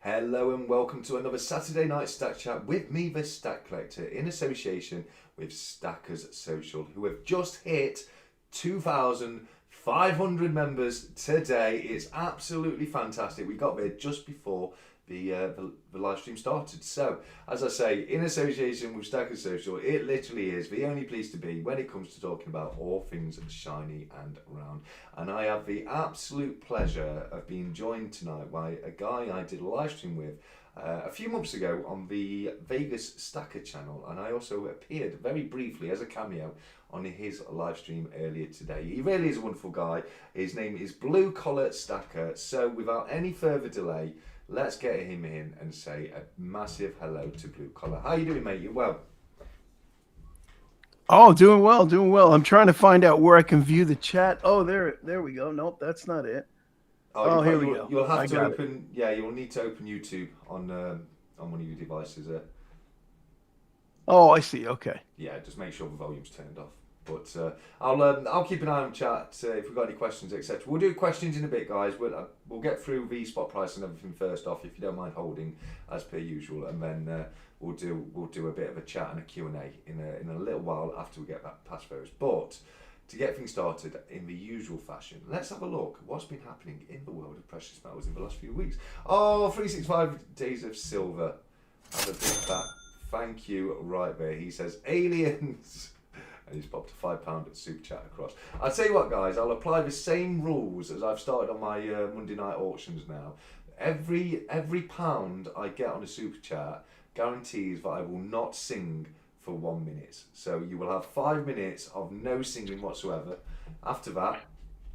Hello and welcome to another Saturday night stack chat with me, the Stack Collector, in association with Stackers Social, who have just hit 2,500 members today. It's absolutely fantastic. We got there just before the live stream started. So, as I say, in association with Stackers Social, it literally is the only place to be when it comes to talking about all things shiny and round. And I have the absolute pleasure of being joined tonight by a guy I did a live stream with a few months ago on the Vegas Stacker channel, and I also appeared very briefly as a cameo on his live stream earlier today. He really is a wonderful guy. His name is Blue Collar Stacker. So without any further delay, let's get him in and say a massive hello to Blue Collar. How you doing, mate? You well? Oh, doing well, doing well. I'm trying to find out where I can view the chat. Oh, there we go. Nope, that's not it. Oh, here we go. You'll have to open. Yeah, you'll need to open YouTube on one of your devices. Oh, I see. Okay. Yeah, just make sure the volume's turned off. But I'll keep an eye on chat if we've got any questions, etc. We'll do questions in a bit, guys. We'll get through the spot price and everything first off, if you don't mind holding, as per usual, and then we'll do a bit of a chat and a Q&A in a little while after we get that past those. But to get things started in the usual fashion, let's have a look what's been happening in the world of precious metals in the last few weeks. Oh, 365 days of silver. Have a big fat thank you right there. He says aliens. And he's popped a £5 super chat across. I'll tell you what, guys, I'll apply the same rules as I've started on my Monday night auctions now. Every pound I get on a super chat guarantees that I will not sing for 1 minute. So you will have 5 minutes of no singing whatsoever. After that,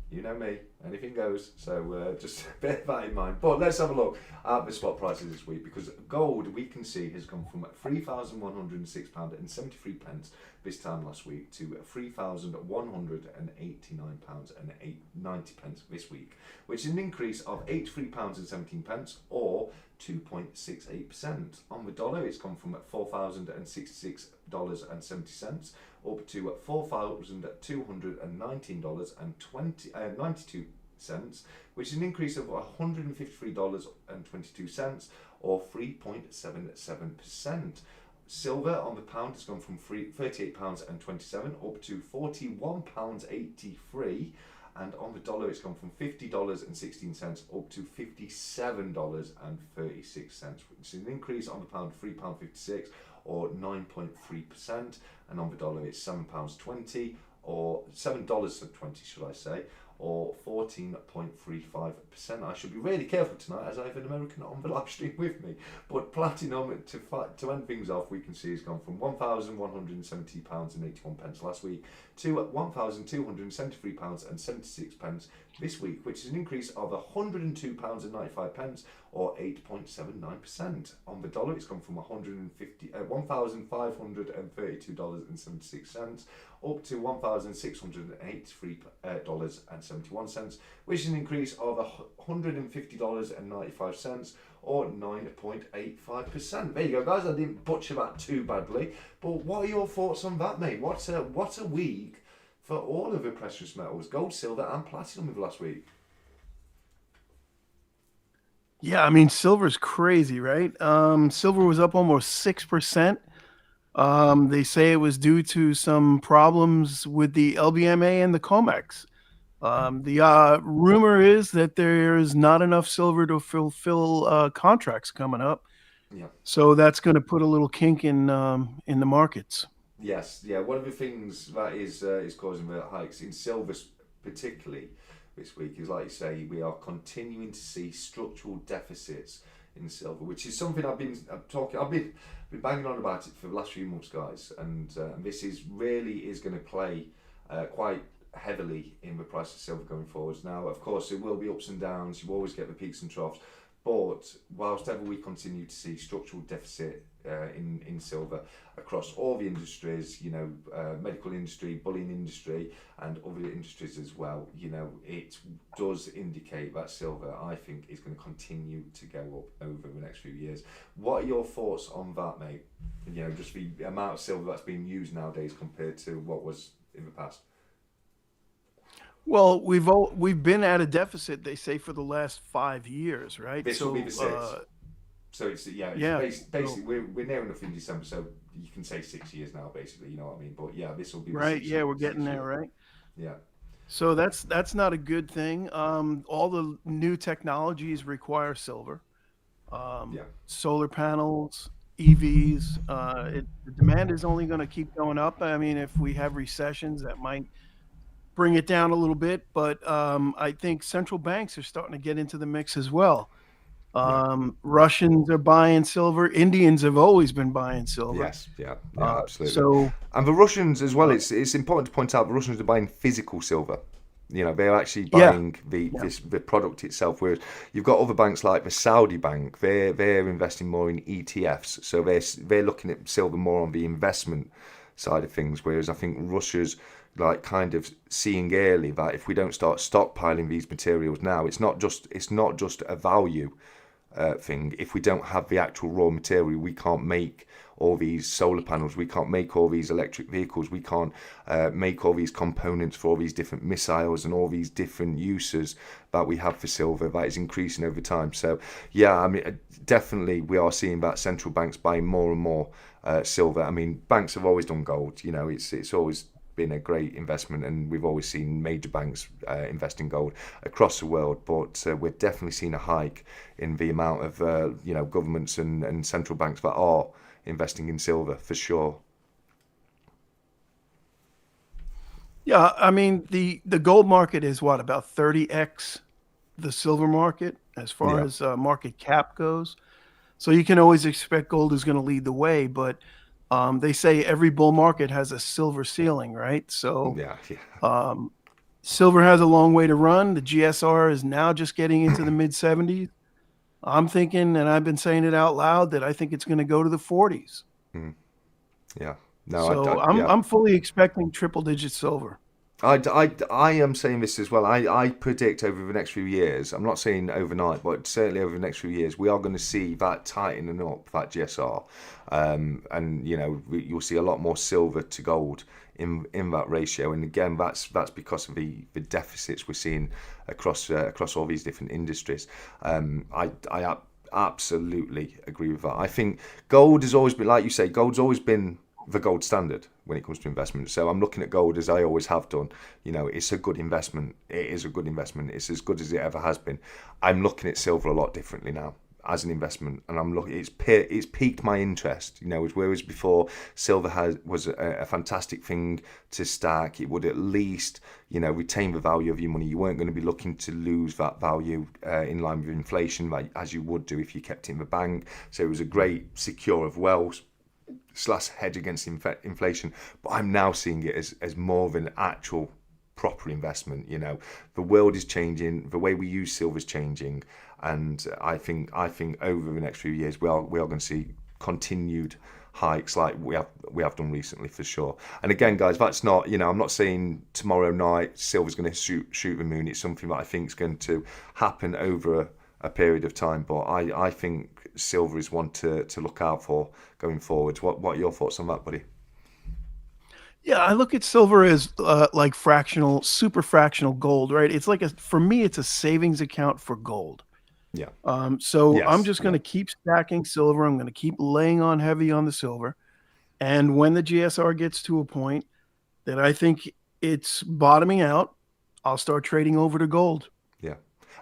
you know me, anything goes. So just bear that in mind. But let's have a look at the spot prices this week, because gold, we can see, has gone from £3,106.73 this time last week to £3,189.90 this week, which is an increase of £83.17 or 2.68%. On the dollar, it's gone from $4,066.70 up to $4,219.92, which is an increase of $153.22 or 3.77%. Silver on the pound has gone from £38.27 up to £41.83, and on the dollar it's gone from $50.16 up to $57.36, which is an increase on the pound of £3.56 or 9.3%, and on the dollar it's £7.20 or $7.20, should I say, or 14.35%. I should be really careful tonight as I have an American on the live stream with me. But platinum, to end things off, we can see has gone from £1,170.81 last week to £1,273.76 this week, which is an increase of £102.95 or 8.79%. On the dollar, it's gone from $1,532.76 up to $1,683.71, which is an increase of $150.95 or 9.85%. There you go, guys. I didn't butcher that too badly. But what are your thoughts on that, mate? What a week for all of the precious metals, gold, silver, and platinum of last week. Yeah, I mean, silver's crazy, right? Silver was up almost 6%. They say it was due to some problems with the LBMA and the COMEX. The rumor is that there's not enough silver to fulfill contracts coming up. Yeah. So that's going to put a little kink in the markets. Yes, yeah. One of the things that is causing the hikes in silver, particularly this week, is, like you say, we are continuing to see structural deficits in silver, which is something I've been banging on about it for the last few months, guys, and this is going to play quite heavily in the price of silver going forwards. Now, of course, there will be ups and downs. You always get the peaks and troughs, but whilst ever we continue to see structural deficit in silver across all the industries, medical industry, bullion industry, and other industries as well, it does indicate that silver, I think, is going to continue to go up over the next few years. What are your thoughts on that, mate? Just the amount of silver that's being used nowadays compared to what was in the past. Well, we've been at a deficit, they say, for the last 5 years, right? This will be the sixth. So it's Yeah. basically we're near enough in December, so you can say 6 years now, basically. You know what I mean? But yeah, this will be the Right. Yeah, we're getting six there, year. right? Yeah, So that's not a good thing. All the new technologies require silver. yeah, Solar panels, EVs. The demand is only going to keep going up. I mean, if we have recessions, that might bring it down a little bit. But I think central banks are starting to get into the mix as well. yeah. Russians are buying silver. Indians have always been buying silver. Yes, yeah, yeah, absolutely. So And the Russians as well. uh, It's important to point out the Russians are buying physical silver. You know, they're actually yeah, buying yeah, the product itself. Whereas you've got other banks like the Saudi bank, they're investing more in ETFs. So they're looking at silver more on the investment side of things. Whereas I think Russia's like kind of seeing early that if we don't start stockpiling these materials now, it's not just a value thing. If we don't have the actual raw material, we can't make all these solar panels, we can't make all these electric vehicles, we can't make all these components for all these different missiles and all these different uses that we have for silver. That is increasing over time. So yeah, I mean, definitely we are seeing that central banks buying more and more silver. I mean, banks have always done gold. You know, it's always been a great investment, and we've always seen major banks invest in gold across the world. But we're definitely seeing a hike in the amount of governments and central banks that are investing in silver for sure. yeah. I mean, the gold market is what, about 30x the silver market as far Yeah, as market cap goes. So you can always expect gold is going to lead the way, but they say every bull market has a silver ceiling, right? So yeah, yeah, um, silver has a long way to run. The GSR is now just getting into the mid 70s. I'm thinking, and I've been saying it out loud, that I think it's going to go to the 40s. mm, yeah. No, So I'm yeah. I'm fully expecting triple digit silver. I am saying this as well. I predict over the next few years, I'm not saying overnight, but certainly over the next few years, we are going to see that tightening up, that GSR. And, you know, you'll see a lot more silver to gold in that ratio. And again, that's because of the deficits we're seeing across all these different industries. I absolutely agree with that. I think gold has always been, like you say, gold's always been the gold standard when it comes to investment. So I'm looking at gold as I always have done. You know, it's a good investment. It is a good investment. It's as good as it ever has been. I'm looking at silver a lot differently now as an investment, and I'm looking. It's piqued my interest. You know, whereas before silver was a fantastic thing to stack. It would at least, you know, retain the value of your money. You weren't going to be looking to lose that value in line with inflation, like as you would do if you kept it in the bank. So it was a great secure of wealth / hedge against inflation. But I'm now seeing it as more of an actual proper investment. You know, the world is changing, the way we use silver is changing, and I think over the next few years we are going to see continued hikes like we have done recently for sure. And again, guys, that's not, you know, I'm not saying tomorrow night silver's going to shoot the moon. It's something that I think is going to happen over a period of time, but I think silver is one to look out for going forward. What are your thoughts on that, buddy? Yeah, I look at silver as like super fractional gold, right? It's like for me, it's a savings account for gold. Yeah. So I'm Yes. just going Yeah. to keep stacking silver. I'm going to keep laying on heavy on the silver. And when the GSR gets to a point that I think it's bottoming out, I'll start trading over to gold. Yeah.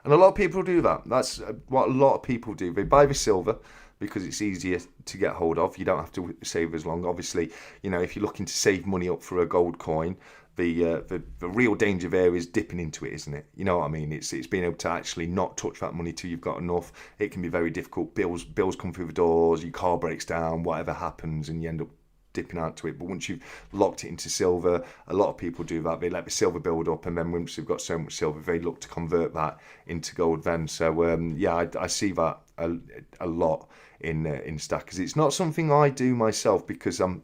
And a lot of people do that. That's what a lot of people do. They buy the silver because it's easier to get hold of. You don't have to save as long. Obviously, you know, if you're looking to save money up for a gold coin, the real danger there is dipping into it, isn't it? You know what I mean? It's being able to actually not touch that money till you've got enough. It can be very difficult. Bills come through the doors, your car breaks down, whatever happens, and you end up dipping out to it. But once you've locked it into silver, a lot of people do that. They let the silver build up, and then once they've got so much silver, they look to convert that into gold then. So yeah, I see that a lot in stackers. It's not something I do myself because I'm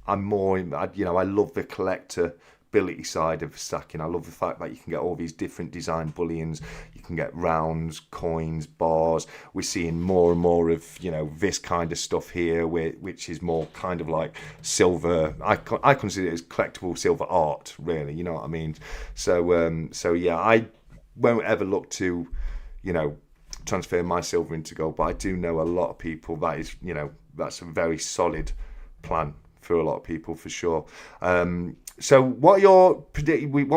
more, you know, I love the collectability side of stacking. I love the fact that you can get all these different design bullions. You can get rounds, coins, bars. We're seeing more and more of, you know, this kind of stuff here, which is more kind of like silver. I consider it as collectible silver art, really. You know what I mean? So yeah, I won't ever look to, you know, transfer my silver into gold, but I do know a lot of people that is, that's a very solid plan for a lot of people for sure. So what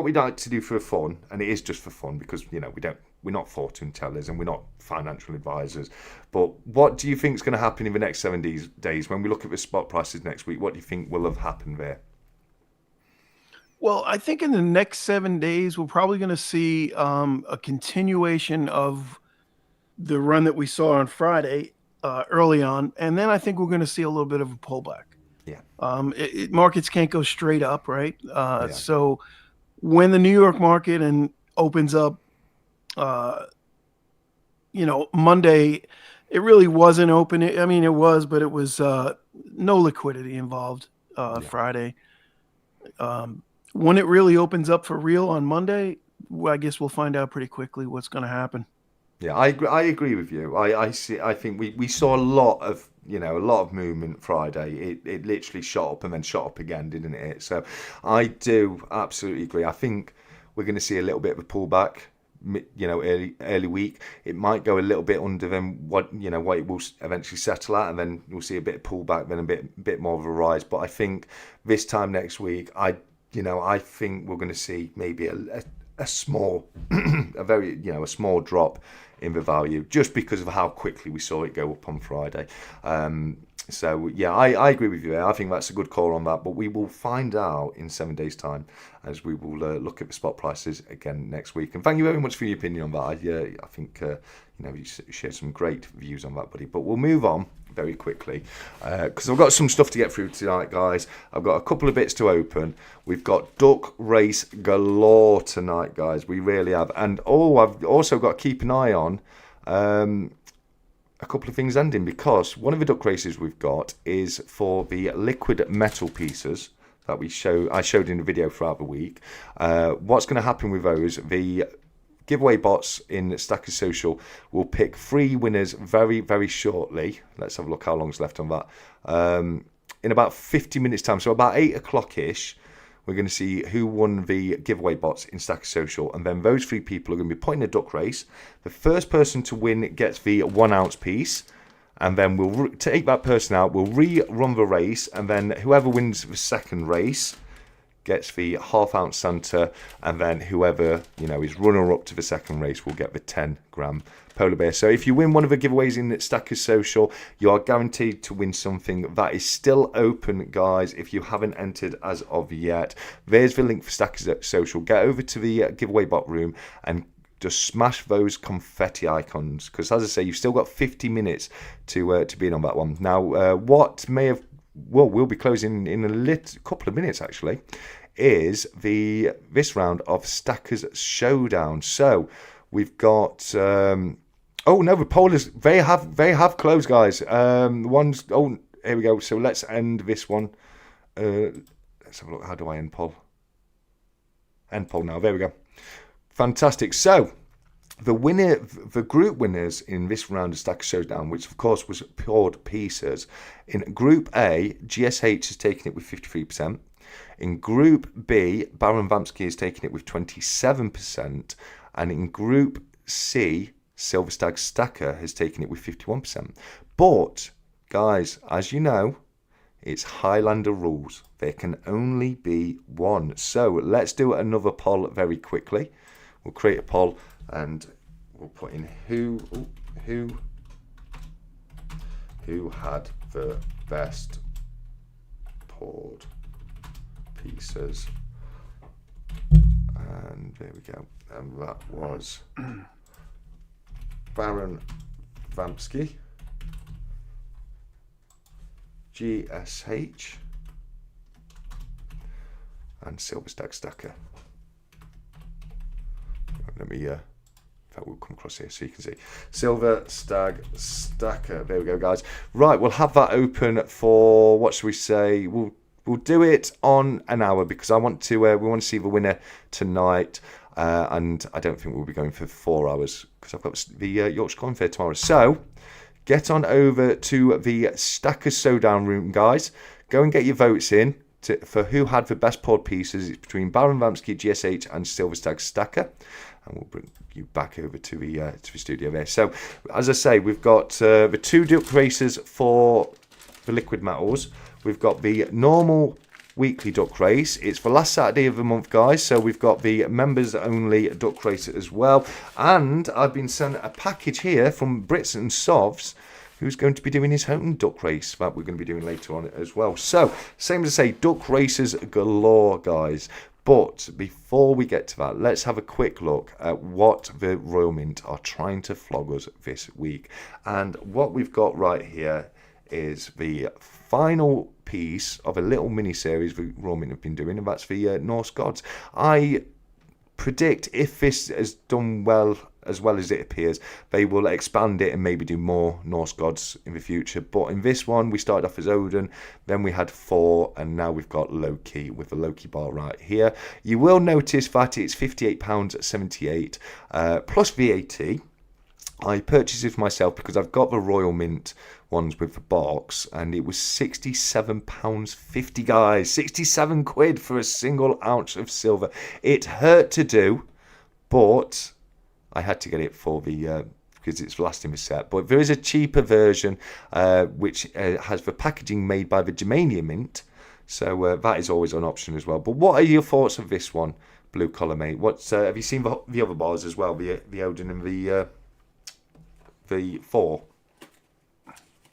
we'd like to do for fun, and it is just for fun because we're not fortune tellers and we're not financial advisors, but what do you think is going to happen in the next 7 days when we look at the spot prices next week? What do you think will have happened there? Well, I think in the next 7 days, we're probably going to see a continuation of the run that we saw on Friday early on. And then I think we're going to see a little bit of a pullback. Yeah. Markets can't go straight up, right? So when the New York market opens up, Monday, it really wasn't open. I mean, it was, but it was no liquidity involved Friday. When it really opens up for real on Monday, I guess we'll find out pretty quickly what's going to happen. Yeah, I agree with you. I think we saw a lot of movement Friday. It literally shot up and then shot up again, didn't it? So I do absolutely agree. I think we're going to see a little bit of a pullback, early week. It might go a little bit under than what it will eventually settle at, and then we'll see a bit of pullback, then a bit more of a rise. But I think this time next week, I think we're going to see maybe a small, a small drop in the value, just because of how quickly we saw it go up on Friday. So yeah, I agree with you there. I think that's a good call on that, but we will find out in 7 days' time as we will look at the spot prices again next week. And thank you very much for your opinion on that. I think you shared some great views on that, buddy. But we'll move on very quickly because I've got some stuff to get through tonight, guys. I've got a couple of bits to open. We've got duck race galore tonight, guys. We really have. And I've also got to keep an eye on a couple of things ending, because one of the duck races we've got is for the liquid metal pieces that I showed in the video throughout the week. What's going to happen with those? The giveaway bots in Stackers Social will pick 3 winners very, very shortly. Let's have a look how long's left on that. In about 50 minutes time, so about 8 o'clock-ish, we're going to see who won the giveaway bots in Stackers Social, and then those 3 people are going to be put in a duck race. The first person to win gets the 1 ounce piece, and then we'll take that person out, we'll rerun the race, and then whoever wins the second race gets the ½ ounce Santa, and then whoever is runner up to the second race will get the 10-gram polar bear. So if you win one of the giveaways in Stackers Social, you are guaranteed to win something. That is still open, guys, if you haven't entered as of yet. There's the link for Stackers Social. Get over to the giveaway bot room and just smash those confetti icons, because as I say, you've still got 50 minutes to be in on that one. Now, we'll be closing in a couple of minutes actually, is this round of Stackers Showdown. So we've got the poll is they have closed, guys. Here we go. So let's end this one. Let's have a look. How do I end poll? End poll now. There we go. Fantastic. So the group winners in this round of Stackers Showdown, which of course was poured pieces. In Group A, GSH has taken it with 53%. In Group B, 𝗵𝗵𝗁 is taking it with 27%. And in Group C, Silver Stag Stacker has taken it with 51%. But, guys, as you know, it's Highlander rules. There can only be one. So let's do another poll very quickly. We'll create a poll and we'll put in who had the best poured pieces, and there we go, and that was 𝗵𝗵𝗁, GSH, and Silver Stag Stacker. Let me that will come across here so you can see Silver Stag Stacker. There we go, guys. Right, we'll have that open for, what should we say, we'll do it on an hour, because I want to we want to see the winner tonight, and I don't think we'll be going for 4 hours because I've got the Yorkshire Coin Fair tomorrow. So get on over to the Stackers Showdown room, guys. Go and get your votes in. for who had the best pod pieces. It's between 𝗵𝗵𝗁𝗀𝗃 GSH and Silverstag Stacker. And we'll bring you back over to the studio there. So, as I say, we've got the 2 duck races for the liquid metals. We've got the normal weekly duck race. It's the last Saturday of the month, guys. So we've got the members only duck race as well. And I've been sent a package here from Brits and Sovs, who's going to be doing his own duck race that we're going to be doing later on as well. So, same as I say, duck races galore, guys. But before we get to that, let's have a quick look at what the Royal Mint are trying to flog us this week. And what we've got right here is the final piece of a little mini-series the Royal Mint have been doing, and that's the Norse Gods. I predict if this has done well as it appears, they will expand it and maybe do more Norse Gods in the future. But in this one, we started off as Odin, then we had Thor, and now we've got Loki with the Loki bar right here. You will notice that it's £58.78 plus VAT. I purchased it for myself because I've got the Royal Mint ones with the box, and it was £67.50, guys. 67 quid for a single ounce of silver. It hurt to do, but I had to get it for the because it's last in the set. But there is a cheaper version which has the packaging made by the Germania Mint, so that is always an option as well. But what are your thoughts of this one, Blue Collar Mate? What's have you seen the other bars as well, the Odin and the Thor?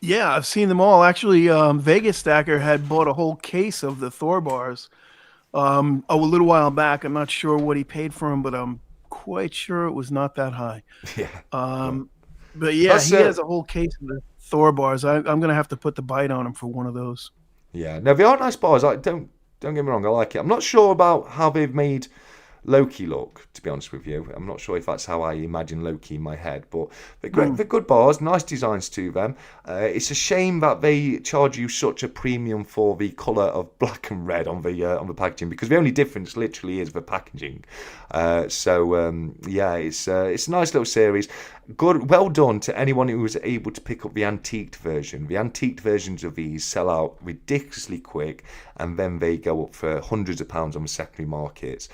Yeah, I've seen them all. Actually, Vegas Stacker had bought a whole case of the Thor bars a little while back. I'm not sure what he paid for them, but I'm quite sure it was not that high. Yeah. But yeah, he has a whole case of the Thor bars. I'm going to have to put the bite on him for one of those. Yeah. No, they are nice bars. Don't get me wrong. I like it. I'm not sure about how they've made Loki look, to be honest with you. I'm not sure if that's how I imagine Loki in my head, but they're great. They're good bars, nice designs to them. It's a shame that they charge you such a premium for the colour of black and red on the packaging, because the only difference literally is the packaging. Yeah, it's a nice little series. Good, well done to anyone who was able to pick up the antiqued version. The antiqued versions of these sell out ridiculously quick, and then they go up for hundreds of pounds on the secondary markets.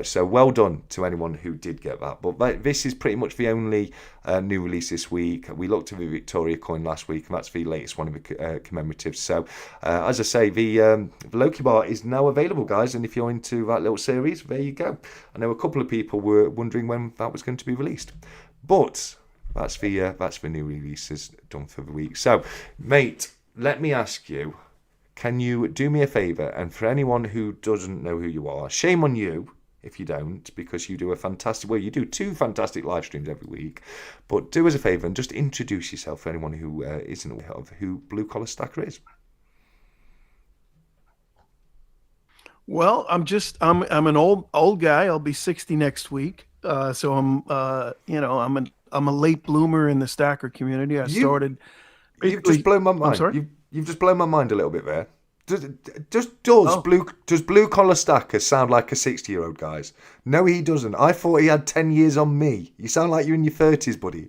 So well done to anyone who did get that. But this is pretty much the only new release this week. We looked at the Victoria coin last week, and that's the latest one of the commemoratives. So as I say, the Loki bar is now available, guys, and if you're into that little series, there you go. I know a couple of people were wondering when that was going to be released. But that's the new releases done for the week. So, mate, let me ask you, can you do me a favour? And for anyone who doesn't know who you are, shame on you if you don't, because you do you do 2 fantastic live streams every week. But do us a favour and just introduce yourself for anyone who isn't aware of who Blue Collar Stacker is. Well, I'm an old guy. I'll be 60 next week. So I'm a late bloomer in the stacker community. You've just blown my mind. I'm sorry? You've just blown my mind a little bit there. Does Blue Collar Stacker sound like a 60-year-old, guys? No, he doesn't. I thought he had 10 years on me. You sound like you're in your 30s, buddy.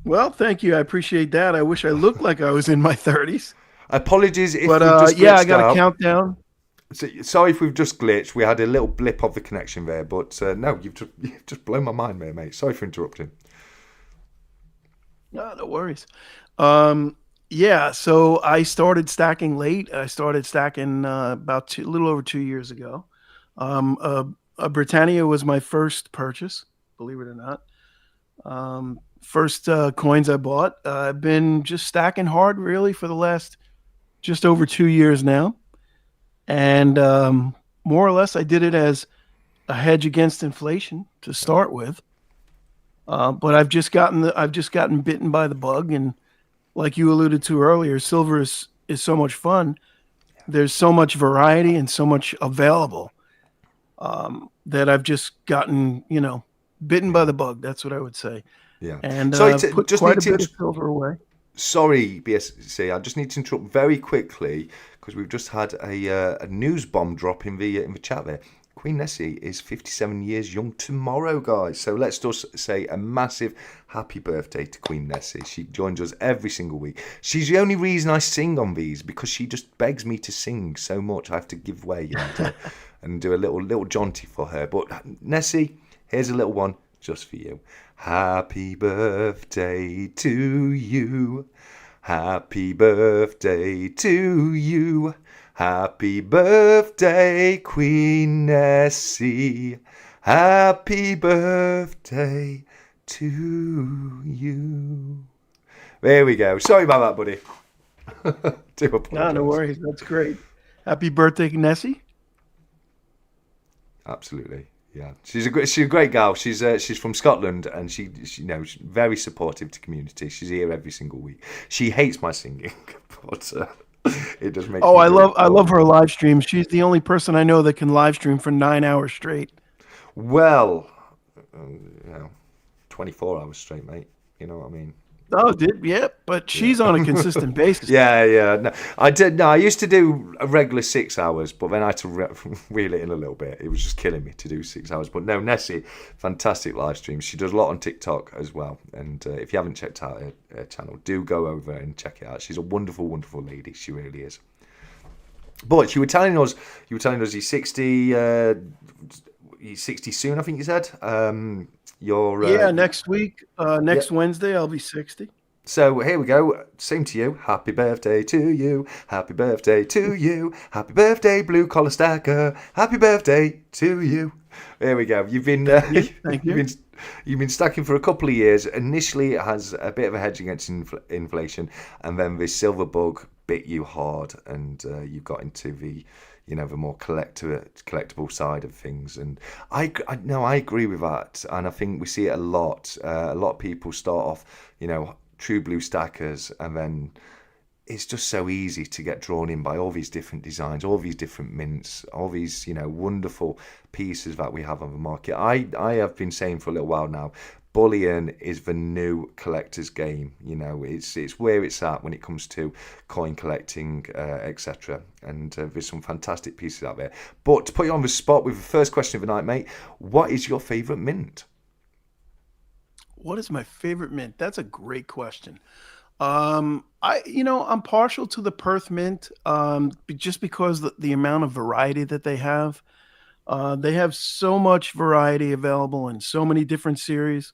Well, thank you. I appreciate that. I wish I looked like I was in my 30s. Apologies if but just yeah, I got out. a countdown. So, sorry if we've just glitched. We had a little blip of the connection there, but no, you've just blown my mind there, mate. Sorry for interrupting. No worries. Yeah, so I started stacking late. I started stacking about a little over 2 years ago. Britannia was my first purchase, believe it or not. First coins I bought. I've been just stacking hard, really, for the last just over 2 years now. And more or less, I did it as a hedge against inflation to start with. But I've just gotten bitten by the bug, and like you alluded to earlier, silver is so much fun. There's so much variety and so much available that I've just gotten, bitten by the bug. That's what I would say. Yeah. And put just quite a bit of silver away. Sorry, BSC. I just need to interrupt very quickly because we've just had a news bomb drop in the chat there. Queen Nessie is 57 years young tomorrow, guys. So let's just say a massive happy birthday to Queen Nessie. She joins us every single week. She's the only reason I sing on these, because she just begs me to sing so much. I have to give way and do a little jaunty for her. But Nessie, here's a little one just for you. Happy birthday to you. Happy birthday to you. Happy birthday, Queen Nessie. Happy birthday to you. There we go. Sorry about that, buddy. Do apologize. No worries. That's great. Happy birthday, Nessie. Absolutely. Yeah, she's a great gal. She's from Scotland, and she's very supportive to community. She's here every single week. She hates my singing, but it does make. I love her live stream. She's the only person I know that can live stream for 9 hours straight. Well, 24 hours straight, mate. You know what I mean? Oh, but she's on a consistent basis. Yeah. No, I did. No, I used to do a regular 6 hours, but then I had to reel it in a little bit. It was just killing me to do 6 hours. But no, Nessie, fantastic live stream. She does a lot on TikTok as well. And if you haven't checked out her channel, do go over and check it out. She's a wonderful, wonderful lady. She really is. But you were telling us he's 60. He's 60 soon, I think you said. Next week, Wednesday, I'll be 60. So here we go. Same to you. Happy birthday to you. Happy birthday to you. Happy birthday, blue collar stacker. Happy birthday to you. There we go. You've been Thank you. You've been stacking for a couple of years. Initially, it has a bit of a hedge against inflation, and then the silver bug bit you hard, and you got into the the more collectible side of things. And I agree with that, and I think we see it a lot. A lot of people start off, true blue stackers, and then it's just so easy to get drawn in by all these different designs, all these different mints, all these wonderful pieces that we have on the market. I have been saying for a little while now, bullion is the new collector's game. It's where it's at when it comes to coin collecting, etc. And there's some fantastic pieces out there. But to put you on the spot with the first question of the night, mate, what is your favourite mint? What is my favorite mint? That's a great question. I'm partial to the Perth mint, just because the amount of variety that they have. They have so much variety available in so many different series.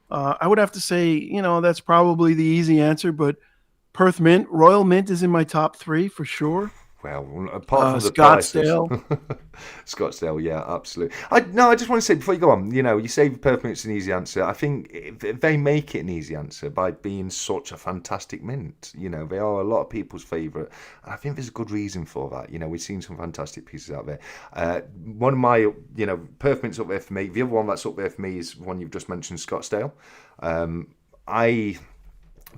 I would have to say, that's probably the easy answer, but Perth Mint, Royal Mint is in my top 3 for sure. Well, apart from the Scottsdale. Scottsdale, yeah, absolutely. I just want to say before you go on, you say Perth Mint's an easy answer. I think they make it an easy answer by being such a fantastic mint. They are a lot of people's favourite, and I think there's a good reason for that. We've seen some fantastic pieces out there. One of my, Perth Mint's up there for me. The other one that's up there for me is one you've just mentioned, Scottsdale. The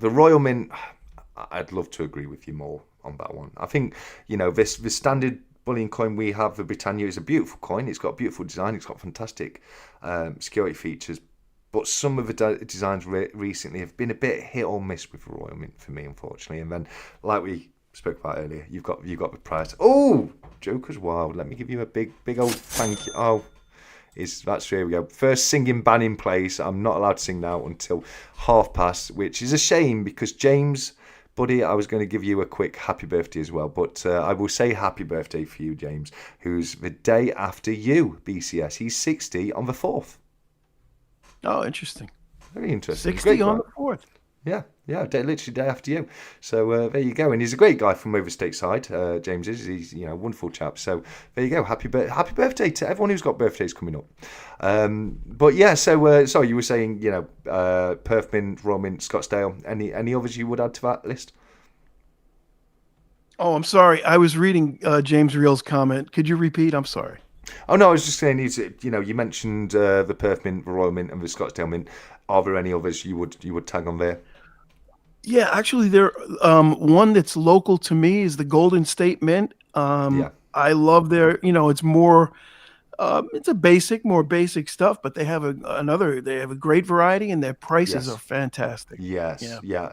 Royal Mint, I'd love to agree with you more on that one. I think, this standard bullion coin we have, the Britannia, is a beautiful coin. It's got a beautiful design. It's got fantastic security features. But some of the designs recently have been a bit hit or miss with the Royal Mint for me, unfortunately. And then, like we spoke about earlier, you've got the price. Oh, Joker's wild. Let me give you a big old thank you. Oh, here we go. First singing ban in place. I'm not allowed to sing now until past, which is a shame because James, buddy, I was going to give you a quick happy birthday as well, but I will say happy birthday for you, James, who's the day after you, BCS. He's 60 on the 4th. Oh, interesting. Very interesting. 60 on the 4th. Yeah, literally day after you. So there you go. And he's a great guy from over stateside, James is. He's a wonderful chap. So there you go. Happy birthday to everyone who's got birthdays coming up. But yeah, so sorry, you were saying, Perth Mint, Royal Mint, Scottsdale. Any others you would add to that list? Oh, I'm sorry. I was reading James Reel's comment. Could you repeat? I'm sorry. Oh no, I was just saying, you mentioned the Perth Mint, the Royal Mint, and the Scottsdale Mint. Are there any others you would tag on there? Yeah, actually, there one that's local to me is the Golden State Mint. I love their, it's more, it's more basic stuff, but they have a great variety and their prices are fantastic. Yes, yeah,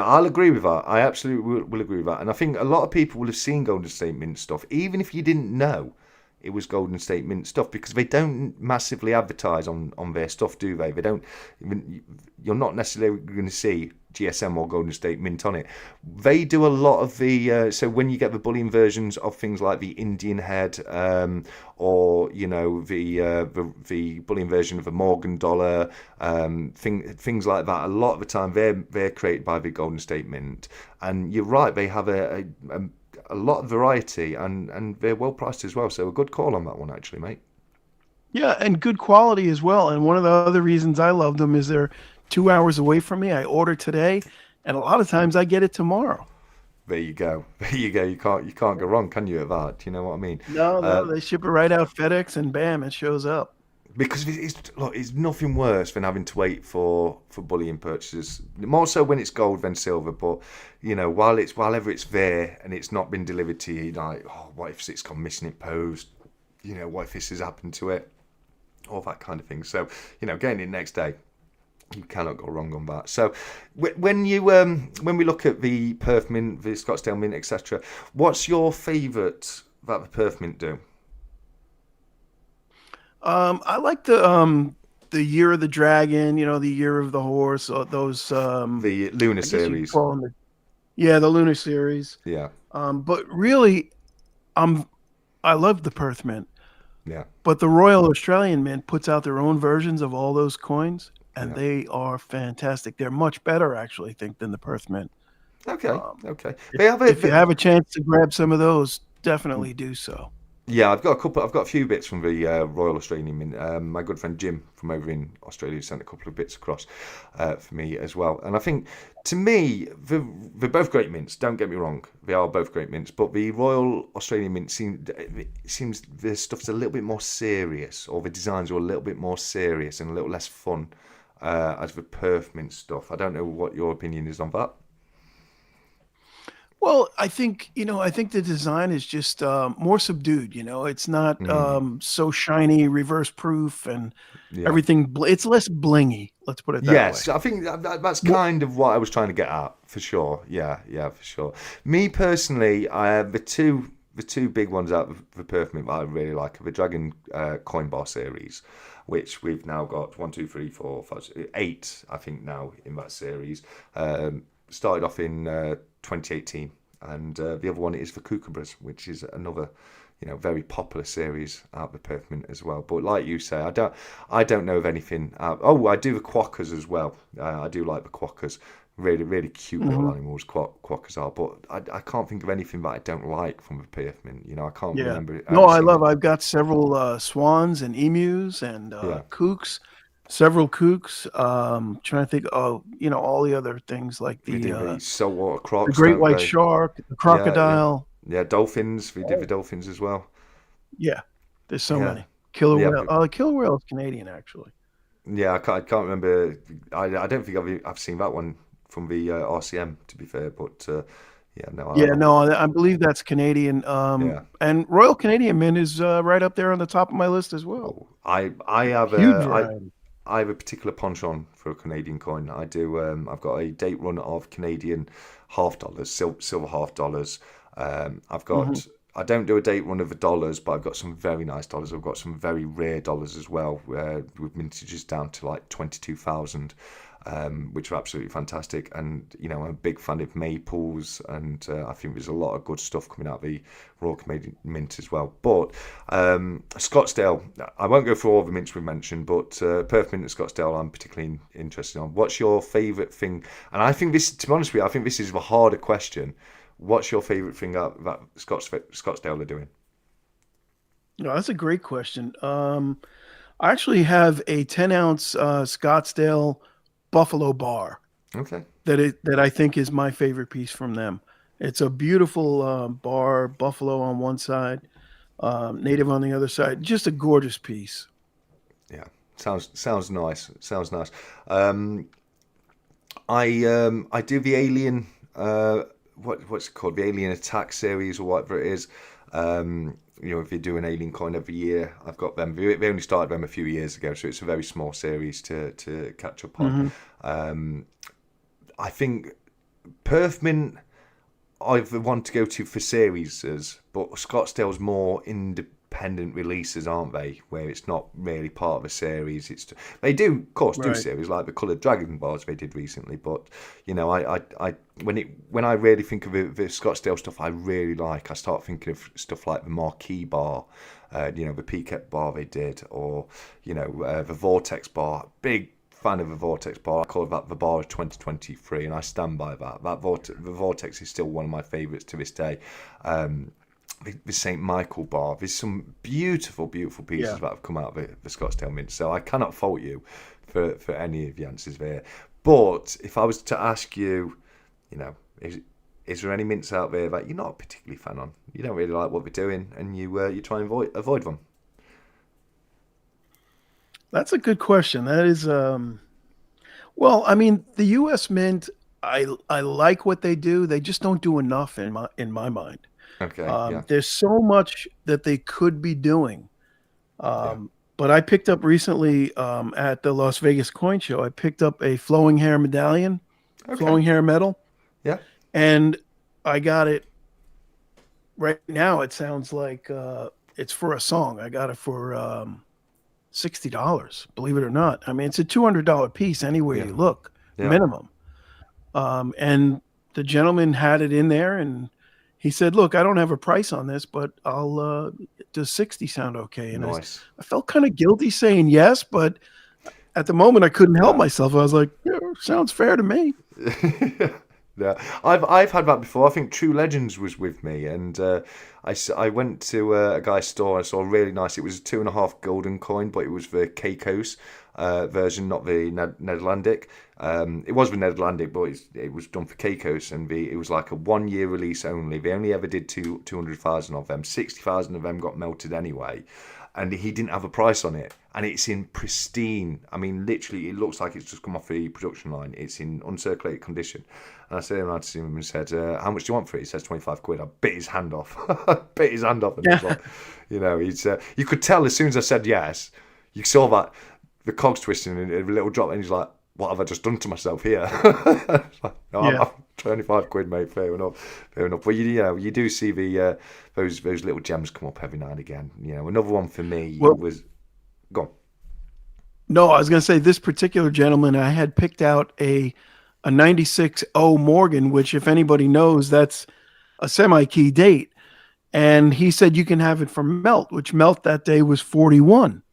I'll agree with that. I absolutely will agree with that. And I think a lot of people will have seen Golden State Mint stuff, even if you didn't know. it was Golden State Mint stuff, because they don't massively advertise on their stuff, do they? They don't even, you're not necessarily going to see GSM or Golden State Mint on it. They do a lot of the so when you get the bullion versions of things like the Indian head, or you know the bullion version of the Morgan dollar, things like that, a lot of the time they're created by the Golden State Mint. And you're right, they have a lot of variety, and they're well priced as well. So a good call on that one, actually, mate. Yeah, and good quality as well. And one of the other reasons I love them is they're 2 hours away from me. I order today, and a lot of times I get it tomorrow. There you go. There you go. You can't go wrong, can you, at that? Do you know what I mean? No, they ship it right out FedEx, and bam, it shows up. Because it's nothing worse than having to wait for bullion purchases. More so when it's gold than silver. But you know, whilever it's there and it's not been delivered to you, like, oh, what if it's gone missing in post? You know, what if this has happened to it? All that kind of thing. So you know, getting it next day, you cannot go wrong on that. So when we look at the Perth Mint, the Scottsdale Mint, etc., what's your favourite that the Perth Mint do? I like the Year of the Dragon, you know, the Year of the Horse, those the Lunar series. The Lunar series. Yeah. But really, I love the Perth Mint. Yeah. But the Royal Australian Mint puts out their own versions of all those coins, and they are fantastic. They're much better, actually, I think, than the Perth Mint. Okay. Okay. If you have a chance to grab some of those, definitely do so. Yeah, I've got a few bits from the Royal Australian Mint. My good friend Jim from over in Australia sent a couple of bits across for me as well. And I think, to me, they're both great mints. Don't get me wrong, they are both great mints. But the Royal Australian Mint seems the stuff's a little bit more serious, or the designs are a little bit more serious and a little less fun as the Perth Mint stuff. I don't know what your opinion is on that. Well, I think the design is just more subdued. You know, it's not so shiny, reverse proof, and everything. It's less blingy. Let's put it that way. Yes, I think that's kind of what I was trying to get at, for sure. Yeah, for sure. Me personally, the two big ones out of the Perth Mint that I really like are the Dragon Coin Bar series, which we've now got 1, 2, 3, 4, 5, 8, I think now in that series. Started off in 2018, and the other one is the 𝗂𝗂𝗋𝗄𝗃, which is another, very popular series out of the Perth Mint as well. But like you say, I don't know of anything. I do the quokkas as well. I do like the quokkas. Really, really cute little animals, quokkas are. But I can't think of anything that I don't like from the Perth Mint. I can't remember. No, I've got several swans and emus and kooks. Several kooks. Trying to think of all the other things like the saltwater crocs, the great white shark, the crocodile. Yeah, dolphins. We did the dolphins as well. Yeah, there's so many. Killer whale. Killer whale is Canadian, actually. Yeah, I can't remember. I don't think I've seen that one from the RCM, to be fair. But I believe that's Canadian. And Royal Canadian Mint is right up there on the top of my list as well. I have I have a particular penchant for a Canadian coin. I do. I've got a date run of Canadian half dollars, silver half dollars. I've got. I don't do a date run of the dollars, but I've got some very nice dollars. I've got some very rare dollars as well, with mintages down to like 22,000, which are absolutely fantastic. And I'm a big fan of mayples, and I think there's a lot of good stuff coming out of the Royal Canadian Mint as well. But Scottsdale, I won't go through all the mints we mentioned, but Perth Mint and Scottsdale I'm particularly interested in. What's your favourite thing? And I think this, to be honest with you, I think this is a harder question. What's your favourite thing that Scottsdale are doing? No, that's a great question. I actually have a 10-ounce Scottsdale Buffalo bar. Okay. That I think is my favorite piece from them. It's a beautiful bar, buffalo on one side, native on the other side. Just a gorgeous piece. Yeah, sounds nice. Sounds nice. I do the Alien. What's it called? The Alien Attack series or whatever it is. If you do an alien coin every year, I've got them. They only started them a few years ago, so it's a very small series to catch up on. I think Perth Mint, I've the one to go to for series, but Scottsdale's more independent releases, aren't they? Where it's not really part of a series. They do, of course, do series like the Coloured Dragon bars they did recently. But you know, when I really think of the Scottsdale stuff, I really like. I start thinking of stuff like the Marquee bar, you know, the Peacock bar they did, or you know, the Vortex bar. Big fan of the Vortex bar. I call that the bar of 2023, and I stand by that. The Vortex is still one of my favourites to this day. The St. Michael bar. There's some beautiful, beautiful pieces that have come out of the Scottsdale Mint. So I cannot fault you for any of the answers there. But if I was to ask you, you know, is there any mints out there that you're not particularly fan on? You don't really like what they're doing, and you try and avoid them. That's a good question. That is, well, I mean, the U.S. Mint, I like what they do. They just don't do enough in my mind. Okay. There's so much that they could be doing. But I picked up recently at the Las Vegas Coin Show, I picked up a flowing hair medallion, flowing hair medal. Yeah. And I got it right now. It sounds like it's for a song. I got it for $60, believe it or not. I mean, it's a $200 piece anywhere you look, minimum. And the gentleman had it in there, and he said, look, I don't have a price on this, but does 60 sound okay? And nice. I felt kind of guilty saying yes, but at the moment I couldn't help myself. I was like, yeah, sounds fair to me. Yeah, I've had that before. I think True Legends was with me, and I went to a guy's store. I saw a really nice. It was a 2.5 golden coin, but it was the 𝗂𝗂𝘀 version, not the Netherlandic. It was the Netherlandic, but it was done for 𝗂𝗂𝘀, and it was like a 1-year release only. They only ever did 200,000 of them. 60,000 of them got melted anyway, and he didn't have a price on it. And it's in pristine. I mean, literally, it looks like it's just come off the production line. It's in uncirculated condition. And I said around to him and said, how much do you want for it? He says 25 quid. I bit his hand off. Bit his hand off. And he's like, you know, you could tell as soon as I said yes, you saw that the cogs twisting and a little drop. And he's like, what have I just done to myself here? Like, no, I'm 25 quid, mate. Fair enough. Fair enough. But you do see those little gems come up every now and again. You know, another one for me was. Go on. No, I was going to say this particular gentleman, I had picked out a 96 O Morgan, which if anybody knows, that's a semi-key date. And he said you can have it for melt, which melt that day was 41.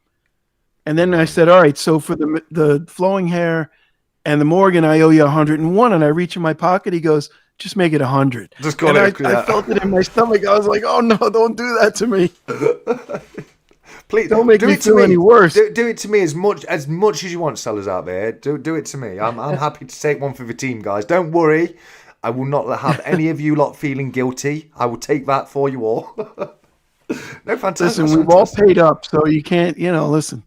And then I said, all right, so for the flowing hair and the Morgan, I owe you 101. And I reach in my pocket. He goes, just make it 100. Just go and I felt it in my stomach. I was like, oh no, don't do that to me. Please don't make me feel any worse. Do it to me as much as you want, sellers out there. Do it to me. I'm happy to take one for the team, guys. Don't worry. I will not have any of you lot feeling guilty. I will take that for you all. No, fantastic. Listen, we've all paid up, so you can't, listen.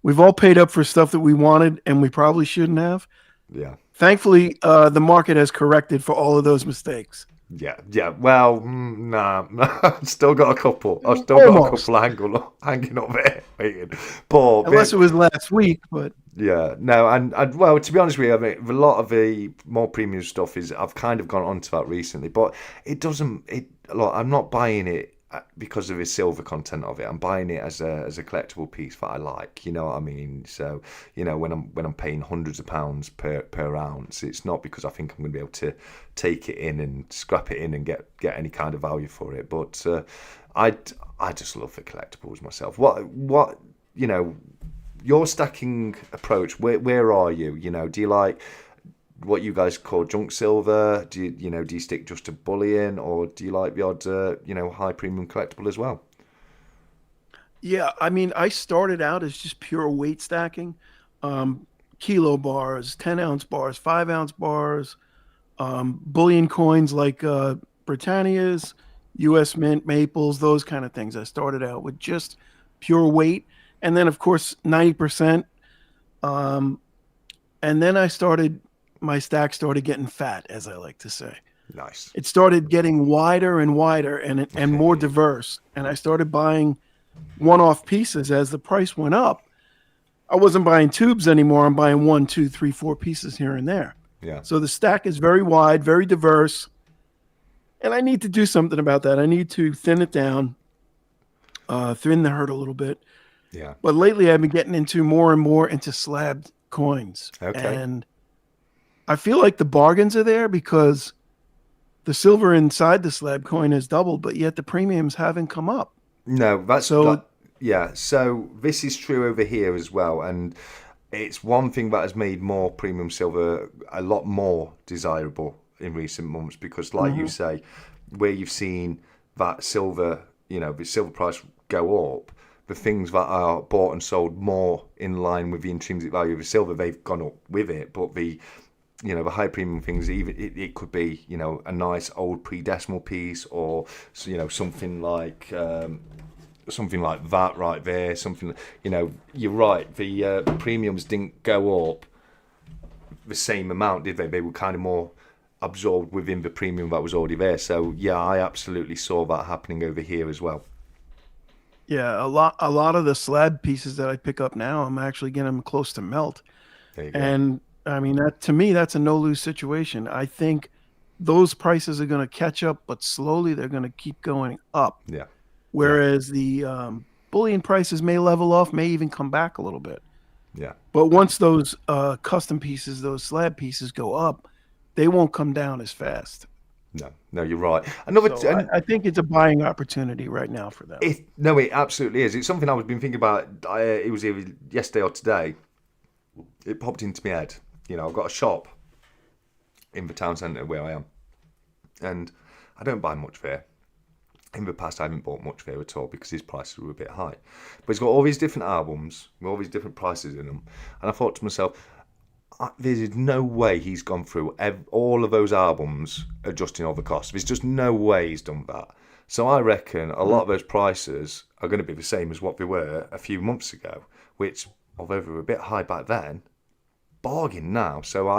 We've all paid up for stuff that we wanted and we probably shouldn't have. Yeah. Thankfully, the market has corrected for all of those mistakes. Yeah. Well, nah. I've still got a couple. I've still got a couple hanging up there waiting. But unless it was last week, but yeah, no, and well, to be honest with you, I mean, a lot of the more premium stuff is I've kind of gone onto that recently, but I'm not buying it because of the silver content of it. I'm buying it as a collectible piece that I like. You know what I mean? So when I'm paying hundreds of pounds per ounce, it's not because I think I'm going to be able to take it in and scrap it in and get any kind of value for it. But I just love the collectibles myself. What your stacking approach? Where are you? Do you like what you guys call junk silver? Do you stick just to bullion, or do you like the odd high premium collectible as well? Yeah, I mean, I started out as just pure weight stacking, kilo bars, 10-ounce bars, 5-ounce bars, bullion coins like Britannia's, U.S. Mint, Maples, those kind of things. I started out with just pure weight, and then of course 90%, and then my stack started getting fat, as I like to say. Nice. It started getting wider and wider and more diverse. And I started buying one-off pieces as the price went up. I wasn't buying tubes anymore. I'm buying 1, 2, 3, 4 pieces here and there. Yeah. So the stack is very wide, very diverse. And I need to do something about that. I need to thin it down. thin the herd a little bit. Yeah. But lately, I've been getting into more and more into slab coins, Okay. and I feel like the bargains are there because the silver inside the slab coin has doubled, but yet the premiums haven't come up. No, that's So yeah. So this is true over here as well, and it's one thing that has made more premium silver a lot more desirable in recent months because, like you say, where you've seen that silver, the silver price go up, the things that are bought and sold more in line with the intrinsic value of the silver, they've gone up with it. But the high premium things, even it could be, a nice old pre-decimal piece, or something like that right there. Something, you're right. The premiums didn't go up the same amount, did they? They were kind of more absorbed within the premium that was already there. So yeah, I absolutely saw that happening over here as well. yeah, a lot of the slab pieces that I pick up now, I'm actually getting them close to melt. There you go. And I mean, that to me, that's a no-lose situation. I think those prices are going to catch up, but slowly they're going to keep going up. Yeah. Whereas the bullion prices may level off, may even come back a little bit. Yeah. But once those custom pieces, those slab pieces go up, they won't come down as fast. No, you're right. So I think it's a buying opportunity right now for them. It absolutely is. It's something I've been thinking about. It was either yesterday or today. It popped into my head. I've got a shop in the town centre where I am, and I don't buy much there. In the past, I haven't bought much there at all because his prices were a bit high. But he's got all these different albums with all these different prices in them, and I thought to myself, there's no way he's gone through all of those albums adjusting all the costs. There's just no way he's done that. So I reckon a lot of those prices are going to be the same as what they were a few months ago, which, although they were a bit high back then, bargain now. So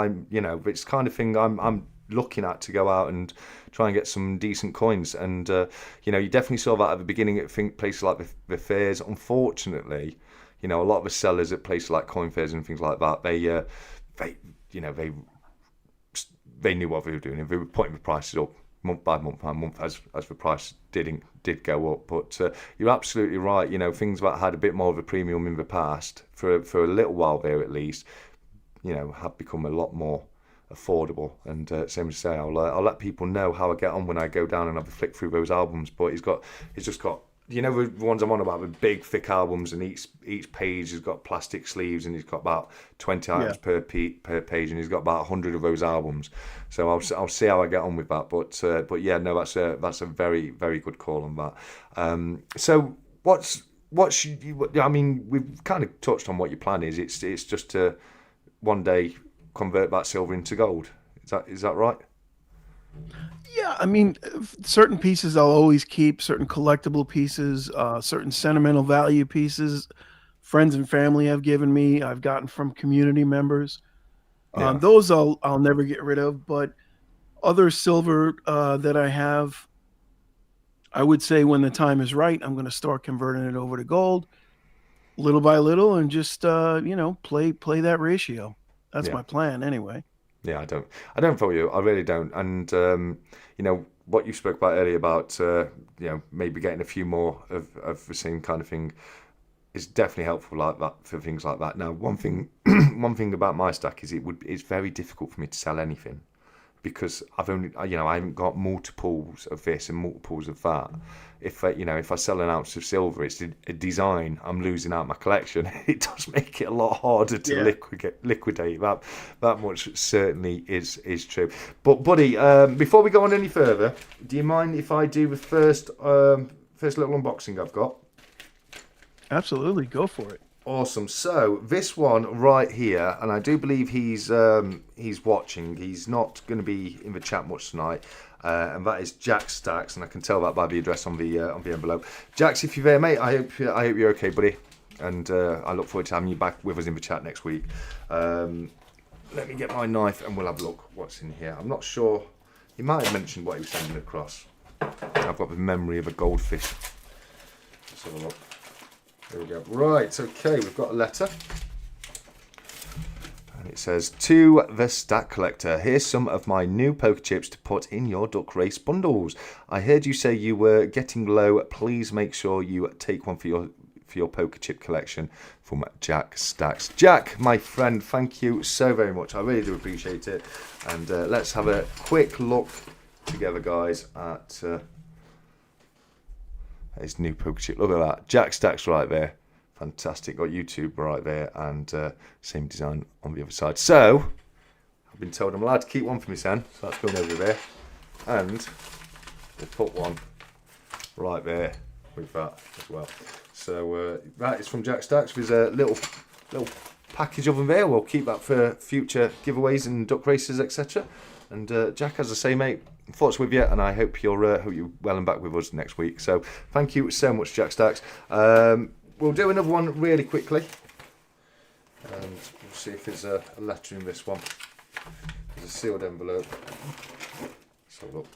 it's the kind of thing I'm looking at to go out and try and get some decent coins. And you definitely saw that at the beginning at places like the fairs. Unfortunately, a lot of the sellers at places like coin fairs and things like that, they knew what they were doing, and they were putting the prices up month by month as the price did go up. But you're absolutely right. Things that had a bit more of a premium in the past for a little while there at least, have become a lot more affordable. And same as I say, I'll let people know how I get on when I go down and have a flick through those albums. But he's just got the ones I'm on about, the big thick albums, and each page has got plastic sleeves, and he's got about 20 items per page, and he's got about 100 of those albums. So I'll see how I get on with that. But yeah, no, that's a very, very good call on that. So I mean, we've kind of touched on what your plan is. It's just to one day convert that silver into gold. Is that right? Yeah, I mean, certain pieces I'll always keep, certain collectible pieces, certain sentimental value pieces, friends and family have given me, I've gotten from community members. Yeah. Those I'll never get rid of, but other silver that I have, I would say when the time is right, I'm going to start converting it over to gold, little by little, and just play that ratio. That's my plan anyway. Yeah, I don't follow you. I really don't. And what you spoke about earlier about maybe getting a few more of the same kind of thing is definitely helpful like that for things like that. Now, one thing about my stack is it's very difficult for me to sell anything because I haven't got multiples of this and multiples of that. If I sell an ounce of silver, it's a design I'm losing out my collection. It does make it a lot harder to liquidate. That much certainly is true. But buddy, before we go on any further, do you mind if I do the first little unboxing I've got? Absolutely, go for it. Awesome. So this one right here, and I do believe he's watching. He's not going to be in the chat much tonight, and that is Jack Stacks, and I can tell that by the address on the envelope. Jax, if you're there, mate, I hope you're okay, buddy, and I look forward to having you back with us in the chat next week. Let me get my knife, and we'll have a look what's in here. I'm not sure. He might have mentioned what he was sending across. I've got the memory of a goldfish. Let's have a look. There we go. Right, okay, we've got a letter. And it says, to the Stack Collector, here's some of my new poker chips to put in your duck race bundles. I heard you say you were getting low. Please make sure you take one for your poker chip collection, from Jack Stacks. Jack, my friend, thank you so very much. I really do appreciate it. And let's have a quick look together, guys, at his new poker chip. Look at that. Jack Stacks right there. Fantastic. Got YouTube right there, and same design on the other side. So, I've been told I'm allowed to keep one for my son, so that's going over there. And we'll put one right there with that as well. So, that is from Jack Stacks. There's a little package of them there. We'll keep that for future giveaways and duck races, etc. And Jack, as I say, mate, thoughts with you, and I hope you're well and back with us next week. So, thank you so much, Jack Stacks. We'll do another one really quickly, and we'll see if there's a letter in this one. There's a sealed envelope. So look.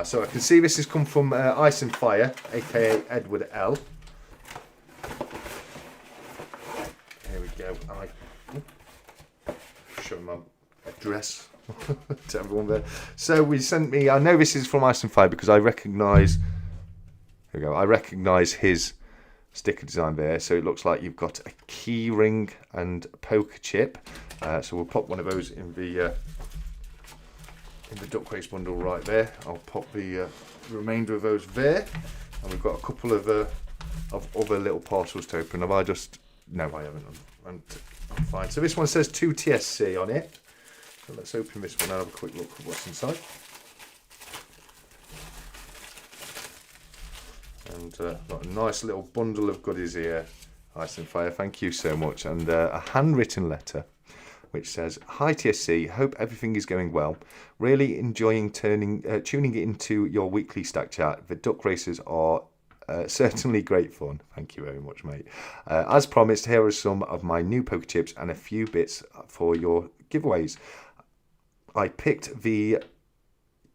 So I can see this has come from 𝗖cie𝗺𝗺𝗺𝗀, aka Edward L. Here we go. Show my address to everyone there. So we sent me. I know this is from 𝗖cie𝗺𝗺𝗺 because I recognise. Here we go. I recognise his sticker design there, so it looks like you've got a key ring and a poker chip. So we'll pop one of those in the duck race bundle right there. I'll pop the remainder of those there, and we've got a couple of other little parcels to open. Have I just? No, I haven't. I'm fine. So this one says 2 TSC on it. So let's open this one and have a quick look at what's inside. And got a nice little bundle of goodies here, 𝗖cie𝗺𝗺𝗺𝗺. Thank you so much. And a handwritten letter which says, "Hi TSC, hope everything is going well. Really enjoying tuning into your weekly stack chat. The duck races are certainly great fun. Thank you very much, mate. As promised, here are some of my new poker chips and a few bits for your giveaways. I picked the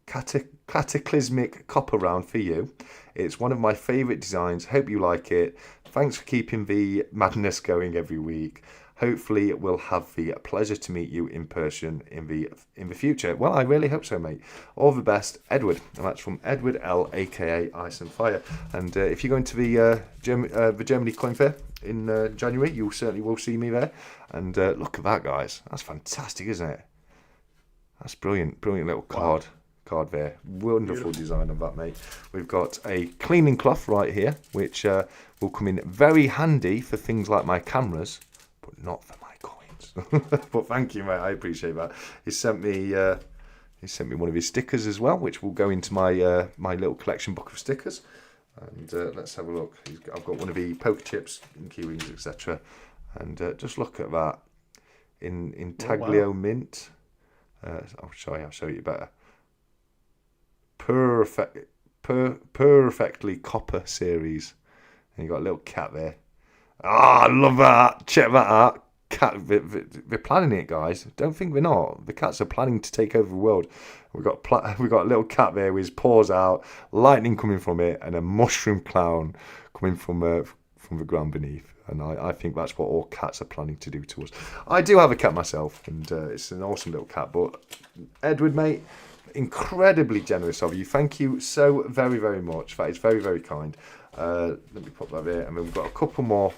cataclysmic copper round for you. It's one of my favourite designs. Hope you like it. Thanks for keeping the madness going every week. Hopefully we'll have the pleasure to meet you in person in the future." Well, I really hope so, mate. All the best, Edward. And that's from Edward L, aka 𝗖cie𝗺𝗺𝗺𝗺. And if you go into the Germany coin fair in January, you certainly will see me there. And look at that, guys. That's fantastic, isn't it? That's brilliant. Brilliant little card. Wow. Card there. Wonderful design of that, mate. We've got a cleaning cloth right here, which will come in very handy for things like my cameras, but not for my coins. But thank you, mate. I appreciate that. He sent me one of his stickers as well, which will go into my my little collection book of stickers. And let's have a look. I've got one of the poker chips and key rings, etc. And just look at that in Taglio mint. I'll show you better. Perfectly copper series, and you got a little cat there. I love that. Check that out. Cat, they're planning it, guys. Don't think they're not. The cats are planning to take over the world. We've got a little cat there with his paws out, lightning coming from it, and a mushroom clown coming from the ground beneath. And I think that's what all cats are planning to do to us. I do have a cat myself, and it's an awesome little cat. But Edward, mate, incredibly generous of you. Thank you so very, very much. That is very, very kind. Let me pop that there, and then we've got a couple more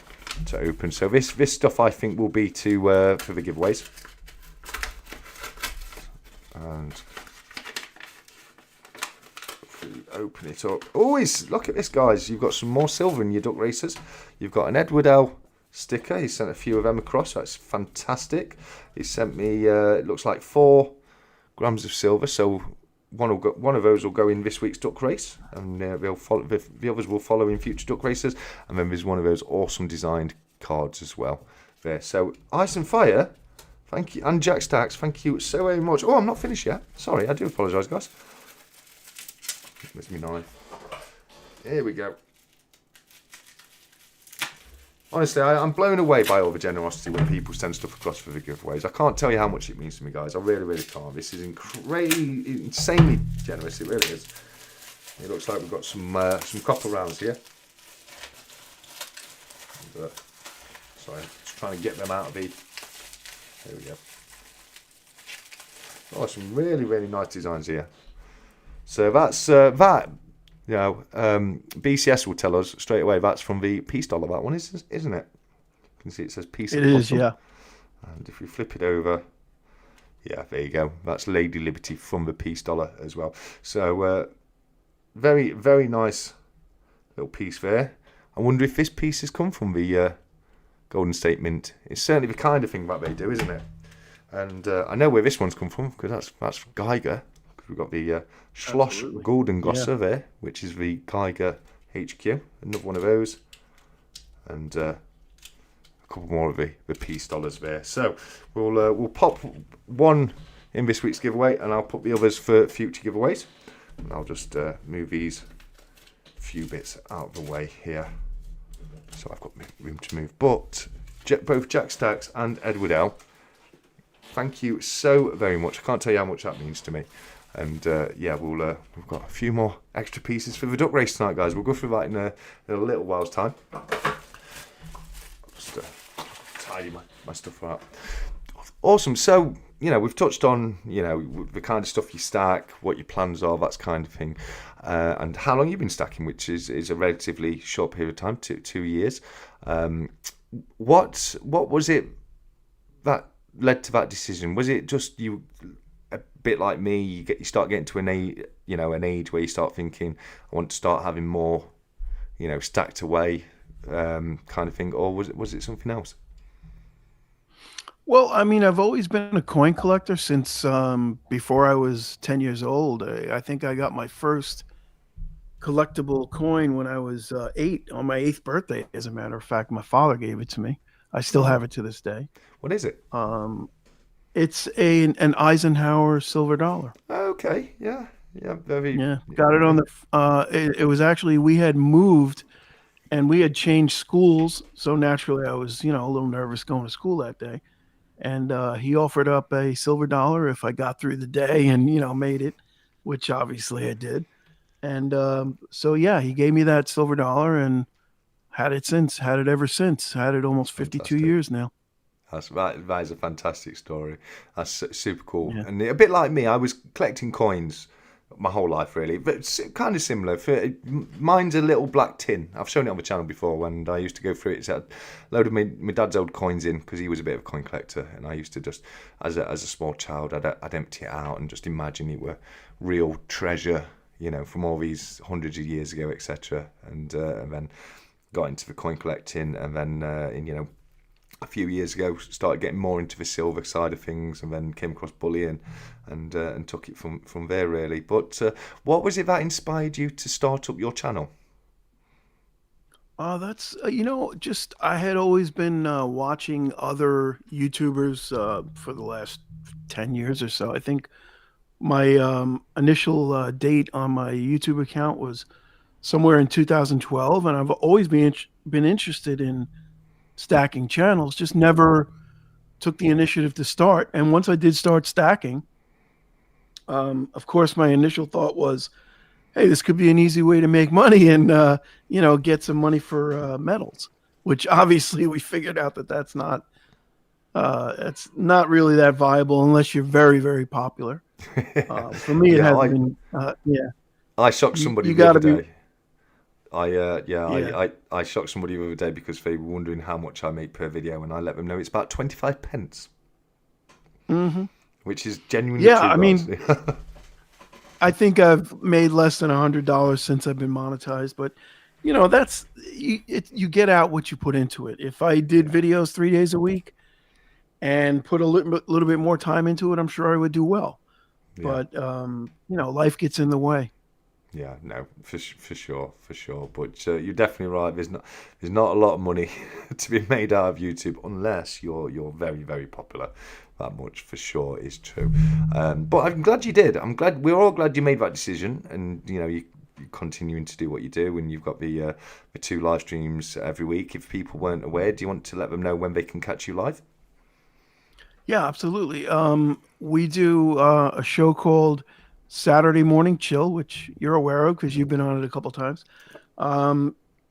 to open. So this stuff I think will be for the giveaways. And open it up. Always look at this, guys. You've got some more silver in your duck racers. You've got an Edward L sticker. He sent a few of them across. That's fantastic. He sent me. It looks like 4 grams of silver. So one of those will go in this week's duck race, and they'll follow. The others will follow in future duck races. And then there's one of those awesome designed cards as well there. So 𝗖cie𝗺𝗺𝗺𝗺, thank you, and Jack Stacks, thank you so very much. Oh, I'm not finished yet. Sorry, I do apologise, guys. There's me knife. Here we go. Honestly, I'm blown away by all the generosity when people send stuff across for the giveaways. I can't tell you how much it means to me, guys. I really, really can't. This is insanely generous. It really is. It looks like we've got some copper rounds here. And, sorry, just trying to get them out of the. There we go. Oh, some really, really nice designs here. So that's that. You know, BCS will tell us straight away that's from the Peace Dollar. That one is, isn't it? You can see it says Peace. It is, yeah. And if we flip it over, yeah, there you go. That's Lady Liberty from the Peace Dollar as well. So very, very nice little piece there. I wonder if this piece has come from the Golden State Mint. It's certainly the kind of thing that they do, isn't it? And I know where this one's come from because that's Geiger. We've got the Schloss Goldengosser there, which is the Geiger HQ. Another one of those. And a couple more of the Peace Dollars there. So we'll pop one in this week's giveaway, and I'll put the others for future giveaways. And I'll just move these few bits out of the way here. So I've got room to move. But both Jack Stacks and Edward L, thank you so very much. I can't tell you how much that means to me. And yeah, we've got a few more extra pieces for the duck race tonight, guys. We'll go through that in a little while's time. Just tidy my stuff up. Awesome. So, you know, we've touched on, you know, the kind of stuff you stack, what your plans are, that kind of thing, and how long you've been stacking, which is a relatively short period of time, 2 years. What was it that led to that decision? Was it just you, a bit like me, you start getting to an age where you start thinking, I want to start having more, you know, stacked away kind of thing, or was it something else? Well, I mean, I've always been a coin collector since before I was 10 years old. I think I got my first collectible coin when I was 8, on my 8th birthday. As a matter of fact, my father gave it to me. I still have it to this day. What is it? It's an Eisenhower silver dollar. Okay, yeah, very. Yeah, got it on the. It was actually, we had moved, and we had changed schools, so naturally I was, you know, a little nervous going to school that day. And he offered up a silver dollar if I got through the day and, you know, made it, which obviously I did. And so, yeah, he gave me that silver dollar and had it ever since. Had it almost 52 years now. That is a fantastic story. That's super cool. Yeah. And a bit like me, I was collecting coins my whole life, really, but it's kind of similar. Mine's a little black tin. I've shown it on the channel before when I used to go through it. It's had a load of my dad's old coins in because he was a bit of a coin collector, and I used to just, as a small child, I'd empty it out and just imagine it were real treasure, you know, from all these hundreds of years ago, etc. And then got into the coin collecting, and then you know, a few years ago started getting more into the silver side of things, and then came across bullion and took it from there, really. But what was it that inspired you to start up your channel? That's you know, just I had always been watching other YouTubers for the last 10 years or so. I think my initial date on my YouTube account was somewhere in 2012, and I've always been interested in stacking channels, just never took the initiative to start. And once I did start stacking, of course, my initial thought was, hey, this could be an easy way to make money and, you know, get some money for medals, which obviously we figured out that that's not really that viable unless you're very, very popular. For me, it has been, yeah. I shocked somebody the other day. I shocked somebody the other day because they were wondering how much I make per video, and I let them know it's about 25 pence. Mm-hmm. Which is genuinely true. I mean, I think I've made less than $100 since I've been monetized, but you know, that's you get out what you put into it. If I did videos 3 days a week and put a little bit more time into it, I'm sure I would do well. Yeah. But you know, life gets in the way. Yeah, no, for sure. But you're definitely right. There's not a lot of money to be made out of YouTube unless you're very, very popular. That much for sure is true. But I'm glad you did. We're all glad you made that decision, and you know, you're continuing to do what you do, and you've got the 2 live streams every week. If people weren't aware, do you want to let them know when they can catch you live? Yeah, absolutely. We do a show called Saturday Morning Chill, which you're aware of because you've been on it a couple times.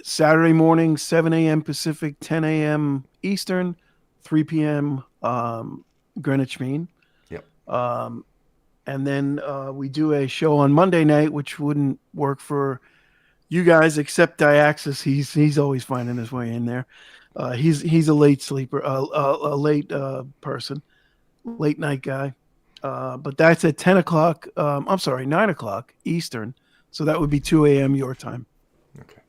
Saturday morning, 7 a.m. Pacific, 10 a.m. Eastern, 3 p.m. Greenwich Mean. Yep. and then we do a show on Monday night, which wouldn't work for you guys except Diaxis. He's always finding his way in there. He's a late sleeper, a late person, late night guy. But that's at 10 o'clock. I'm sorry, 9 o'clock Eastern. So that would be 2 a.m. your time. Okay.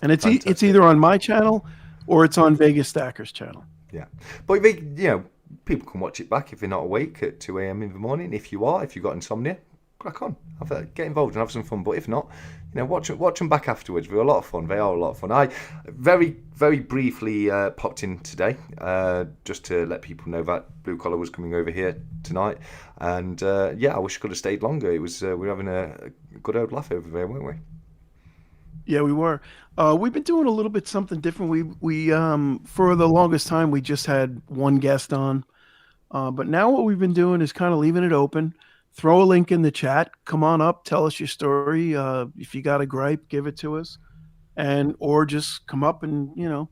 And it's either on my channel or it's on Vegas Stacker's channel. Yeah. But, you know, people can watch it back if they're not awake at 2 a.m. in the morning. If you've got insomnia, crack on. Get involved and have some fun. But if not, you know, watch them back afterwards. They're a lot of fun. They are a lot of fun. I very, very briefly popped in today just to let people know that Blue Collar was coming over here tonight. And I wish I could have stayed longer. It was we were having a good old laugh over there, weren't we? Yeah, we were. We've been doing a little bit something different. We for the longest time we just had one guest on, but now what we've been doing is kind of leaving it open. Throw a link in the chat. Come on up, tell us your story. If you got a gripe, give it to us, or just come up and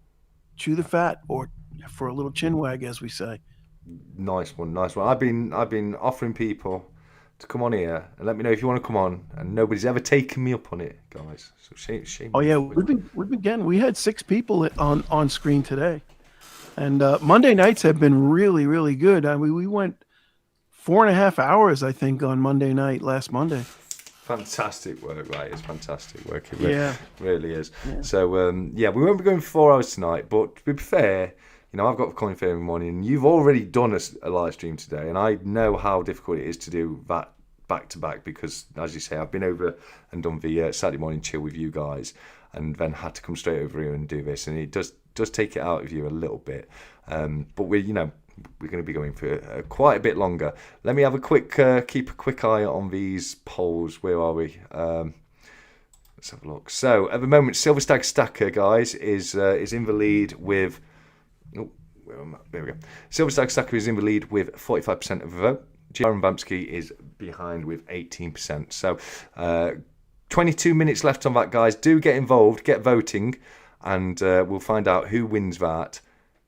chew the fat, or for a little chin wag, as we say. Nice one. I've been offering people to come on here and let me know if you want to come on, and nobody's ever taken me up on it, guys. So shame. Oh yeah, we had 6 people on screen today, and Monday nights have been really, really good. I mean, we went 4.5 hours, I think, on Monday night last Monday. Fantastic work, right? It's fantastic work. It really is. Yeah. So we won't be going for 4 hours tonight, but to be fair, I've got Colin Fair in the morning, and you've already done a live stream today, and I know how difficult it is to do that back to back because, as you say, I've been over and done the Saturday morning chill with you guys, and then had to come straight over here and do this, and it does take it out of you a little bit. But we're going to be going for quite a bit longer. Let me have keep a quick eye on these polls. Where are we? Let's have a look. So at the moment, Silver Stag Stacker, guys, is in the lead with. Oh, there we go. Silver Stag Stacker is in the lead with 45% of the vote. 𝗵𝗵𝗁 is behind with 18%. So 22 minutes left on that, guys. Do get involved, get voting, and we'll find out who wins that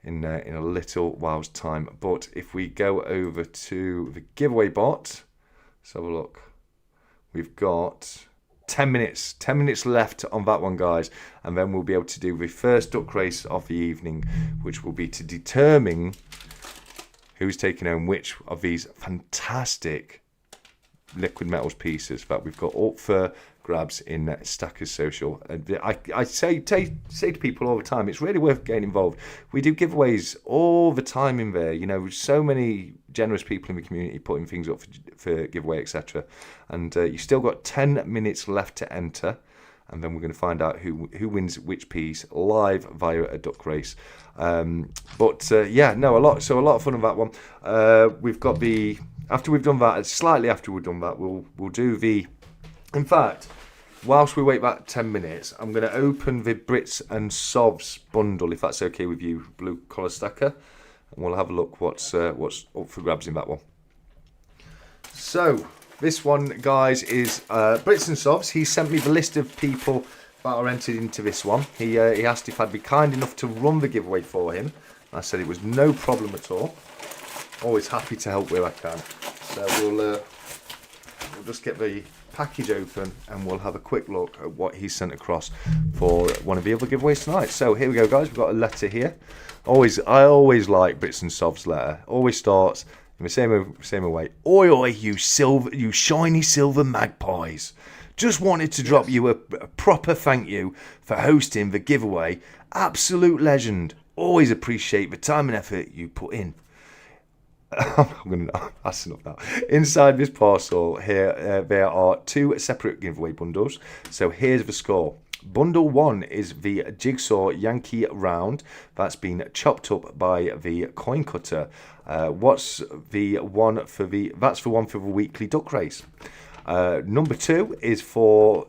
in a little while's time. But if we go over to the giveaway bot, let's have a look. We've got 10 minutes left on that one, guys, and then we'll be able to do the first duck race of the evening, which will be to determine who's taking home which of these fantastic liquid metals pieces that we've got up for grabs in Stackers Social. I say to people all the time, it's really worth getting involved. We do giveaways all the time in there. So many generous people in the community putting things up for giveaway, etc. And you still got 10 minutes left to enter, and then we're going to find out who wins which piece live via a duck race. A lot of fun on that one. We've got after we've done that, slightly after we've done that, we'll do the. In fact, whilst we wait back 10 minutes, I'm going to open the Brits and Sovs bundle, if that's okay with you, Blue Collar Stacker, and we'll have a look what's up for grabs in that one. So this one, guys, is Brits and Sovs. He sent me the list of people that are entered into this one. He asked if I'd be kind enough to run the giveaway for him. I said it was no problem at all. Always happy to help where I can. So we'll just get the package open and we'll have a quick look at what he sent across for one of the other giveaways tonight. So here we go, guys. We've got a letter here. I always like Brits and Sov's letter. Always starts in the same way. Oi, you shiny silver magpies. Just wanted to drop you a proper thank you for hosting the giveaway. Absolute legend. Always appreciate the time and effort you put in. That's enough now. Inside this parcel here, there are 2 separate giveaway bundles. So here's the score. Bundle 1 is the Jigsaw Yankee round that's been chopped up by the coin cutter. That's the one for the weekly duck race. Number 2 is for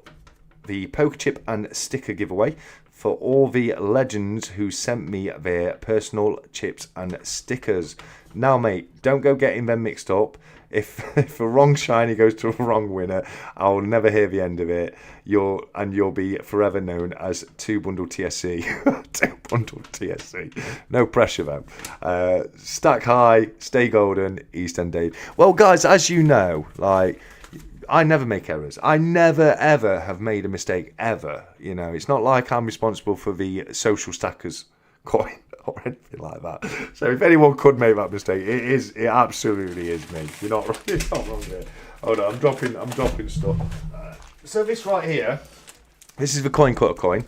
the poker chip and sticker giveaway for all the legends who sent me their personal chips and stickers. Now, mate, don't go getting them mixed up. if a wrong shiny goes to a wrong winner, I'll never hear the end of it. You'll be forever known as 2 Bundle TSC. 2 Bundle TSC. No pressure though. Stack high, stay golden, East End Dave. Well, guys, as you know, like, I never make errors. I never, ever have made a mistake, ever. You know, it's not like I'm responsible for the social stackers coin or anything like that. So if anyone could make that mistake, it absolutely is me. You're not wrong here. Hold on, I'm dropping stuff. So this right here, this is the coin cutter coin.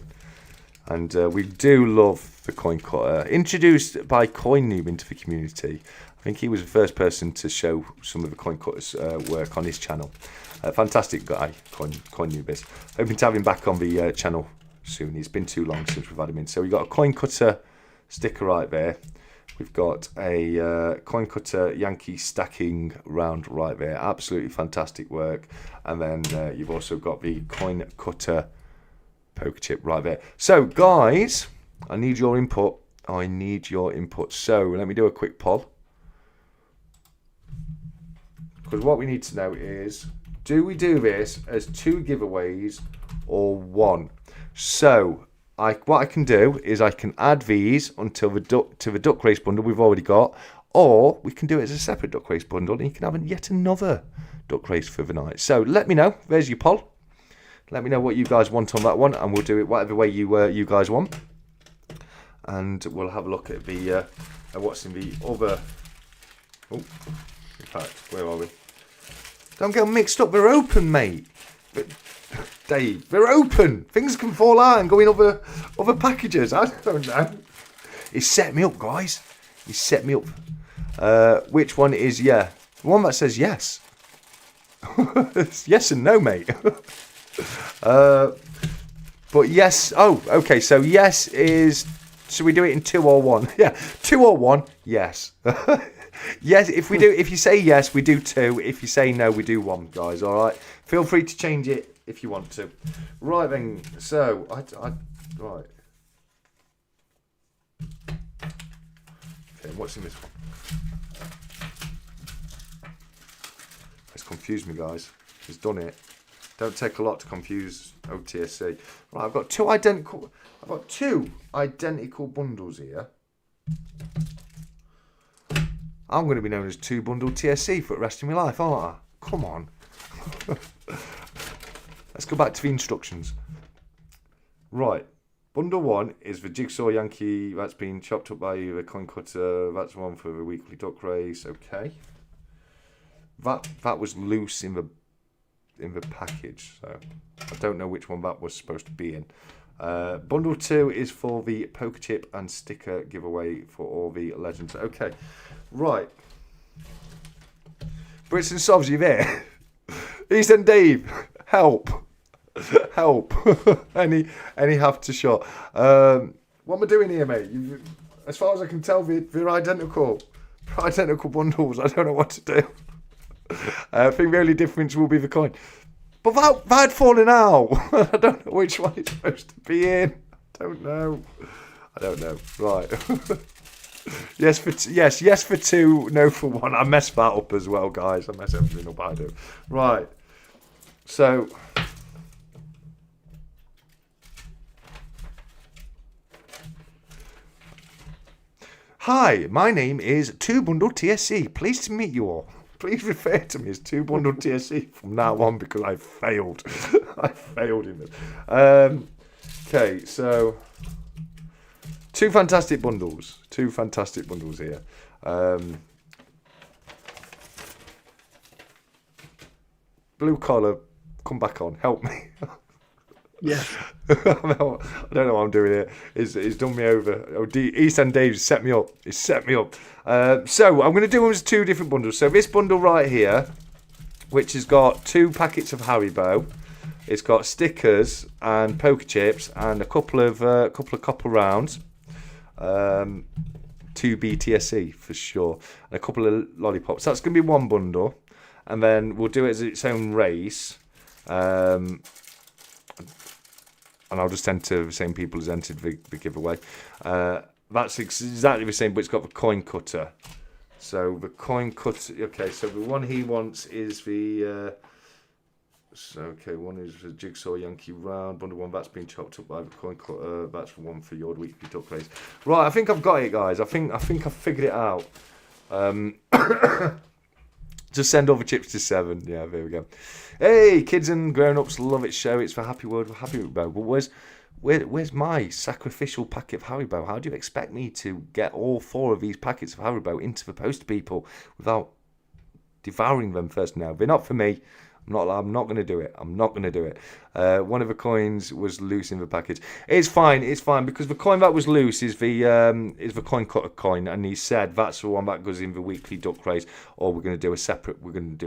And we do love the coin cutter. Introduced by 𝗀𝗺𝗺𝗃 into the community. I think he was the first person to show some of the coin cutters work on his channel. Fantastic guy, 𝗀𝗺𝗺𝗃. Hoping to have him back on the channel soon. It's been too long since we've had him in. So we've got a coin cutter sticker right there. We've got a coin cutter Yankee stacking round right there. Absolutely fantastic work. And then you've also got the coin cutter poker chip right there. So guys, I need your input. So let me do a quick poll. Because what we need to know is, do we do this as 2 giveaways or 1? So what I can do is I can add these until to the duck race bundle we've already got, or we can do it as a separate duck race bundle and you can have yet another duck race for the night. So let me know. There's your poll. Let me know what you guys want on that one, and we'll do it whatever way you guys want. And we'll have a look at the what's in the other. Oh, in fact, where are we? Don't get them mixed up. They're open, mate. But, Dave, they're open. Things can fall out and go in other packages. I don't know. He set me up, guys. He set me up. Which one is yeah? The one that says yes. It's yes and no, mate. But yes. Oh, okay. So yes is. Should we do it in 2 or 1? Yeah, 2 or 1. Yes. Yes. If you say yes, we do 2. If you say no, we do 1, guys. All right. Feel free to change it if you want to. Right then. So right. Okay. What's in this one? It's confused me, guys. It's done it. Don't take a lot to confuse OTSC. Right, I've got 2 identical bundles here. I'm going to be known as 2 Bundle TSC for the rest of my life, aren't I? Come on. Let's go back to the instructions. Right. Bundle 1 is the jigsaw Yankee that's been chopped up by the coin cutter. That's one for the weekly duck race. Okay. That was loose in the package, so I don't know which one that was supposed to be in. Bundle 2 is for the poker chip and sticker giveaway for all the legends. Okay, right. Brits and Sovs, you there? East End Dave, help. any have to shot. What am I doing here, mate? As far as I can tell, they're identical bundles. I don't know what to do. I think the only difference will be the coin. But that had fallen out. I don't know which one it's supposed to be in. I don't know. Right. Yes for 2, no for 1. I messed that up as well, guys. I mess everything up, I do. Right. So. Hi, my name is 2 Bundle TSC. Pleased to meet you all. Please refer to me as 2 Bundle TSC from now on because I failed. I failed in this. Okay, so 2 fantastic bundles. 2 fantastic bundles here. Blue collar, come back on. Help me. Yeah. I don't know what I'm doing here. It's done me over. East End Dave set me up. It's set me up. So I'm going to do them as 2 different bundles. So this bundle right here, which has got 2 packets of Haribo, it's got stickers and poker chips and a couple of copper rounds, 2 BTSC for sure, and a couple of lollipops. That's going to be 1 bundle, and then we'll do it as its own race. And I'll just enter the same people as entered the giveaway. That's exactly the same, but it's got the coin cutter So the coin cut. Okay, so the one he wants is the. One is a jigsaw Yankee round. Bundle one that's been chopped up by the coin cutter. That's one for your weekly duck race. Right, I think I've got it, guys. I think I've figured it out. Just send all the chips to 7. Yeah, there we go. Hey, kids and grown-ups, love it show. It's the happy word for Happy-Bow. But where's my sacrificial packet of Haribo? How do you expect me to get all 4 of these packets of Haribo into the post people without devouring them first? No, they're not for me. I'm not going to do it. I'm not going to do it. One of the coins was loose in the package. It's fine because the coin that was loose is the coin cutter coin, and he said that's the one that goes in the weekly duck race, or we're going to do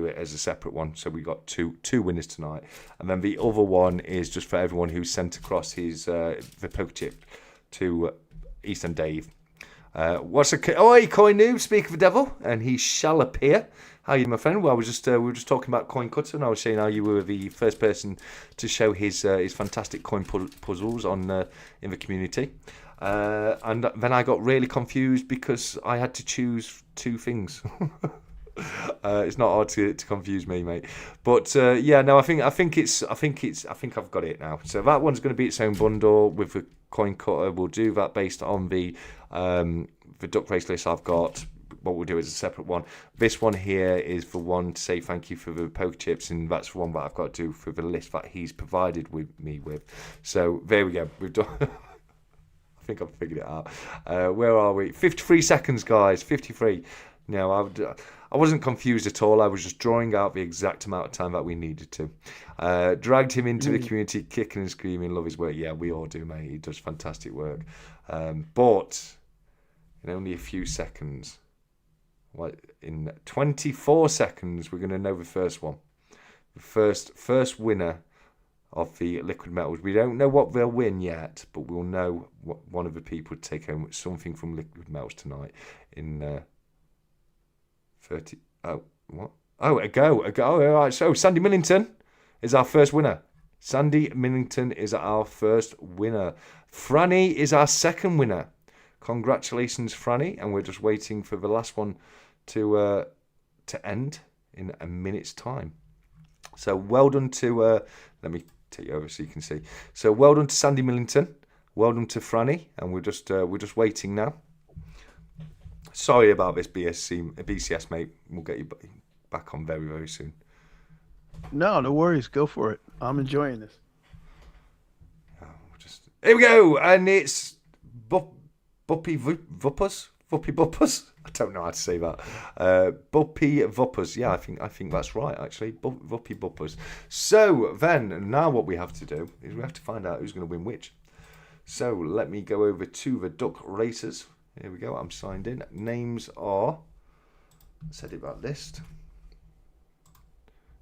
it as a separate one. So we got two winners tonight, and then the other one is just for everyone who sent across his the poker chip to Eastern Dave. What's a coin noob? Speak of the devil, and he shall appear. How are you, my friend? Well, we were just talking about coin cutter, and I was saying how you were the first person to show his fantastic coin puzzles on in the community, and then I got really confused because I had to choose 2 things. It's not hard to confuse me, mate. But yeah, no, I think I've got it now. So that one's going to be its own bundle with the coin cutter. We'll do that based on the duck race list I've got. What we'll do is a separate one. This one here is for one to say thank you for the poker chips, and that's the one that I've got to do for the list that he's provided me with. So there we go. We've done. I think I've figured it out. Where are we? 53 seconds, guys. 53. No, I wasn't confused at all. I was just drawing out the exact amount of time that we needed to. Dragged him into the community, kicking and screaming. Love his work. Yeah, we all do, mate. He does fantastic work. But in only a few seconds. In 24 seconds, we're going to know the first one. The first winner of the liquid metals. We don't know what they'll win yet, but we'll know what one of the people take home something from liquid metals tonight in 30. Oh, what? Oh, a go. All right. So Sandy Millington is our first winner. Sandy Millington is our first winner. Franny is our second winner. Congratulations, Franny. And we're just waiting for the last one to end in a minute's time. So well done to let me take you over so you can see. So well done to Sandy Millington, well done to Franny, and we're just waiting now. Sorry about this BCS, mate. We'll get you back on very, very soon. No worries. Go for it. I'm enjoying this. Here we go, and it's 𝗵𝗶𝗶𝗃. I don't know how to say that. 𝗵𝗶𝗃𝗃. Yeah, I think that's right, actually. 𝗵𝗶𝗃𝗃. So then, now what we have to do is we have to find out who's going to win which. So let me go over to the duck racers. Here we go. I'm signed in. Names are. Let's edit that list.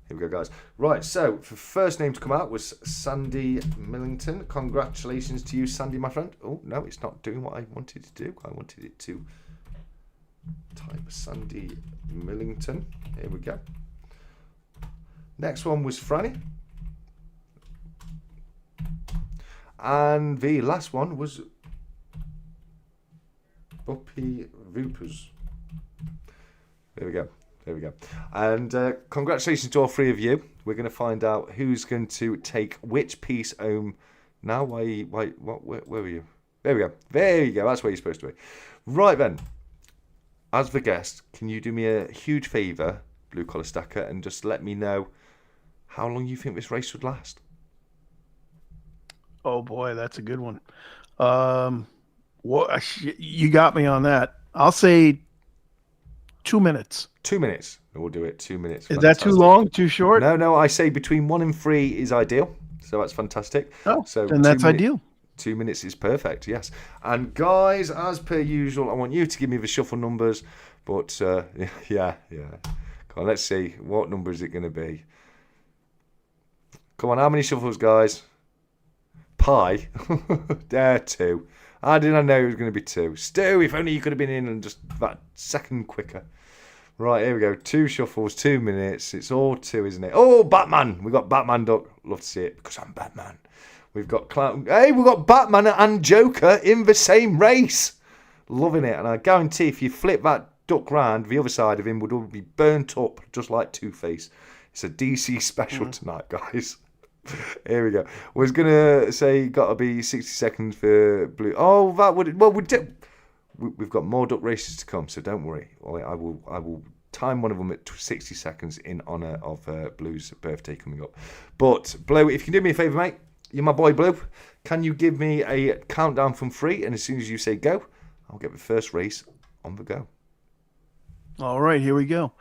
Here we go, guys. Right, so the first name to come out was Sandy Millington. Congratulations to you, Sandy, my friend. Oh, no, it's not doing what I wanted to do. I wanted it to type Sandy Millington. Here we go. Next one was Franny. And the last one was 𝗵𝗶𝗃𝗃. There we go. There we go. And congratulations to all 3 of you. We're going to find out who's going to take which piece home. Now, where were you? There we go. There you go. That's where you're supposed to be. Right then. As the guest, can you do me a huge favour, Blue Collar Stacker, and just let me know how long you think this race would last? Oh boy, that's a good one. You got me on that. I'll say 2 minutes. 2 minutes. We'll do it. 2 minutes. Is that too long? Too short? No. I say between 1 and 3 is ideal. So that's fantastic. Oh, so then that's ideal. 2 minutes is perfect. Yes. And guys, as per usual, I want you to give me the shuffle numbers. But yeah. Come on, let's see. What number is it going to be? Come on, how many shuffles, guys? Pie. There, 2. How did I know it was going to be 2? Stu, if only you could have been in and just that second quicker. Right, here we go. 2 shuffles, 2 minutes. It's all 2, isn't it? Oh, Batman. We've got Batman Duck. Love to see it because I'm Batman. We've got Clown. Hey, we've got Batman and Joker in the same race. Loving it. And I guarantee if you flip that duck round, the other side of him would all be burnt up, just like Two-Face. It's a DC special tonight, guys. Here we go. Was gonna say gotta be 60 seconds for blue. Oh, that would we've got more duck races to come, so don't worry. I will time one of them at 60 seconds in honour of Blue's birthday coming up. But Blue, if you can do me a favour, mate, you're my boy Blue. Can you give me a countdown from 3? And as soon as you say go, I'll get the first race on the go. All right, here we go.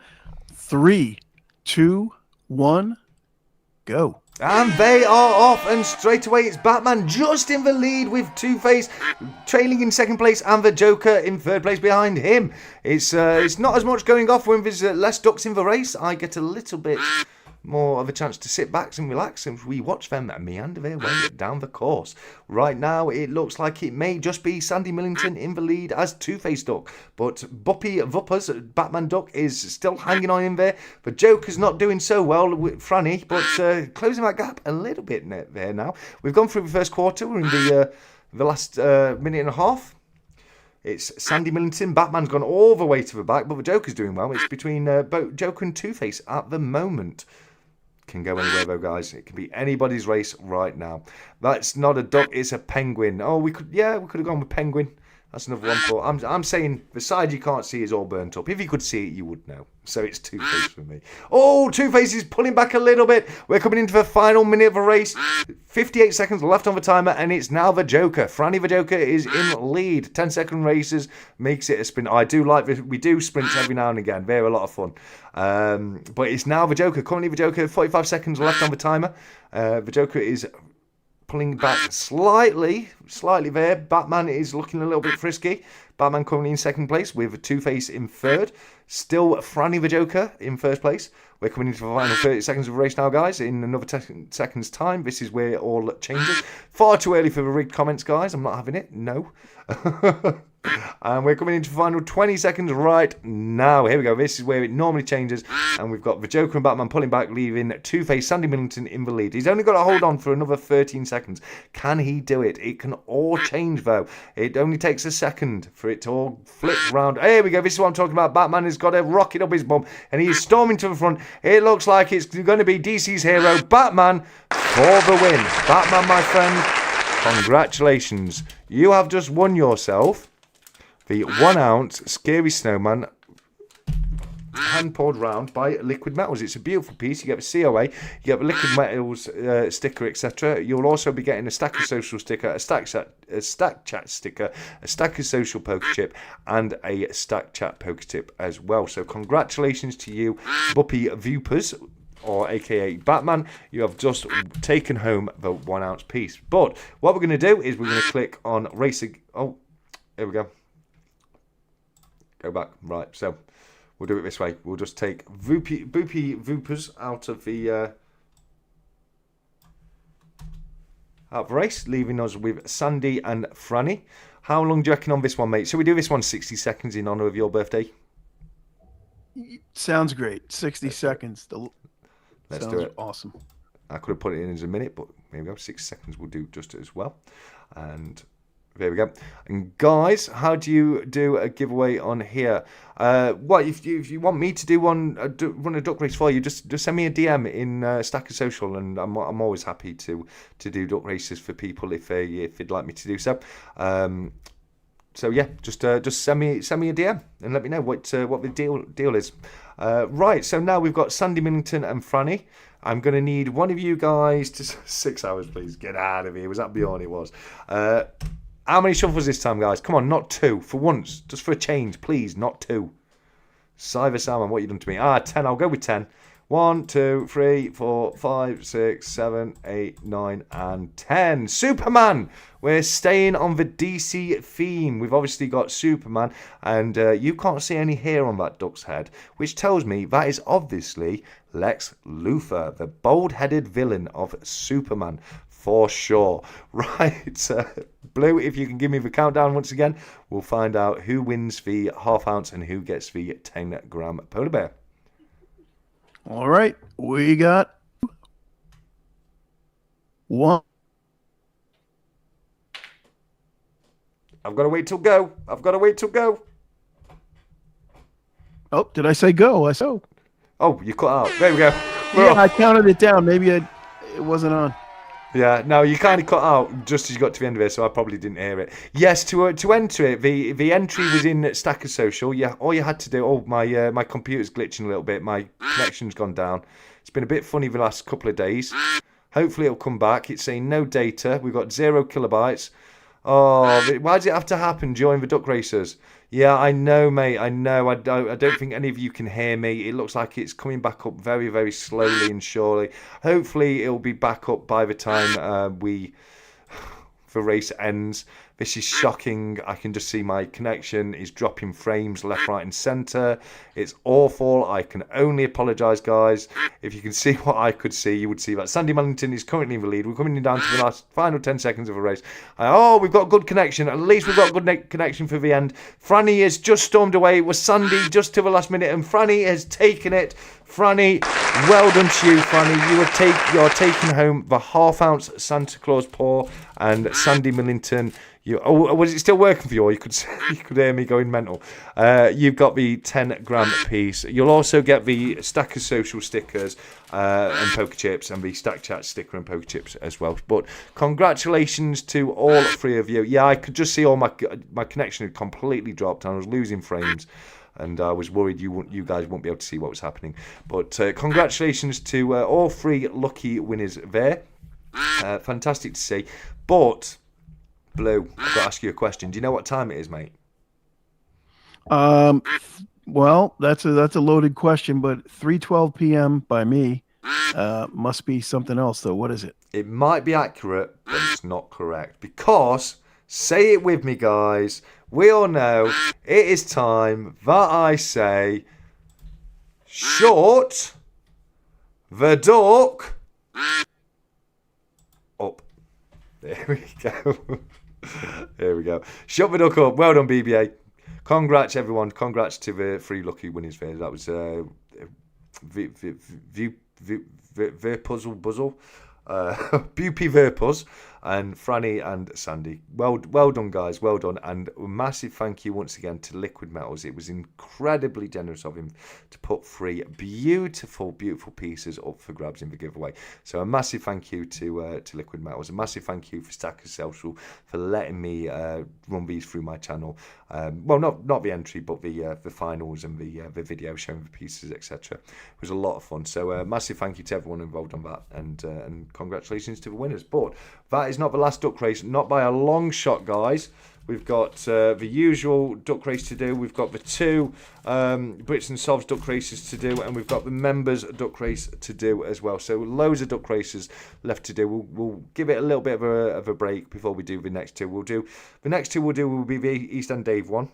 3, 2, 1, go. And they are off, and straight away it's Batman just in the lead with Two-Face trailing in second place and the Joker in third place behind him. It's not as much going off when there's less ducks in the race. I get a little bit more of a chance to sit back and relax and we watch them meander their way down the course. Right now it looks like it may just be Sandy Millington in the lead as Two-Face Duck, but 𝗵𝗵𝗆𝗃𝗃 Batman Duck is still hanging on in there. The Joker's not doing so well with Franny, but closing that gap a little bit there now. We've gone through the first quarter. We're in the last minute and a half. It's Sandy Millington. Batman's gone all the way to the back, but the Joker's doing well. It's between both Joker and Two-Face at the moment. Can go anywhere though, guys. It can be anybody's race right now. That's not a duck, it's a penguin. Oh, we could have gone with penguin. That's another one. But I'm saying the side you can't see is all burnt up. If you could see it, you would know. So it's Two-Face for me. Oh, Two-Face is pulling back a little bit. We're coming into the final minute of the race. 58 seconds left on the timer, and it's now the Joker. Franny the Joker is in lead. 10-second races makes it a sprint. I do like this. We do sprints every now and again. They're a lot of fun. But it's now the Joker. Currently the Joker, 45 seconds left on the timer. The Joker is pulling back slightly there. Batman is looking a little bit frisky. Batman currently in second place with Two-Face in third. Still Franny the Joker in first place. We're coming into the final 30 seconds of the race now, guys. In another 10 seconds time, this is where it all changes. Far too early for the rigged comments, guys. I'm not having it. No. And we're coming into the final 20 seconds right now. Here we go. This is where it normally changes. And we've got the Joker and Batman pulling back, leaving Two-Face, Sandy Millington in the lead. He's only got to hold on for another 13 seconds. Can he do it? It can all change, though. It only takes a second for it to all flip round. Here we go. This is what I'm talking about. Batman has got a rocket up his bum, and he's storming to the front. It looks like it's going to be DC's hero, Batman, for the win. Batman, my friend, congratulations. You have just won yourself the 1 ounce Scary Snowman hand poured round by Liquid Metals. It's a beautiful piece. You get the COA, you get the Liquid Metals sticker, etc. You'll also be getting a Stack of Social sticker, a Stack Chat sticker, a Stack of Social poker chip, and a Stack Chat poker tip as well. So congratulations to you, 𝗵𝗵𝗆𝗃𝗃, or aka Batman. You have just taken home the 1 ounce piece. But what we're going to do is we're going to click on racing. Oh, here we go. Go back. Right, so we'll do it this way. We'll just take 𝗵𝗵𝗆𝗃𝗃 out of the race, leaving us with Sandy and Franny. How long do you reckon on this one, mate? Shall we do this one 60 seconds in honour of your birthday? Sounds great. 60 seconds. Let's do it. Awesome. I could have put it in as a minute, but there we go. 6 seconds will do just as well. And there we go. And guys, how do you do a giveaway on here? What if you want me to do run a duck race for you? Just send me a DM in Stack of Social, and I'm always happy to do duck races for people if you'd like me to do so. So yeah, just send me a DM and let me know what the deal is. Right, so now we've got Sandy Millington and Franny. I'm going to need one of you guys to 6 hours, please. Get out of here. Was that beyond? It was. How many shuffles this time, guys? Come on, not 2. For once. Just for a change, please. Not 2. Cyber Salmon, what you done to me? 10. I'll go with 10. 1, 2, 3, 4, 5, 6, 7, 8, 9, and 10. Superman! We're staying on the DC theme. We've obviously got Superman, and you can't see any hair on that duck's head, which tells me that is obviously Lex Luthor, the bald-headed villain of Superman, for sure. Right, Blue, if you can give me the countdown once again, we'll find out who wins the ½ ounce and who gets the 10-gram polar bear. All right, we got 1. I've got to wait till go. Oh, did I say go? I so. Oh, you cut out. There we go. Yeah, I counted it down. Maybe it wasn't on. Yeah, no, you kind of cut out just as you got to the end of it, so I probably didn't hear it. Yes, to enter it, the entry was in Stacker Social. Yeah, all you had to do. Oh, my computer's glitching a little bit. My connection's gone down. It's been a bit funny the last couple of days. Hopefully it'll come back. It's saying no data. We've got 0 kilobytes. Oh, why does it have to happen? Join the duck racers. Yeah, I know, mate. I know. I don't think any of you can hear me. It looks like it's coming back up very, very slowly and surely. Hopefully, it'll be back up by the time the race ends. This is shocking. I can just see my connection is dropping frames left, right, and centre. It's awful. I can only apologise, guys. If you can see what I could see, you would see that Sandy Mellington is currently in the lead. We're coming down to the final 10 seconds of the race. Oh, we've got good connection. At least we've got good connection for the end. Franny has just stormed away. It was Sandy just to the last minute, and Franny has taken it. Franny, well done to you, Franny. You are taking home the half-ounce Santa Claus paw, and Sandy Millington. Was it still working for you? Or you could hear me going mental. You've got the 10-gram piece. You'll also get the Stacker Social stickers and poker chips, and the Stack Chat sticker and poker chips as well. But congratulations to all 3 of you. Yeah, I could just see all my connection had completely dropped, and I was losing frames. And I was worried you guys won't be able to see what was happening. But congratulations to all 3 lucky winners there. Fantastic to see. But, Blue, I've got to ask you a question. Do you know what time it is, mate? Well, that's a loaded question, but 3:12 p.m. by me must be something else, though. What is it? It might be accurate, but it's not correct. Because, say it with me, guys, we all know it is time that I say, shut the duck up. There we go. There we go. Shut the duck up. Well done, BBA. Congrats, everyone. Congrats to the 3 lucky winners there. That was 𝗵𝗶𝗃𝗀𝗃 𝗵𝗶𝗃𝗃 and Franny and Sandy. Well done, guys. Well done. And a massive thank you once again to Liquid Metals. It was incredibly generous of him to put 3 beautiful pieces up for grabs in the giveaway. So a massive thank you to Liquid Metals. A massive thank you for Stacker Social for letting me run these through my channel. Well, not the entry, but the finals and the video showing the pieces, etc. It was a lot of fun. So massive thank you to everyone involved on that, and congratulations to the winners. But that is not the last duck race, not by a long shot, guys. We've got the usual duck race to do. We've got the 2 Brits and Sovs duck races to do, and we've got the members duck race to do as well. So loads of duck races left to do. We'll give it a little bit of a break before we do the next 2. The next 2 will be the East End Dave one.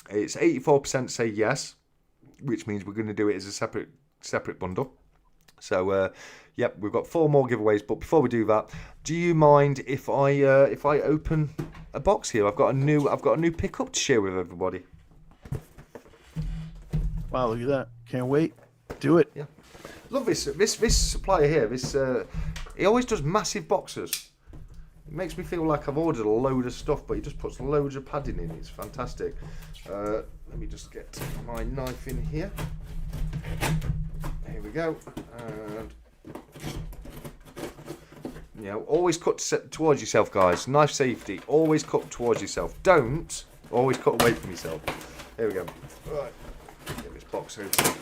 It's 84% say yes, which means we're going to do it as a separate bundle. So yep, we've got 4 more giveaways, but before we do that, do you mind if I open a box here? I've got a new pickup to share with everybody. Wow, look at that! Can't wait. Do it. Yeah, love this supplier here. He always does massive boxes. It makes me feel like I've ordered a load of stuff, but he just puts loads of padding in. It's fantastic. Let me just get my knife in here. Here we go. And always cut towards yourself, guys. Knife safety. Always cut towards yourself. Don't always cut away from yourself. Here we go. Right. Get this box open.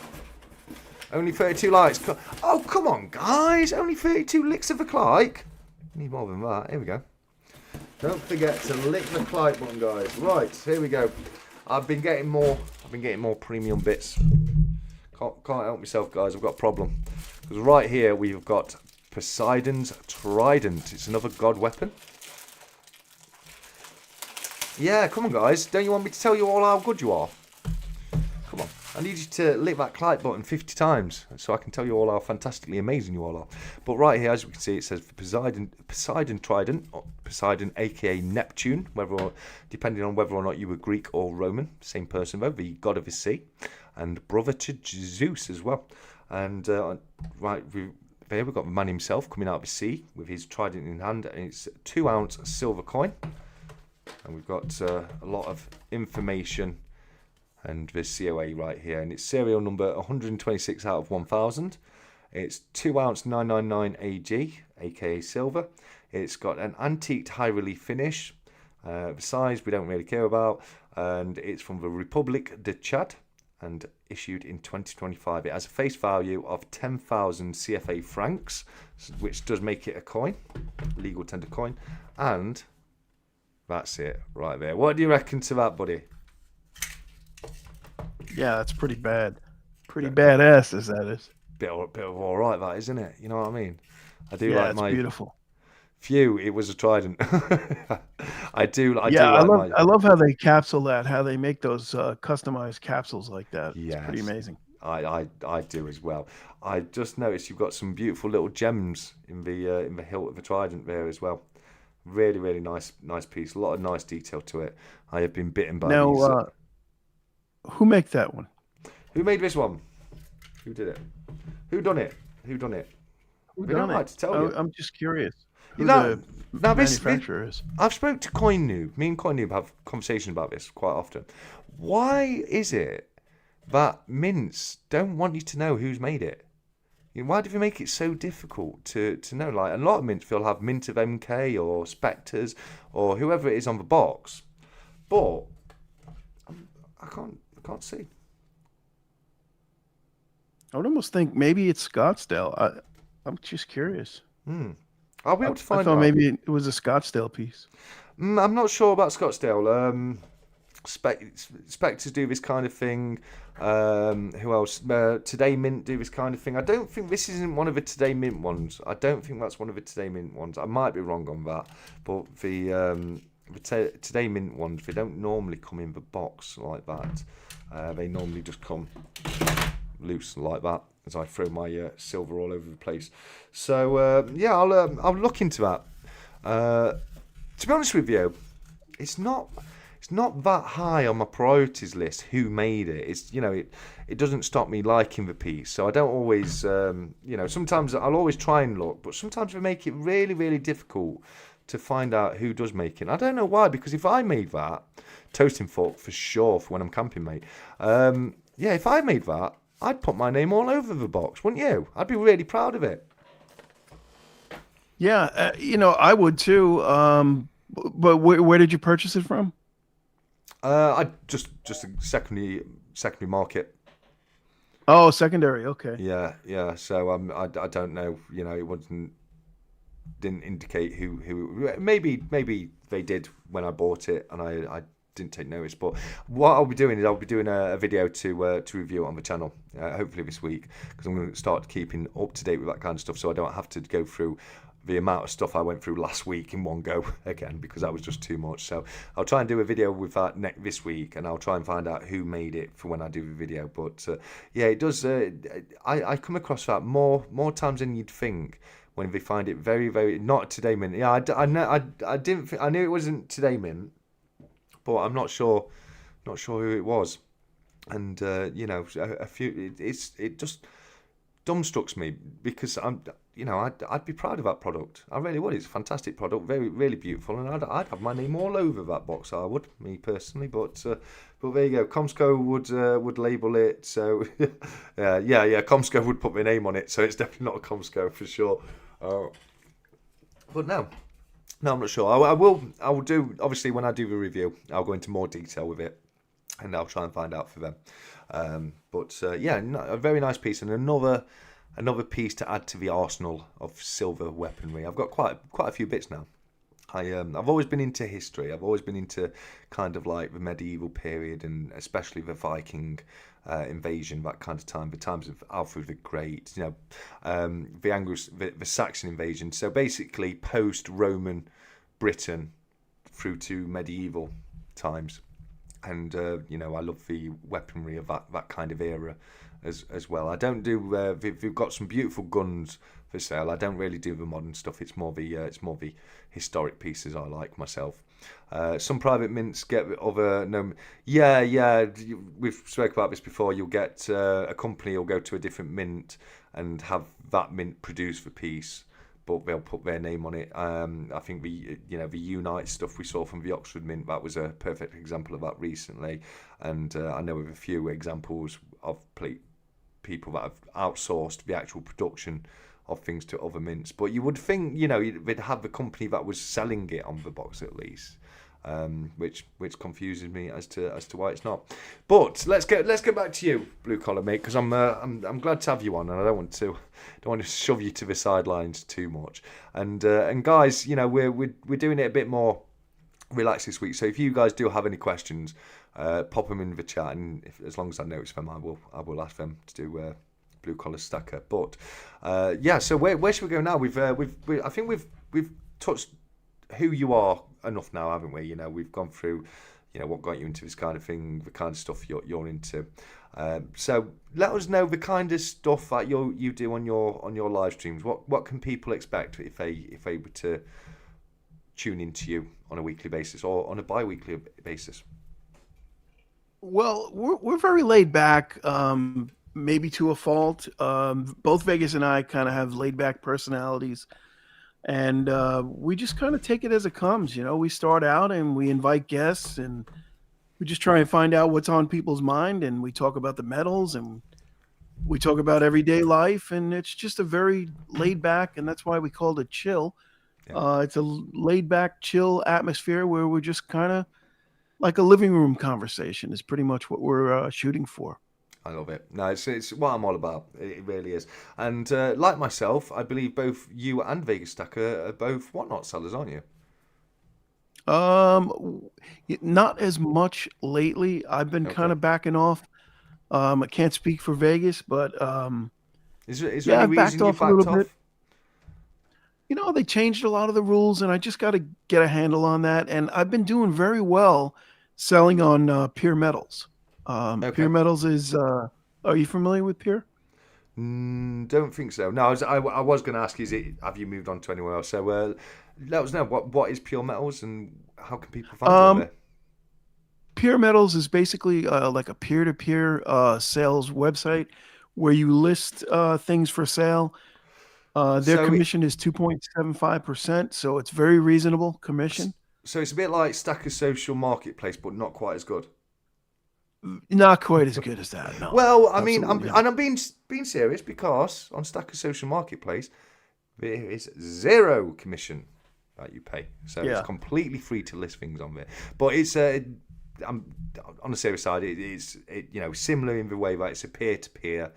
Only 32 likes. Oh, come on, guys. Only 32 licks of a like. Need more than that. Here we go. Don't forget to lick the like button, guys. Right, here we go. I've been getting more premium bits. Can't help myself, guys. I've got a problem. Because right here we've got Poseidon's Trident. It's another god weapon. Yeah, come on, guys. Don't you want me to tell you all how good you are? Come on. I need you to lick that like button 50 times so I can tell you all how fantastically amazing you all are. But right here, as we can see, it says Poseidon Trident, or Poseidon, aka Neptune, depending on whether or not you were Greek or Roman. Same person, though, the god of the sea. And brother to Zeus as well. And right there we've got the man himself coming out of the sea with his trident in hand, and it's a 2-ounce silver coin. And we've got a lot of information and the COA right here, and it's serial number 126 out of 1000. It's 2 ounce 999 AG, aka silver. It's got an antiqued high relief finish. The size we don't really care about, and it's from the Republic de Chad and issued in 2025. It has a face value of 10,000 CFA francs, which does make it a coin, legal tender coin, and that's it right there. What do you reckon to that, buddy? Yeah, that's pretty bad. Pretty badass, as that is. Bit of all right, that, isn't it? You know what I mean? I do Yeah, like it's my beautiful. Phew, it was a trident. I do. I love how they capsule that. How they make those customized capsules like that. Yes, it's pretty amazing. I do as well. I just noticed you've got some beautiful little gems in the hilt of the trident there as well. Really, really nice piece. A lot of nice detail to it. I have been bitten by these. Now, who make that one? Who made this one? Who did it? Who done it? Who done it? We don't like to tell you. I'm just curious. Who now, the manufacturer is. I've spoke to 𝗀𝗺𝗃. Me and 𝗀𝗺𝗃 have conversations about this quite often. Why is it that mints don't want you to know who's made it? Why do they make it so difficult to know? Like, a lot of mints will have mint of MK or Spectres or whoever it is on the box, but I can't see. I would almost think maybe it's Scottsdale. I'm just curious. I'll be able to find out. I thought maybe it was a Scottsdale piece. I'm not sure about Scottsdale. Spectres do this kind of thing. Who else? Today Mint do this kind of thing. I don't think this isn't one of the Today Mint ones. I don't think that's one of the Today Mint ones. I might be wrong on that. But the Today Mint ones, they don't normally come in the box like that. They normally just come loose like that as I throw my silver all over the place. So yeah, I'll look into that. To be honest with you, it's not that high on my priorities list. Who made it? It's it doesn't stop me liking the piece. So I don't always sometimes I'll always try and look, but sometimes they make it really, really difficult to find out who does make it. I don't know why, because if I made that, toasting fork for sure for when I'm camping, mate. Yeah, if I made that, I'd put my name all over the box, wouldn't you? I'd be really proud of it. Yeah, I would too. But where did you purchase it from? I just a secondary market. Oh, secondary. Okay. Yeah. So I don't know. It didn't indicate who. Maybe they did when I bought it, and I didn't take notice. But what I'll be doing is a video to review it on the channel, hopefully this week, because I'm going to start keeping up to date with that kind of stuff, so I don't have to go through the amount of stuff I went through last week in one go again, because that was just too much. So I'll try and do a video with that this week, and I'll try and find out who made it for when I do the video. But yeah, it does. I come across that more times than you'd think when they find it very, very not Today Mint. Yeah, I didn't. I knew it wasn't Today Mint, but I'm not sure who it was. And a few. It just dumbstrucks me, because I'd be proud of that product. I really would. It's a fantastic product, very, really beautiful, and I'd have my name all over that box. I would, me personally. But there you go. 𝗂𝗪𝗀 would label it. So yeah. 𝗂𝗪𝗀 would put my name on it. So it's definitely not a 𝗂𝗪𝗀 for sure. But no, I'm not sure. I will do, obviously, when I do the review, I'll go into more detail with it, and I'll try and find out for them. Yeah, a very nice piece, and another piece to add to the arsenal of silver weaponry. I've got quite a few bits now. I've always been into history. I've always been into kind of like the medieval period, and especially the Viking invasion, that kind of time, the times of Alfred the Great, the Saxon invasion. So basically post-Roman Britain through to medieval times. And I love the weaponry of that kind of era as well. I don't do. We've got some beautiful guns for sale. I don't really do the modern stuff. It's more the historic pieces I like myself. Some private mints get other. No, yeah. We've spoke about this before. You'll get a company will go to a different mint and have that mint produce the piece, but they'll put their name on it. I think the Unite stuff we saw from the Oxford Mint, that was a perfect example of that recently, and I know of a few examples of people that have outsourced the actual production of things to other mints. But you would think, they'd have the company that was selling it on the box at least, which confuses me as to why it's not. But let's get back to you, Blue Collar Mate, because I'm glad to have you on, and I don't want to shove you to the sidelines too much. And guys, we're doing it a bit more relaxed this week. So if you guys do have any questions, pop them in the chat, and as long as I notice them, I will ask them to do Blue Collar Stacker. But so where should we go now? I think we've touched who you are enough now, haven't we? We've gone through what got you into this kind of thing, the kind of stuff you're into. So let us know the kind of stuff that you do on your live streams. What can people expect if they were to tune into you on a weekly basis or on a bi-weekly basis? Well, we're very laid back, maybe to a fault. Both Vegas and I kind of have laid back personalities, and we just kind of take it as it comes. We start out and we invite guests, and we just try and find out what's on people's mind, and we talk about the metals, and we talk about everyday life, and it's just a very laid back, and that's why we called it chill. Yeah. It's a laid back, chill atmosphere where we're just kind of like a living room conversation is pretty much what we're shooting for. I love it. No, it's what I'm all about. It really is. And like myself, I believe both you and Vegas Stacker are both whatnot sellers, aren't you? Not as much lately. I've been kind of backing off. I can't speak for Vegas, but is there any reason you backed off? Bit. They changed a lot of the rules, and I just got to get a handle on that. And I've been doing very well selling on Pure Metals. Pure Metals is. Are you familiar with Pure? Don't think so. No, I was going to ask, have you moved on to anywhere else? So let us know what is Pure Metals and how can people find it there? Pure Metals is basically like a peer-to-peer sales website where you list things for sale. Their commission is 2.75%, so it's very reasonable commission. So it's a bit like Stacker Social Marketplace, but not quite as good. Not quite as good as that. No. Well, I mean, I'm being serious, because on Stacker Social Marketplace there is 0 commission that you pay, so it's completely free to list things on there. But it's on the serious side, it's similar in the way that it's a peer-to-peer.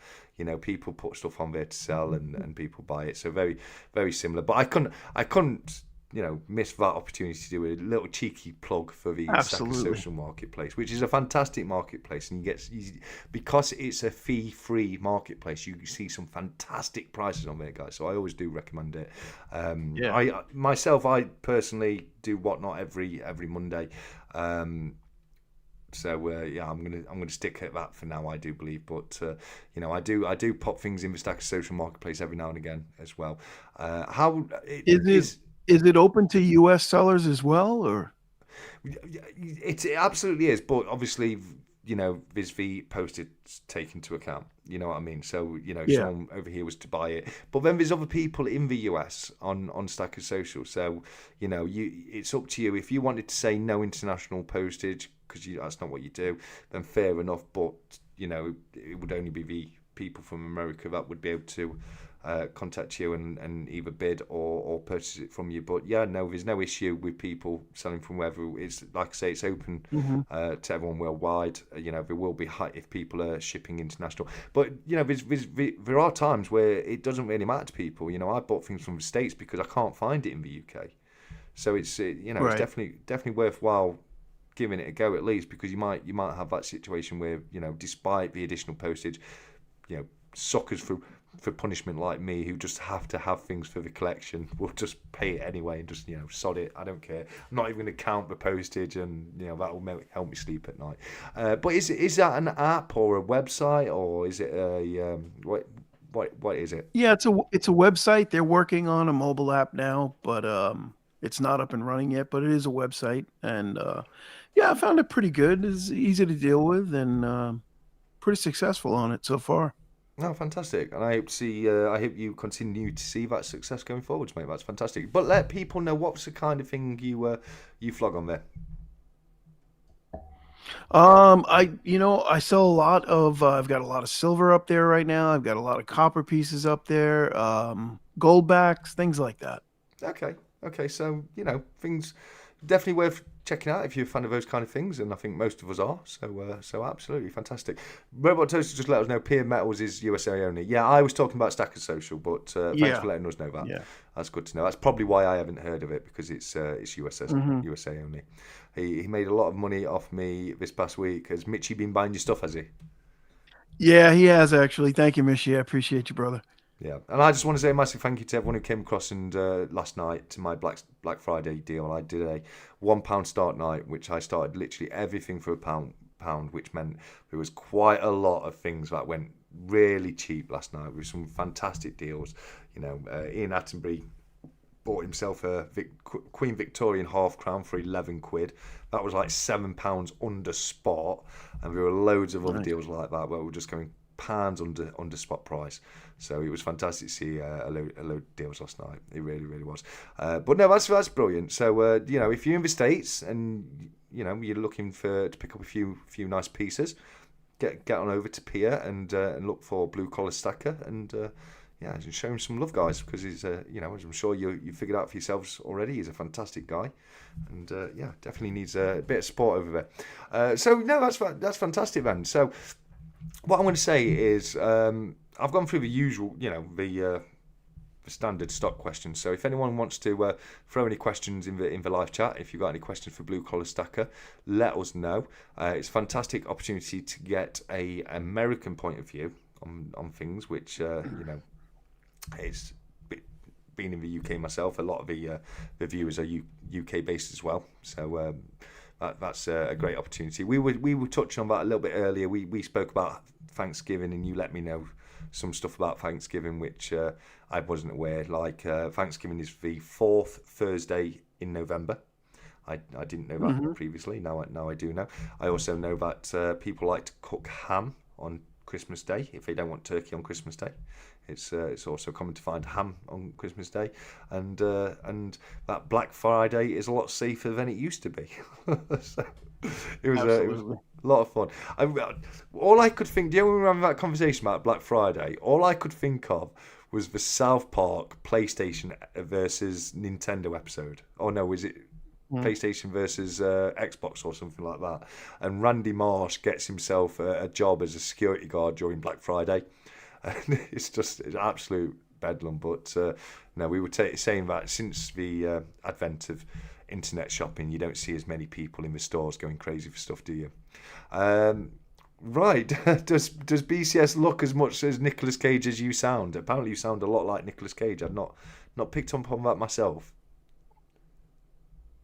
People put stuff on there to sell, and people buy it. So very, very similar. But I couldn't miss that opportunity to do a little cheeky plug for the Stacker Social Marketplace, which is a fantastic marketplace, and because it's a fee-free marketplace, you see some fantastic prices on there, guys. So I always do recommend it. I personally do whatnot every Monday. So I'm gonna stick at that for now, I do believe. But I do pop things in the Stacker Social Marketplace every now and again as well. Is it open to US sellers as well, or? It absolutely is, but obviously there's the postage taken into account. You know what I mean? So someone over here was to buy it, but then there's other people in the US on Stacker Social. So it's up to you. If you wanted to say no international postage, because that's not what you do, then fair enough. But it would only be the people from America that would be able to contact you and either bid or purchase it from you. But there's no issue with people selling from wherever. It's like I say, it's open to everyone worldwide. There will be if people are shipping international, but there are times where it doesn't really matter to people. I bought things from the States because I can't find it in the UK, so it's it's definitely worthwhile giving it a go at least, because you might have that situation where despite the additional postage, suckers for punishment like me, who just have to have things for the collection, will just pay it anyway and just sod it. I don't care. I'm not even going to count the postage, and that will help me sleep at night. But is that an app or a website, or is it a what is it? Yeah, it's a website. They're working on a mobile app now, but it's not up and running yet. But it is a website, and I found it pretty good. It's easy to deal with, and pretty successful on it so far. Oh, fantastic! And I hope to see. I hope you continue to see that success going forwards, mate. That's fantastic. But let people know what's the kind of thing you flog on there. I sell a lot of. I've got a lot of silver up there right now. I've got a lot of copper pieces up there. Gold backs, things like that. Okay, okay. So things definitely worth checking out if you're a fan of those kind of things, and I think most of us are. So absolutely fantastic. Robot Toaster just let us know 𝗕𝗂𝘃𝗃 is USA only. Yeah, I was talking about Stacker Social, but thanks for letting us know that. Yeah. That's good to know. That's probably why I haven't heard of it, because it's USA only. He made a lot of money off me this past week. Has Mitchy been buying your stuff? Has he? Yeah, he has actually. Thank you, Michi. I appreciate you, brother. Yeah, and I just want to say a massive thank you to everyone who came across and last night to my Black Friday deal. I did a £1 start night, which I started literally everything for £1, which meant there was quite a lot of things that went really cheap last night with some fantastic deals. Ian Attenbury bought himself a Queen Victorian half crown for £11. That was like £7 under spot, and there were loads of other deals like that where we're just going pounds under spot price. So it was fantastic to see a load of deals last night. It really, really was. But no, that's brilliant. So if you're in the States and you're looking to pick up a few nice pieces, get on over to Pia and look for Blue Collar Stacker and show him some love, guys, because he's as I'm sure you figured out for yourselves already, he's a fantastic guy, and definitely needs a bit of support over there. So no, that's fantastic, then. So what I'm going to say is I've gone through the usual, the standard stock questions. So if anyone wants to throw any questions in the live chat, if you've got any questions for Blue Collar Stacker, let us know. It's a fantastic opportunity to get a American point of view on things, which it's been in the UK myself. A lot of the viewers are UK based as well. So that's a great opportunity. We were touching on that a little bit earlier. We spoke about Thanksgiving, and you let me know some stuff about Thanksgiving, which I wasn't aware. Like Thanksgiving is the 4th Thursday in November. I didn't know that previously. Now I do know. I also know that people like to cook ham on Christmas Day if they don't want turkey on Christmas Day. It's also common to find ham on Christmas Day, and that Black Friday is a lot safer than it used to be. So it was a lot of fun. All I could think, do you remember that conversation about Black Friday? All I could think of was the South Park PlayStation versus Nintendo episode. Oh no, was it PlayStation versus Xbox or something like that? And Randy Marsh gets himself a job as a security guard during Black Friday. And it's absolute bedlam. But no, we were saying that since the advent of internet shopping, you don't see as many people in the stores going crazy for stuff, do you? Right. Does BCS look as much as Nicolas Cage as you sound? Apparently you sound a lot like Nicolas Cage. I've not picked up on that myself.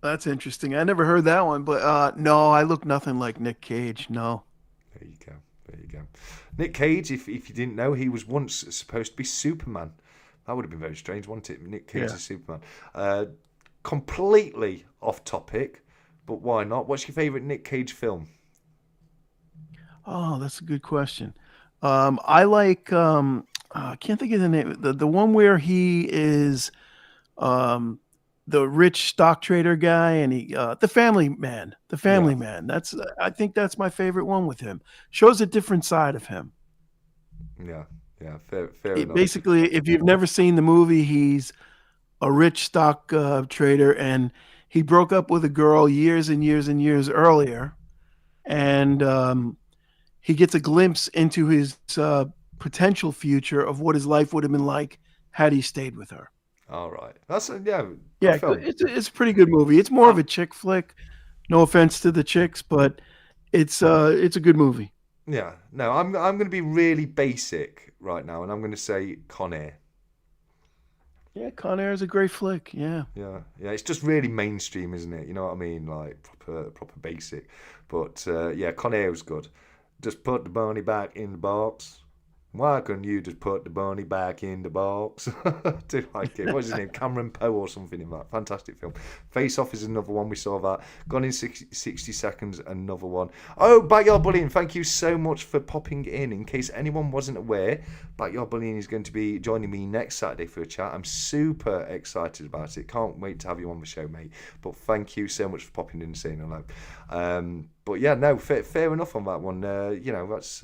That's interesting. I never heard that one, but no, I look nothing like Nick Cage. No. There you go. Nick Cage, if you didn't know, he was once supposed to be Superman. That would have been very strange, wouldn't it? Nick Cage is Superman. Completely off topic, but why not? What's your favourite Nick Cage film? Oh, that's a good question. I like I can't think of the name. The one where he is the rich stock trader guy, and he the Family Man. That's I think that's my favorite one with him. Shows a different side of him. Yeah, fair enough. Basically, if you've never seen the movie, he's a rich stock trader, and he broke up with a girl years and years and years earlier, and he gets a glimpse into his potential future of what his life would have been like had he stayed with her. All right, that's film. It's a pretty good movie. It's more of a chick flick. No offense to the chicks, but it's a good movie. Yeah, no, I'm going to be really basic right now, and I'm going to say Con Air. Yeah, Con Air is a great flick. Yeah. It's just really mainstream, isn't it? You know what I mean? Like proper basic. But Con Air was good. Just put the money back in the box. Why couldn't you just put the bunny back in the box? I do like it. What's his name? 𝗵𝗵𝗃 or something in that. Fantastic film. Face Off is another one. We saw that. Gone in 60 Seconds, another one. Oh, Backyard Bullying, thank you so much for popping in. In case anyone wasn't aware, Backyard Bullying is going to be joining me next Saturday for a chat. I'm super excited about it. Can't wait to have you on the show, mate. But thank you so much for popping in and saying hello. But yeah, no, fair enough on that one. You know, that's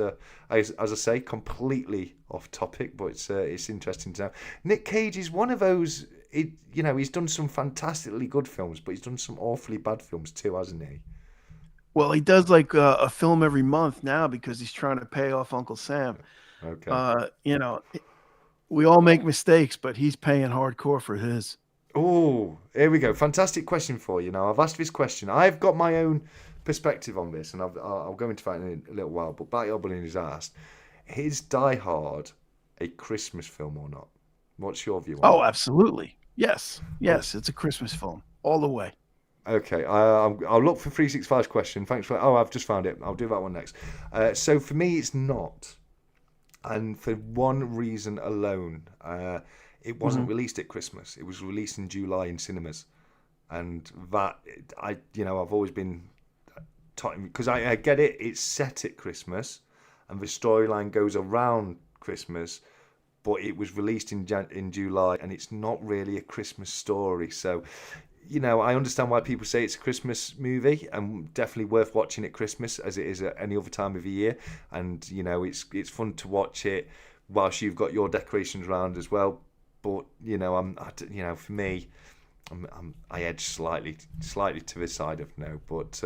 as I say, completely off topic, but it's interesting to know. Nick Cage is one of those. You know, he's done some fantastically good films, but he's done some awfully bad films too, hasn't he? Well, he does like a film every month now because he's trying to pay off Uncle Sam. Okay. You know, we all make mistakes, but he's paying hardcore for his. Oh, here we go. Fantastic question for you. Now, I've asked this question. I've got my own perspective on this, and I'll go into that in a little while. But Backyard Bullying is asked, is Die Hard a Christmas film or not? What's your view on Oh, that? absolutely. Yes. Yes, it's a Christmas film all the way. Okay, I'll look for 365's question. Thanks for. Oh, I've just found it. I'll do that one next. So for me, it's not, and for one reason alone. It wasn't released at Christmas. It was released in July in cinemas, and that I've always been taught, because I get it. It's set at Christmas, and the storyline goes around Christmas, but it was released in July, and it's not really a Christmas story. So, you know, I understand why people say it's a Christmas movie, and definitely worth watching at Christmas as it is at any other time of the year. And you know, it's fun to watch it whilst you've got your decorations around as well. But you know, for me, I edge slightly to the side of no. But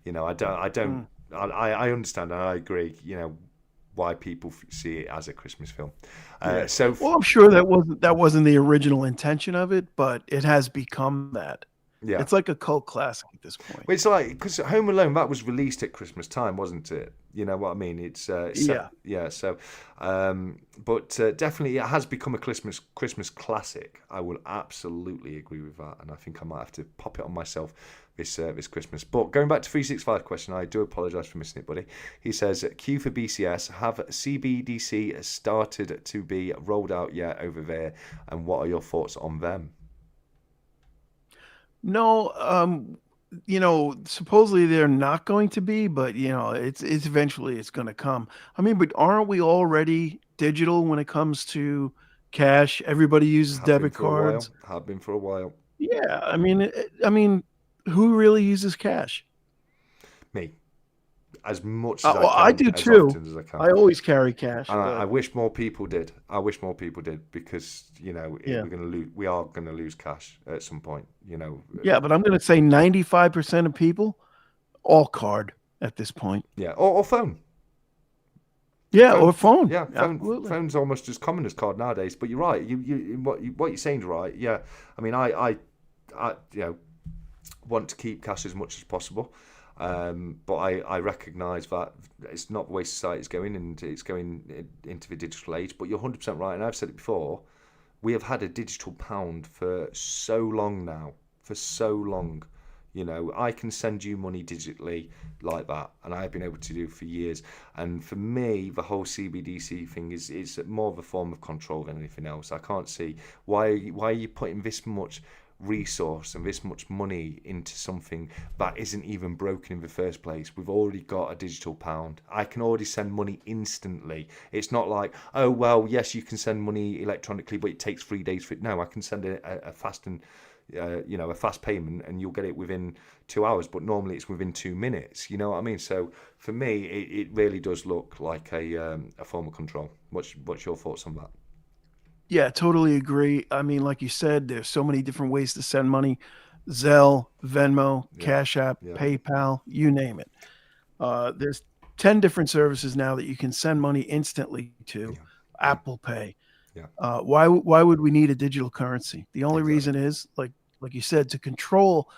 you know, I understand and I agree. You know, why people see it as a Christmas film. Yeah. So, well, I'm sure that wasn't the original intention of it, but it has become that. yeah, It's like a cult classic at this point. well, it's like, because Home Alone, that was released at Christmas time, wasn't it? You know what I mean? It's Yeah. So, but definitely it has become a Christmas classic. I will absolutely agree with that, and I think I might have to pop it on myself this Christmas. But going back to 365 question, I do apologise for missing it, buddy. He says, Q for BCS, have CBDC started to be rolled out yet over there, and what are your thoughts on them? No, you know, supposedly they're not going to be, but you know, it's eventually it's going to come. I mean, but aren't we already digital when it comes to cash? Everybody uses Have been debit for a while. cards. Have been for a while. Yeah, I mean, who really uses cash? Me. As much as Well, I I can, do as too. often as I can. I always carry cash. And I But wish more people did. I wish more people did, because you know yeah, we are gonna lose cash at some point. You know. yeah, but I'm going to say 95% of people all card at this point. Yeah, or phone. Yeah, Phone. or phone. Yeah, Absolutely. phone's almost as common as card nowadays. But you're right. What you're saying is right. Yeah, I mean, I you know, want to keep cash as much as possible. But I recognise that it's not the way society's going, and it's going into the digital age. But you're 100% right, and I've said it before. We have had a digital pound for so long now, for so long. You know, I can send you money digitally like that, and I've been able to do it for years. And for me, the whole CBDC thing is more of a form of control than anything else. I can't see why are you putting this much resource and this much money into something that isn't even broken in the first place. We've already got a digital pound. I can already send money instantly. It's not like, oh well, yes, you can send money electronically, but it takes 3 days for it. No, I can send a fast and a fast payment, and you'll get it within 2 hours, but normally it's within 2 minutes. You know what I mean? So for me, it really does look like a form of control. What's your thoughts on that? Yeah, totally agree. I mean, like you said, there's so many different ways to send money. Zelle, Venmo, Yeah, Cash App, yeah, PayPal, you name it. There's 10 different services now that you can send money instantly to. yeah, yeah, Apple Pay. yeah. Why would we need a digital currency? The only Exactly. reason is, like you said, to control,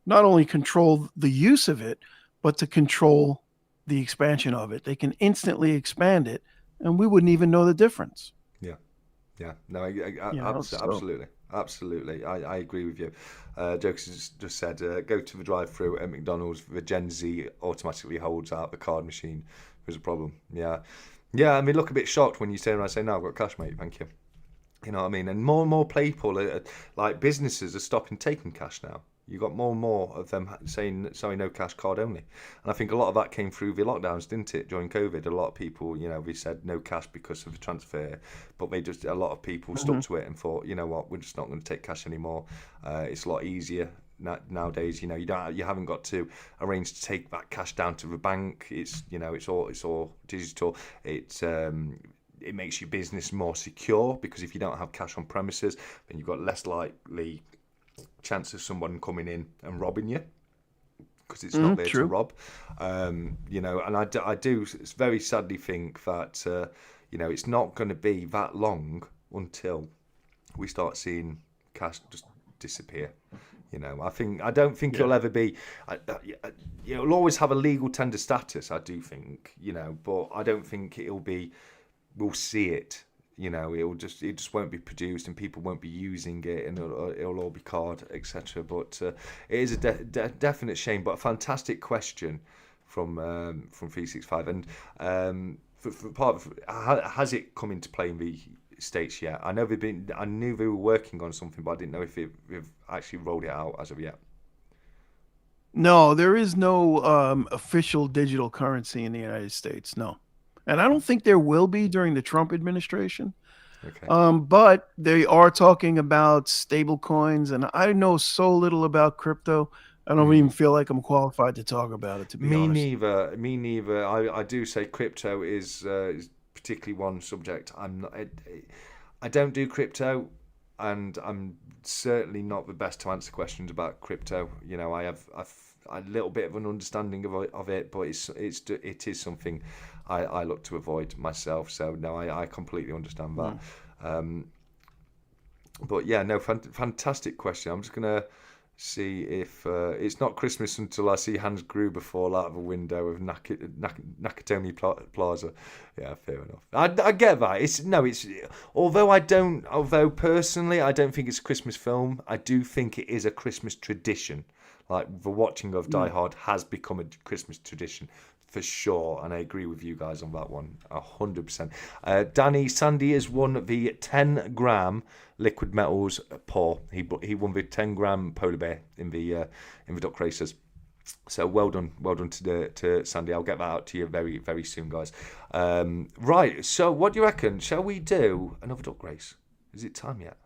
not only control the use of it, but to control the expansion of it. They can instantly expand it, and we wouldn't even know the difference. Yeah. Yeah, no, You know, so absolutely. I agree with you. Jokes just said, go to the drive-through at McDonald's. The Gen Z automatically holds out the card machine. There's a problem. Yeah, Yeah, I mean, look a bit shocked when you turn around and say, no, I've got cash, mate, thank you. You know what I mean? And more people, like businesses, are stopping taking cash now. You got more and more of them saying, sorry, no cash, card only. And I think a lot of that came through the lockdowns, didn't it? During COVID, a lot of people, you know, we said no cash because of the transfer, but a lot of people stuck to it and thought, you know what, we're just not going to take cash anymore. It's a lot easier nowadays. You know, you haven't got to arrange to take that cash down to the bank. It's, you know, it's all digital. It makes your business more secure, because if you don't have cash on premises, then you've got less likely chance of someone coming in and robbing you, because it's not there to rob. You know, and I do very sadly think that you know, it's not going to be that long until we start seeing cash just disappear. You know, I don't think it'll ever be. It'll always have a legal tender status, I do think. You know, but I don't think it'll be. We'll see it. You know, it just won't be produced, and people won't be using it, and it'll all be card, etc. But it is a definite shame. But a fantastic question from 𝗵𝗵𝗃, and for part of, has it come into play in the States yet? I knew they were working on something, but I didn't know if they've actually rolled it out as of yet. No, there is no official digital currency in the United States. No. And I don't think there will be during the Trump administration. Okay. But they are talking about stable coins, and I know so little about crypto. I don't even feel like I'm qualified to talk about it, to be honest. Me neither. I do say crypto is particularly one subject. I don't do crypto, and I'm certainly not the best to answer questions about crypto. You know, I have a little bit of an understanding of it, but it is something I look to avoid myself. So no, I completely understand that. But yeah, no, fantastic question. I'm just gonna see if it's not Christmas until I see Hans Gruber fall out of a window of 𝗕𝗂𝗀𝗃𝗃. Yeah, fair enough. I get that. It's although personally I don't think it's a Christmas film, I do think it is a Christmas tradition. Like the watching of Die Hard has become a Christmas tradition for sure, and I agree with you guys on that one 100%. Danny Sandy has won the 10-gram liquid metals pour. He won the 10-gram polar bear in the duck races. So well done to Sandy. I'll get that out to you very, very soon, guys. Right. So what do you reckon? Shall we do another duck race? Is it time yet?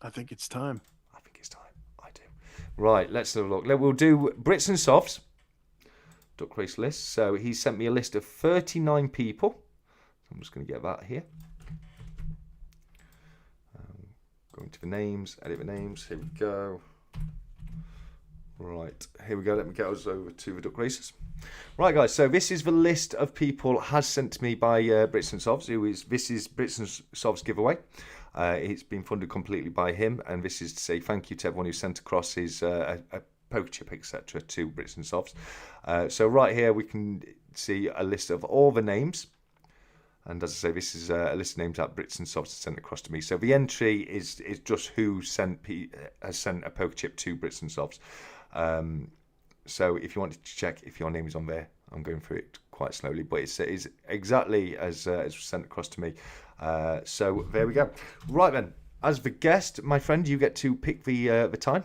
I think it's time. Right, let's have a look. We'll do Brits and Softs duck race list. So he sent me a list of 39 people. I'm just going to get that here. Going to the names, edit the names. Here we go. Right, here we go. Let me get us over to the duck races. Right, guys. So this is the list of people has sent to me by Brits and Softs. This is Brits and Softs giveaway. It's been funded completely by him, and this is to say thank you to everyone who sent across his a poker chip, etc. to Brits and Softs. So right here we can see a list of all the names, and as I say, this is a list of names that Brits and Softs sent across to me. So the entry is just who has sent a poker chip to Brits and Softs. So if you wanted to check if your name is on there, I'm going through it quite slowly, but it's exactly as sent across to me. So there we go. Right then, as the guest, my friend, you get to pick the time.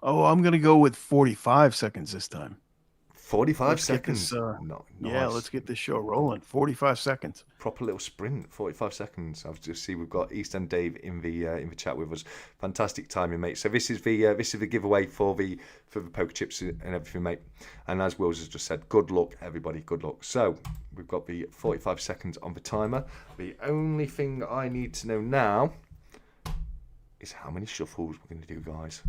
Oh, I'm gonna go with 45 seconds this time. 45 seconds. Nice. Yeah, let's get this show rolling. 45 seconds. Proper little sprint. 45 seconds. I've just see we've got East End Dave in the chat with us. Fantastic timing, mate. So this is the giveaway for the poker chips and everything, mate. And as Wills has just said, good luck, everybody. Good luck. So we've got the 45 seconds on the timer. The only thing I need to know now is how many shuffles we're going to do, guys.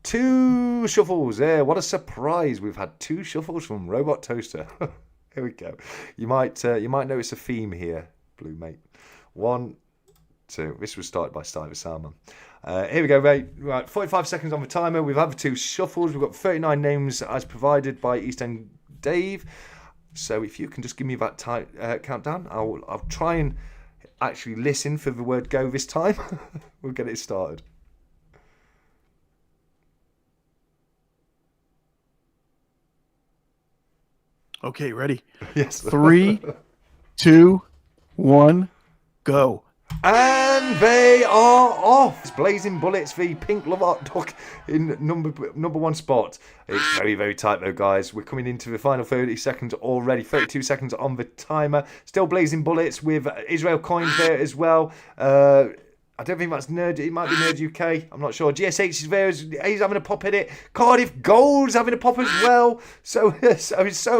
2 shuffles there. What a surprise. We've had 2 shuffles from Robot Toaster. Here we go. You might notice a theme here, Blue Mate. 1, 2. This was started by 𝗪𝗏𝗃. Here we go, mate. Right, 45 seconds on the timer. We've had the 2 shuffles. We've got 39 names as provided by East End Dave. So if you can just give me that countdown, I'll try and actually listen for the word go this time. We'll get it started. Okay, ready? Yes. 3, 2, 1, go. And they are off. It's Blazing Bullets v Pink Love Art Duck in number one spot. It's very, very tight though, guys. We're coming into the final 30 seconds already. 32 seconds on the timer. Still Blazing Bullets with Israel Coins there as well. I don't think that's Nerd. It might be Nerd UK. I'm not sure. GSH is there. He's having a pop at it. Cardiff Gold's having a pop as well. So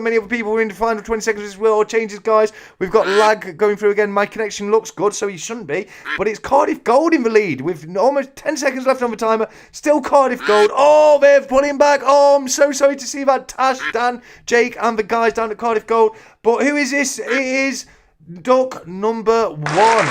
many other people are in the final 20 seconds as well. Changes, guys. We've got lag going through again. My connection looks good, so he shouldn't be. But it's Cardiff Gold in the lead with almost 10 seconds left on the timer. Still Cardiff Gold. Oh, they're pulling back. Oh, I'm so sorry to see that. Tash, Dan, Jake, and the guys down at Cardiff Gold. But who is this? It is Duck number 1.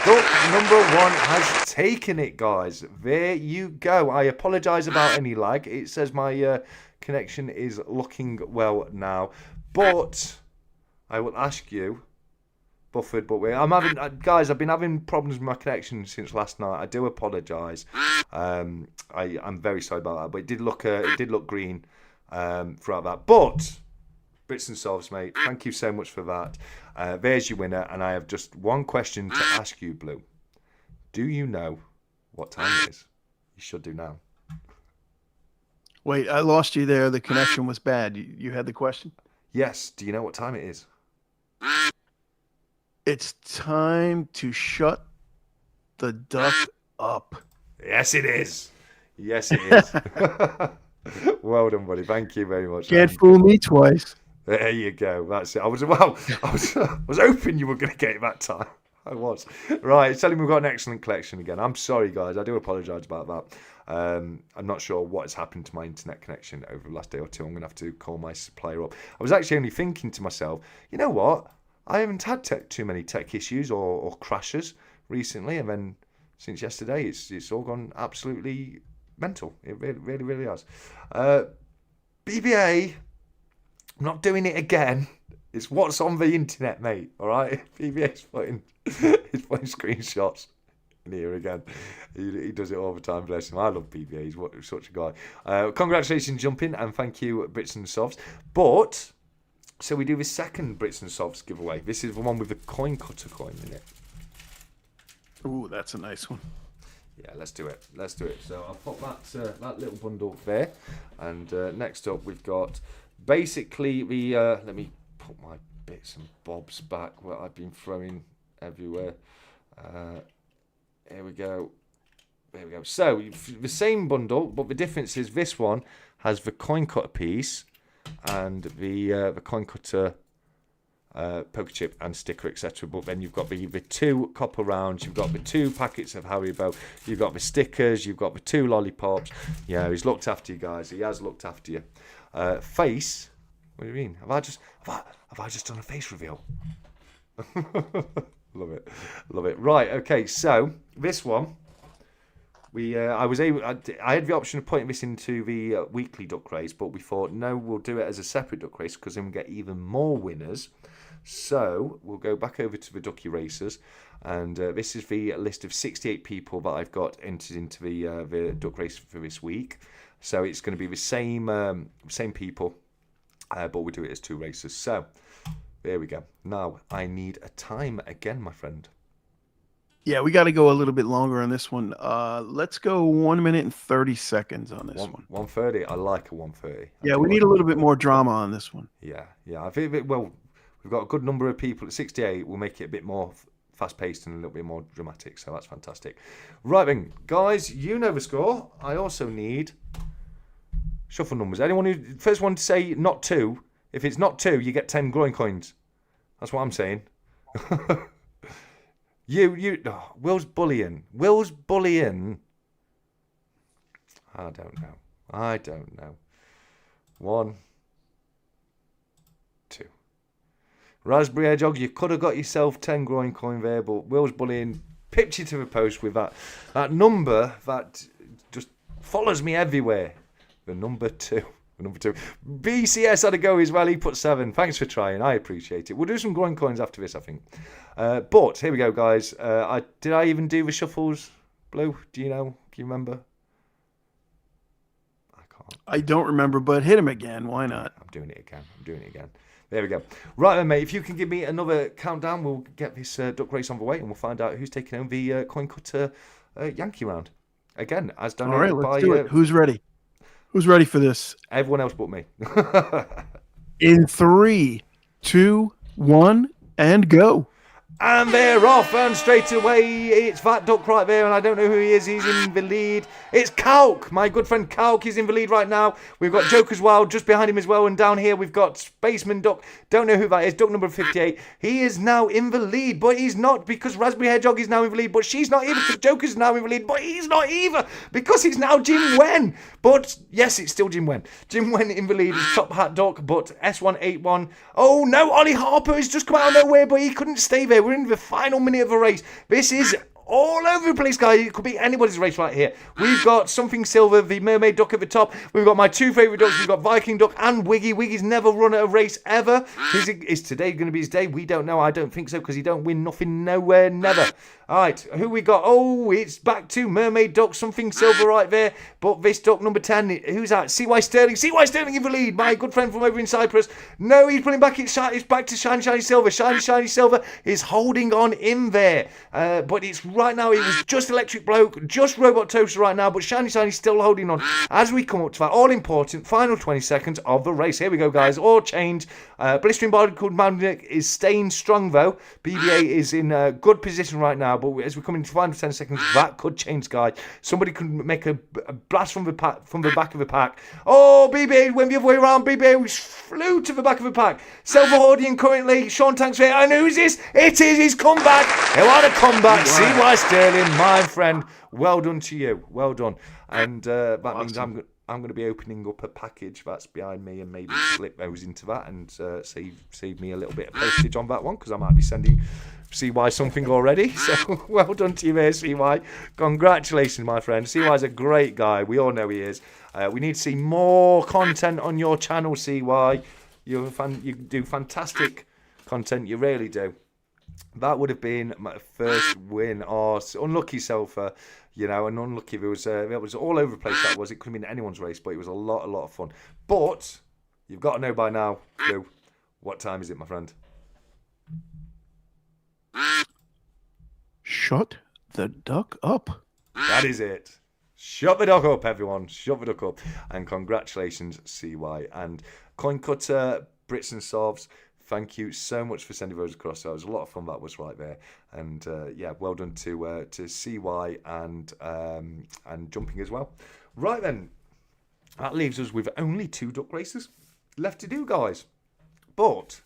Duck number 1 has taken it, guys. There you go. I apologise about any lag. It says my connection is looking well now. But I will ask you, Bufford, but I'm having, guys, I've been having problems with my connection since last night. I do apologise. I'm very sorry about that. But it did look green throughout that. But Bits and Solves, mate. Thank you so much for that. There's your winner, and I have just one question to ask you, Blue. Do you know what time it is? You should do now. Wait, I lost you there. The connection was bad. You had the question? Yes. Do you know what time it is? It's time to shut the duck up. Yes, it is. Yes, it is. Well done, buddy. Thank you very much. Can't fool me twice. There you go. That's it. I was hoping you were going to get it that time. I was. Right. It's telling me we've got an excellent collection again. I'm sorry, guys. I do apologise about that. I'm not sure what has happened to my internet connection over the last day or two. I'm going to have to call my supplier up. I was actually only thinking to myself, you know what? I haven't had too many tech issues or crashes recently. And then since yesterday, it's all gone absolutely mental. It really, really has. BBA, I'm not doing it again. It's what's on the internet, mate. All right? BBA's putting screenshots in here again. He does it all the time, bless him. I love BBA. He's such a guy. Congratulations, jumping, and thank you, Brits and Softs. But, so we do the second Brits and Softs giveaway. This is the one with the coin cutter coin in it. Ooh, that's a nice one. Yeah, let's do it. Let's do it. So I'll pop that little bundle there. And next up, we've got basically the... let me put my bits and bobs back where I've been throwing everywhere. Here we go. There we go. So the same bundle, but the difference is this one has the coin cutter piece and the coin cutter poker chip and sticker, etc. But then you've got the 2 copper rounds, you've got the 2 packets of Haribo, you've got the stickers, you've got the 2 lollipops. Yeah, he's looked after you guys. He has looked after you. Face. What do you mean? Have I just done a face reveal? Love it. Right. Okay. So this one, I had the option of putting this into the weekly duck race, but we thought no, we'll do it as a separate duck race because then we get even more winners. So we'll go back over to the ducky racers, and this is the list of 68 people that I've got entered into the duck race for this week. So it's going to be the same people, but we'll do it as 2 races. So there we go. Now I need a time again, my friend. Yeah, we got to go a little bit longer on this one. Let's go 1 minute and 30 seconds on this one. 1:30. I like a 1:30. Yeah, we need a little bit more drama on this one. Yeah. I think we've got a good number of people at 68. We'll make it a bit more fast-paced and a little bit more dramatic. So that's fantastic. Right then, guys, you know the score. I also need shuffle numbers. Anyone who first one to say not 2. If it's not 2, you get 10 groin coins. That's what I'm saying. Will's bullying. I don't know. 1, 2. Raspberry Hedgehog, you could have got yourself 10 groin coin there, but Will's bullying pipped you to the post with that number that just follows me everywhere. The number 2. BCS had a go as well. He put 7. Thanks for trying. I appreciate it. We'll do some groin coins after this, I think. But here we go, guys. Did I even do the shuffles? Blue, do you know? Can you remember? I I don't remember, but hit him again. Why not? I'm doing it again. There we go. Right then, mate, if you can give me another countdown, we'll get this duck race on the way and we'll find out who's taking home the coin cutter Yankee round. Again, as donated All right, by... let's do it. Who's ready? Who's ready for this? Everyone else but me. In 3, 2, 1, and go. And they're off, and straight away it's that duck right there, and I don't know who he is. He's in the lead. It's 𝗂𝗀𝗀𝗀. My good friend 𝗂𝗀𝗀𝗀 is in the lead right now. We've got 𝗂𝗂𝗀𝗀𝗀𝗀 Wild just behind him as well, and down here we've got Spaceman Duck. Don't know who that is. Duck number 58. He is now in the lead, but he's not, because Raspberry Hedgehog is now in the lead, but she's not either, because Joker's now in the lead, but he's not either, because it's now 𝗵𝗏𝗏. But yes, it's still 𝗵𝗏𝗏. 𝗵𝗏𝗏 in the lead is Top Hat Duck, but S181. Oh no, Ollie Harper has just come out of nowhere, but he couldn't stay there. We're in the final minute of a race. This is all over the place, guys. It could be anybody's race right here. We've got Something Silver, the Mermaid Duck at the top. We've got my two favourite ducks. We've got Viking Duck and Wiggy. Wiggy's never run at a race ever. Is today going to be his day? We don't know. I don't think so, because he don't win nothing nowhere, never. All right, who we got? Oh, it's back to Mermaid Duck, Something Silver right there. But this duck, number 10, who's that? 𝗬𝗺𝗺𝗃. 𝗬𝗺𝗺𝗃 in the lead. My good friend from over in Cyprus. No, he's pulling back. It's back to Shiny Silver. Shiny Silver is holding on in there. But it's right now, it was just Electric Bloke, just Robot Toaster right now, but Shiny's still holding on as we come up to that all-important final 20 seconds of the race. Here we go, guys. All change. Blistering Barnacle Magnet is staying strong, though. BB-8 is in a good position right now, but as we come into the final 10 seconds, that could change, guys. Somebody could make a blast from the back of the pack. Oh, BB-8 went the other way around. BB-8 flew to the back of the pack. Self-Hoarding currently. Sean Tank's here. And who's this? It is his comeback. What a comeback. 𝗬𝗺𝗺𝗃, my friend. Well done to you. Well done. And that means I'm going to be opening up a package that's behind me and maybe slip those into that and save me a little bit of postage on that one, because I might be sending 𝗬𝗺 something already. So well done to you there, 𝗬𝗺. Congratulations, my friend. 𝗬𝗺's a great guy. We all know he is. We need to see more content on your channel, 𝗬𝗺. You do fantastic content. You really do. That would have been my first win. Oh, unlucky Selfer, and unlucky. It was all over the place. That was. It could have been anyone's race, but it was a lot of fun. But you've got to know by now, Lou, what time is it, my friend? Shut the duck up. That is it. Shut the duck up, everyone. Shut the duck up. And congratulations, 𝗬𝗺. And Coin Cutter, Brits and Sovs, thank you so much for sending those across. That was a lot of fun. That was right there. And yeah, well done to 𝗬𝗺 and jumping as well. Right then, that leaves us with only 2 duck races left to do, guys. But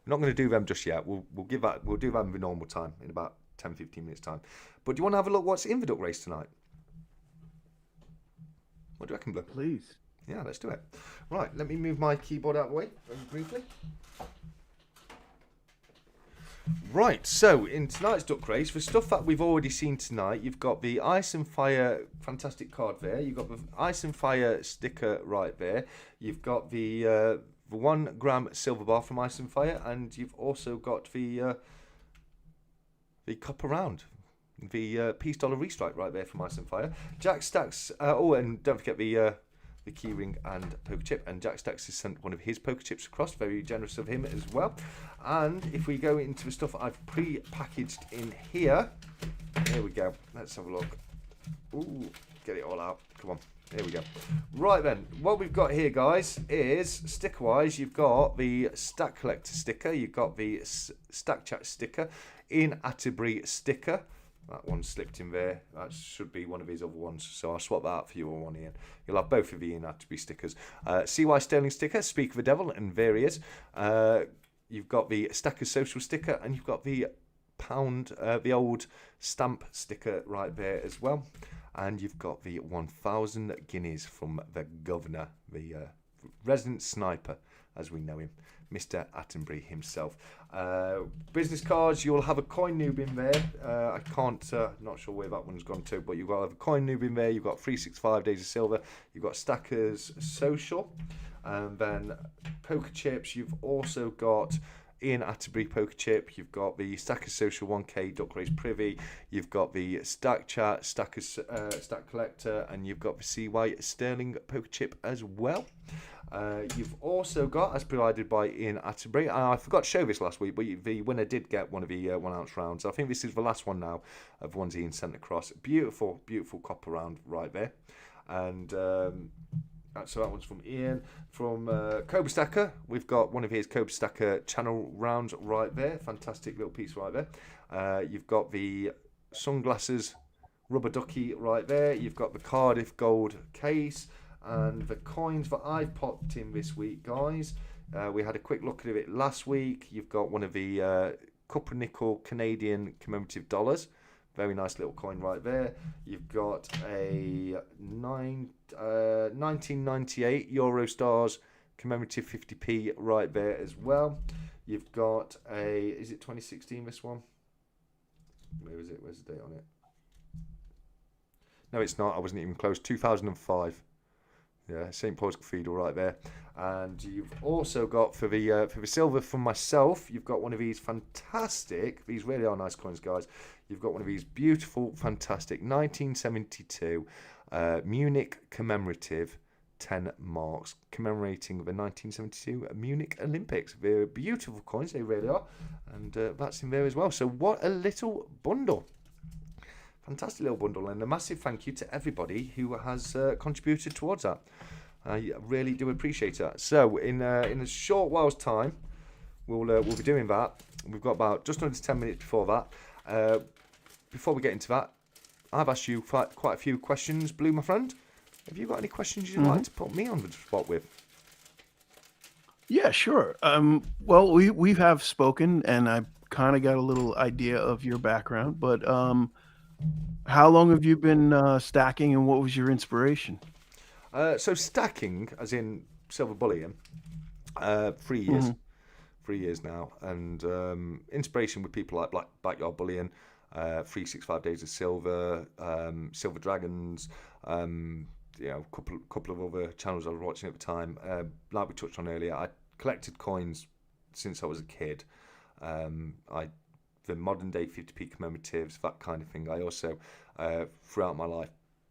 we're not going to do them just yet. We'll do that in the normal time in about 10-15 minutes time. But do you want to have a look what's in the duck race tonight? What do you reckon, Blue? Please. Yeah, let's do it. Right, let me move my keyboard out of the way very briefly. Right, so in tonight's duck race, for stuff that we've already seen tonight, you've got the Ice and Fire fantastic card there. You've got the Ice and Fire sticker right there. You've got the 1 gram silver bar from Ice and Fire, and you've also got the copper round. The Peace Dollar Restrike right there from Ice and Fire. Jack Stacks, and don't forget the key ring and poker chip. And Jack Stacks has sent one of his poker chips across. Very generous of him as well. And if we go into the stuff I've pre-packaged in here, there we go. Let's have a look. Ooh, get it all out. Come on. Here we go. Right then, what we've got here, guys, is sticker-wise, you've got the Stack Collector sticker. You've got the Stack Chat sticker. In Atterbury sticker. That one slipped in there. That should be one of his other ones. So I'll swap that out for you or one, Ian. You'll have both of the Ian Atterbury stickers. 𝗬𝗺 Sterling sticker, Speak of the Devil and various. You've got the Stacker Social sticker, and you've got the the old stamp sticker right there as well. And you've got the 1,000 guineas from the Governor, the resident sniper, as we know him, Mr. Attenbury himself. Business cards, you'll have a coin noob in there. I can't, not sure where that one's gone to, but you've got to have a coin noob in there. You've got 365 Days of Silver. You've got Stackers Social. And then poker chips. You've also got 𝗵𝗵𝗃𝗀𝗀𝗀, you've got the Stacker Social 1K Duck Race Privy, you've got the Stack Chat, Stack Collector, and you've got the CY Sterling Poker Chip as well. You've also got, as provided by 𝗵𝗵𝗃𝗀𝗀𝗀, I forgot to show this last week, but the winner did get one of the 1 ounce rounds. I think this is the last one now of ones Ian sent across. Beautiful, beautiful copper round right there. And so that one's from Ian. From 𝗀𝗶𝗃𝗀𝗀𝗀, we've got one of his 𝗀𝗶𝗃𝗀𝗀 channel rounds right there. Fantastic little piece right there. You've got the sunglasses rubber ducky right there. You've got the Cardiff gold case. And the coins that I've popped in this week, guys, we had a quick look at it last week. You've got one of the 𝗕𝗂𝗀 Canadian commemorative dollars. Very nice little coin right there. You've got a 1998 Eurostars commemorative 50p right there as well. You've got a, is it 2016 this one? Where is it? Where's the date on it? No, it's not. I wasn't even close. 2005. Yeah, St. Paul's Cathedral right there. And you've also got, for the silver from myself, you've got one of these fantastic, these really are nice coins, guys. You've got one of these beautiful, fantastic 1972 Munich commemorative 10 marks commemorating the 1972 Munich Olympics. They're beautiful coins, they really are. And that's in there as well. So what a little bundle. Fantastic little bundle, and a massive thank you to everybody who has contributed towards that. I really do appreciate that. So in a short while's time, we'll be doing that. We've got about just under 10 minutes before that. Before we get into that, I've asked you quite a few questions, Blue, my friend. Have you got any questions you'd like to put me on the spot with? Yeah, sure. Well, we have spoken, and I kind of got a little idea of your background, but how long have you been stacking, and what was your inspiration? So stacking, as in silver bullion, 3 years. 3 years now. And inspiration with people like Backyard Bullion, 365 Days of Silver, Silver Dragons, couple of other channels I was watching at the time. Like we touched on earlier, I collected coins since I was a kid. The modern day 50p commemoratives, that kind of thing. I also, throughout my life,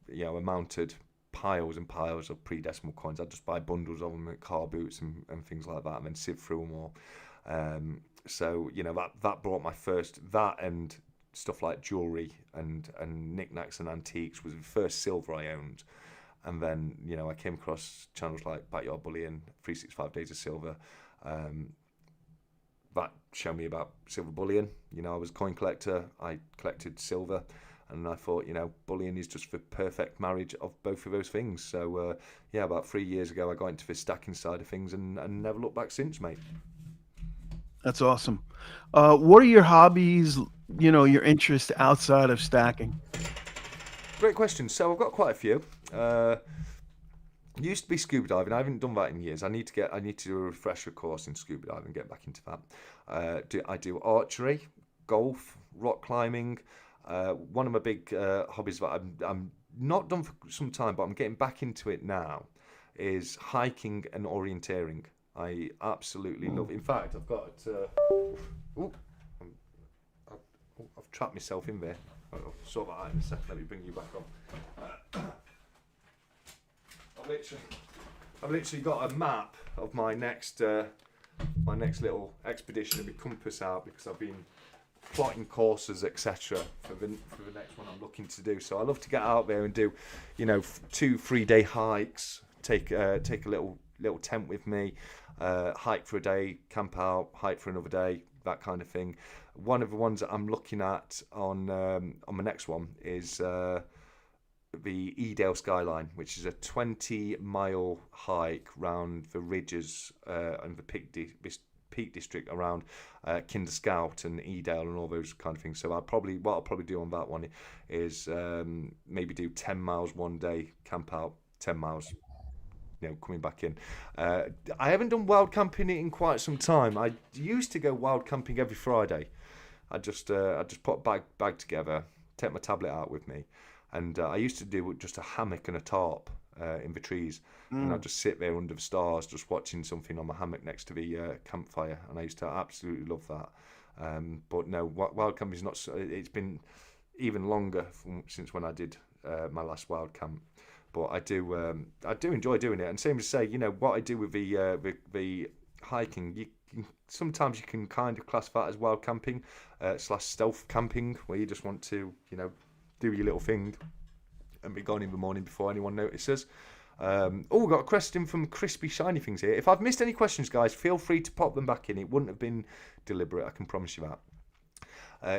amounted piles and piles of pre-decimal coins. I'd just buy bundles of them at car boots and things like that, and then sift through them all. So that brought my first, that and stuff like jewellery and knickknacks and antiques was the first silver I owned. And then I came across channels like Backyard Bullion, 365 Days of Silver. That showed me about silver bullion. I was a coin collector. I collected silver, and I thought, bullion is just the perfect marriage of both of those things. So, about 3 years ago, I got into the stacking side of things and never looked back since, mate. That's awesome. What are your hobbies, your interests outside of stacking? Great question. So I've got quite a few. Used to be scuba diving. I haven't done that in years. I need to do a refresher course in scuba diving and get back into that. I do archery, golf, rock climbing. One of my big hobbies that I'm not done for some time, but I'm getting back into it now, is hiking and orienteering. I absolutely love it. In fact, I've got I've trapped myself in there. I'll sort that out in a second. Let me bring you back on. I've literally got a map of my next little expedition of the compass out, because I've been plotting courses, etc. for the next one I'm looking to do. So I love to get out there and do 2-3 day hikes. Take a little tent with me, hike for a day, camp out, hike for another day, that kind of thing. One of the ones that I'm looking at on my next one is the Edale skyline, which is a 20-mile hike round the ridges and the Peak District around Kinderscout and Edale and all those kind of things. So what I'll probably do on that one is maybe do 10 miles one day, camp out 10 miles, coming back in. I haven't done wild camping in quite some time. I used to go wild camping every Friday. I just put a bag together, take my tablet out with me, and I used to do just a hammock and a tarp in the trees, and I'd just sit there under the stars, just watching something on my hammock next to the campfire, and I used to absolutely love that. But no, wild camping is not. It's been even longer since when I did my last wild camp. But I do enjoy doing it, and same as say, what I do with the hiking. Sometimes you can kind of class that as wild camping / stealth camping, where you just want to do your little thing and be gone in the morning before anyone notices. We've got a question from 𝗕𝗂𝗺𝗺𝗃𝗃 here. If I've missed any questions, guys, feel free to pop them back in. It wouldn't have been deliberate, I can promise you that.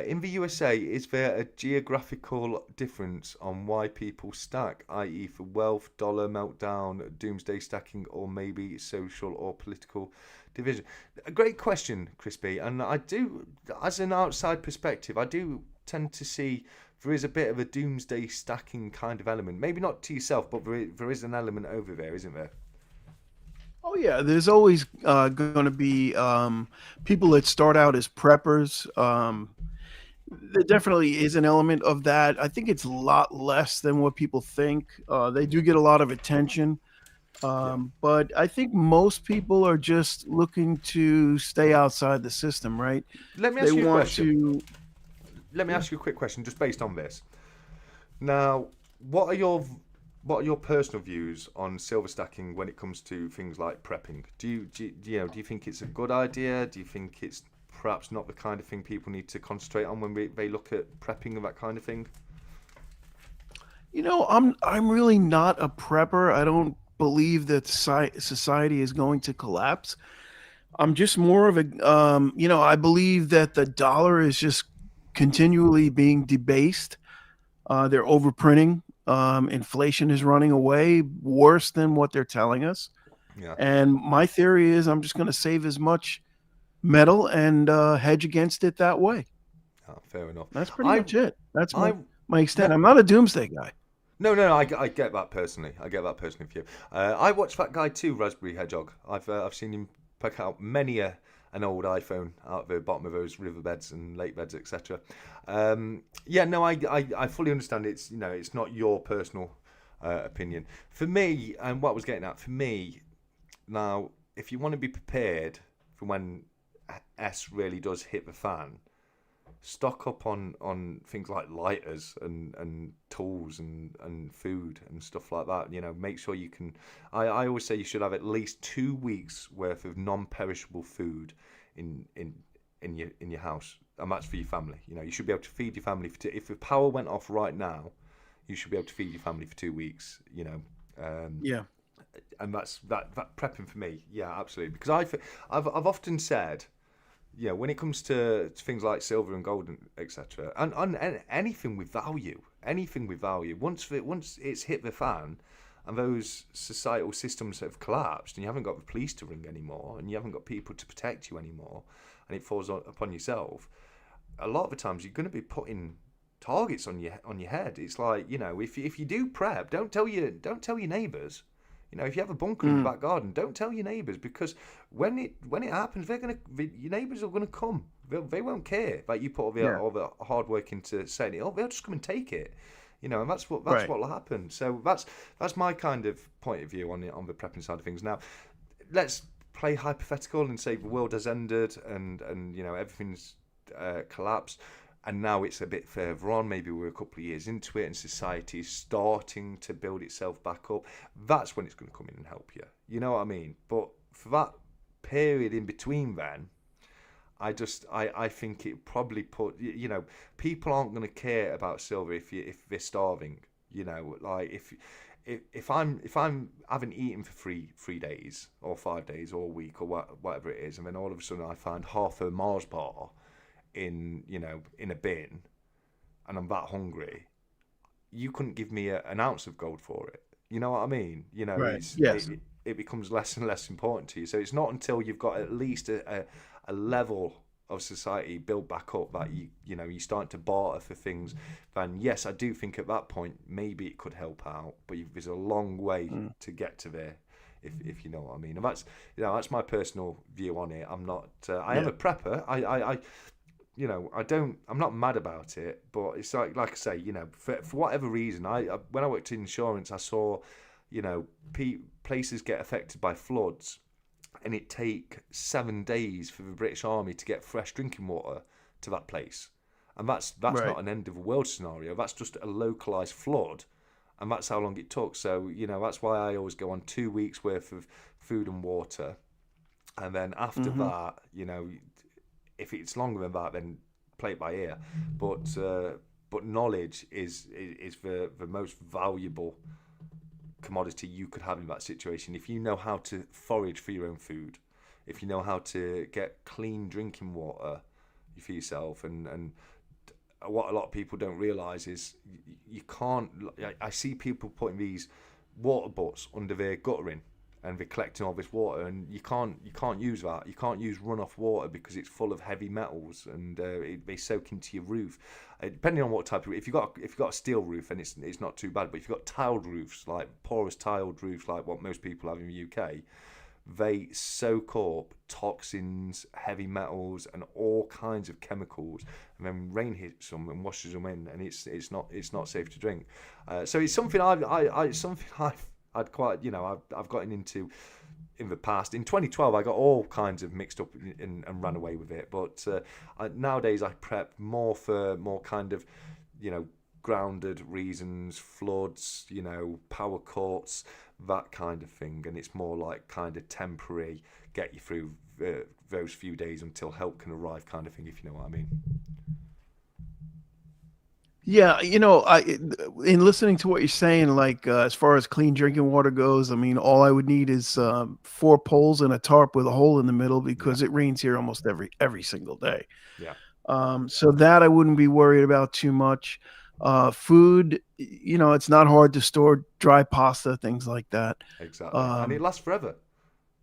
In the USA, is there a geographical difference on why people stack, i.e. for wealth, dollar meltdown, doomsday stacking, or maybe social or political division? A great question, Crispy, and I do, as an outside perspective, I do tend to see there is a bit of a doomsday stacking kind of element. Maybe not to yourself, but there is an element over there, isn't there? Oh yeah, there's always going to be people that start out as preppers. There definitely is an element of that. I think it's a lot less than what people think. They do get a lot of attention, but I think most people are just looking to stay outside the system, right? Let me ask you a question. Let me ask you a quick question, just based on this. Now, what are your personal views on silver stacking when it comes to things like prepping? Do you think it's a good idea? Do you think it's perhaps not the kind of thing people need to concentrate on when they look at prepping and that kind of thing? I'm really not a prepper. I don't believe that society is going to collapse. I'm just more of a, I believe that the dollar is just continually being debased. They're overprinting. Inflation is running away worse than what they're telling us. Yeah. And my theory is I'm just going to save as much metal and hedge against it that way. Oh, fair enough. That's pretty much it. That's my extent. I'm not a doomsday guy. No, I get that personally. I get that personally for you. I watched that guy too, Raspberry Hedgehog. I've seen him pick out many an old iPhone out of the bottom of those riverbeds and lake beds, etc. I fully understand. It's not your personal opinion. For me, and what I was getting at, for me, now, if you want to be prepared for when S really does hit the fan, stock up on things like lighters and tools and food and stuff like that. Make sure you can. I always say you should have at least 2 weeks worth of non-perishable food in your house, and that's for your family. You should be able to feed your family if the power went off right now, you should be able to feed your family for 2 weeks. Yeah. And that's that prepping for me. Yeah, absolutely. Because I've often said, when it comes to things like silver and gold, etc., and anything with value, once it's hit the fan, and those societal systems have collapsed, and you haven't got the police to ring anymore, and you haven't got people to protect you anymore, and it falls upon yourself, a lot of the times you're going to be putting targets on your head. It's like, if you do prep, don't tell your neighbours. If you have a bunker in the back garden, don't tell your neighbours, because when it happens, your neighbours are gonna come. They won't care that you put all the hard work into setting it up. They'll just come and take it, and that's what will happen. So that's my kind of point of view on the prepping side of things. Now, let's play hypothetical and say the world has ended and everything's collapsed. And now it's a bit further on, maybe we're a couple of years into it and society is starting to build itself back up. That's when it's going to come in and help you. You know what I mean? But for that period in between then, I think it probably people aren't going to care about silver if they're starving. Like if I'm haven't eaten for three days or 5 days or a week or whatever it is, and then all of a sudden I find half a Mars bar in a bin, and I'm that hungry, you couldn't give me an ounce of gold for it. You know what I mean? Right. Yes. It becomes less and less important to you. So it's not until you've got at least a level of society built back up that you start to barter for things. Then yes, I do think at that point maybe it could help out, but there's a long way to get to there. If you know what I mean. And that's my personal view on it. I'm not. I am a prepper. I'm not mad about it, but it's like I say, for whatever reason, when I worked in insurance, I saw, places get affected by floods, and it take 7 days for the British Army to get fresh drinking water to that place. And that's Right. not an end of the world scenario. That's just a localized flood, and that's how long it took. So that's why I always go on 2 weeks worth of food and water, and then after that, if it's longer than that, then play it by ear. But knowledge is the most valuable commodity you could have in that situation. If you know how to forage for your own food, if you know how to get clean drinking water for yourself, and what a lot of people don't realise is you can't. I see people putting these water butts under their guttering, and they're collecting all this water, and you can't use that. You can't use runoff water because it's full of heavy metals, and they soak into your roof. Depending on what type of, if you've got a steel roof, then it's not too bad. But if you've got tiled roofs, like porous tiled roofs, like what most people have in the UK, they soak up toxins, heavy metals, and all kinds of chemicals, and then rain hits them and washes them in, and it's not safe to drink. So it's something I'd quite, I've gotten into in the past. In 2012, I got all kinds of mixed up and ran away with it. But nowadays, I prep more for more kind of, grounded reasons, floods, power cuts, that kind of thing. And it's more like kind of temporary, get you through those few days until help can arrive kind of thing, if you know what I mean. Yeah, in listening to what you're saying, like as far as clean drinking water goes, I mean, all I would need is 4 poles and a tarp with a hole in the middle, because it rains here almost every single day. Yeah. So that I wouldn't be worried about too much. Food, it's not hard to store dry pasta, things like that. Exactly. And it lasts forever.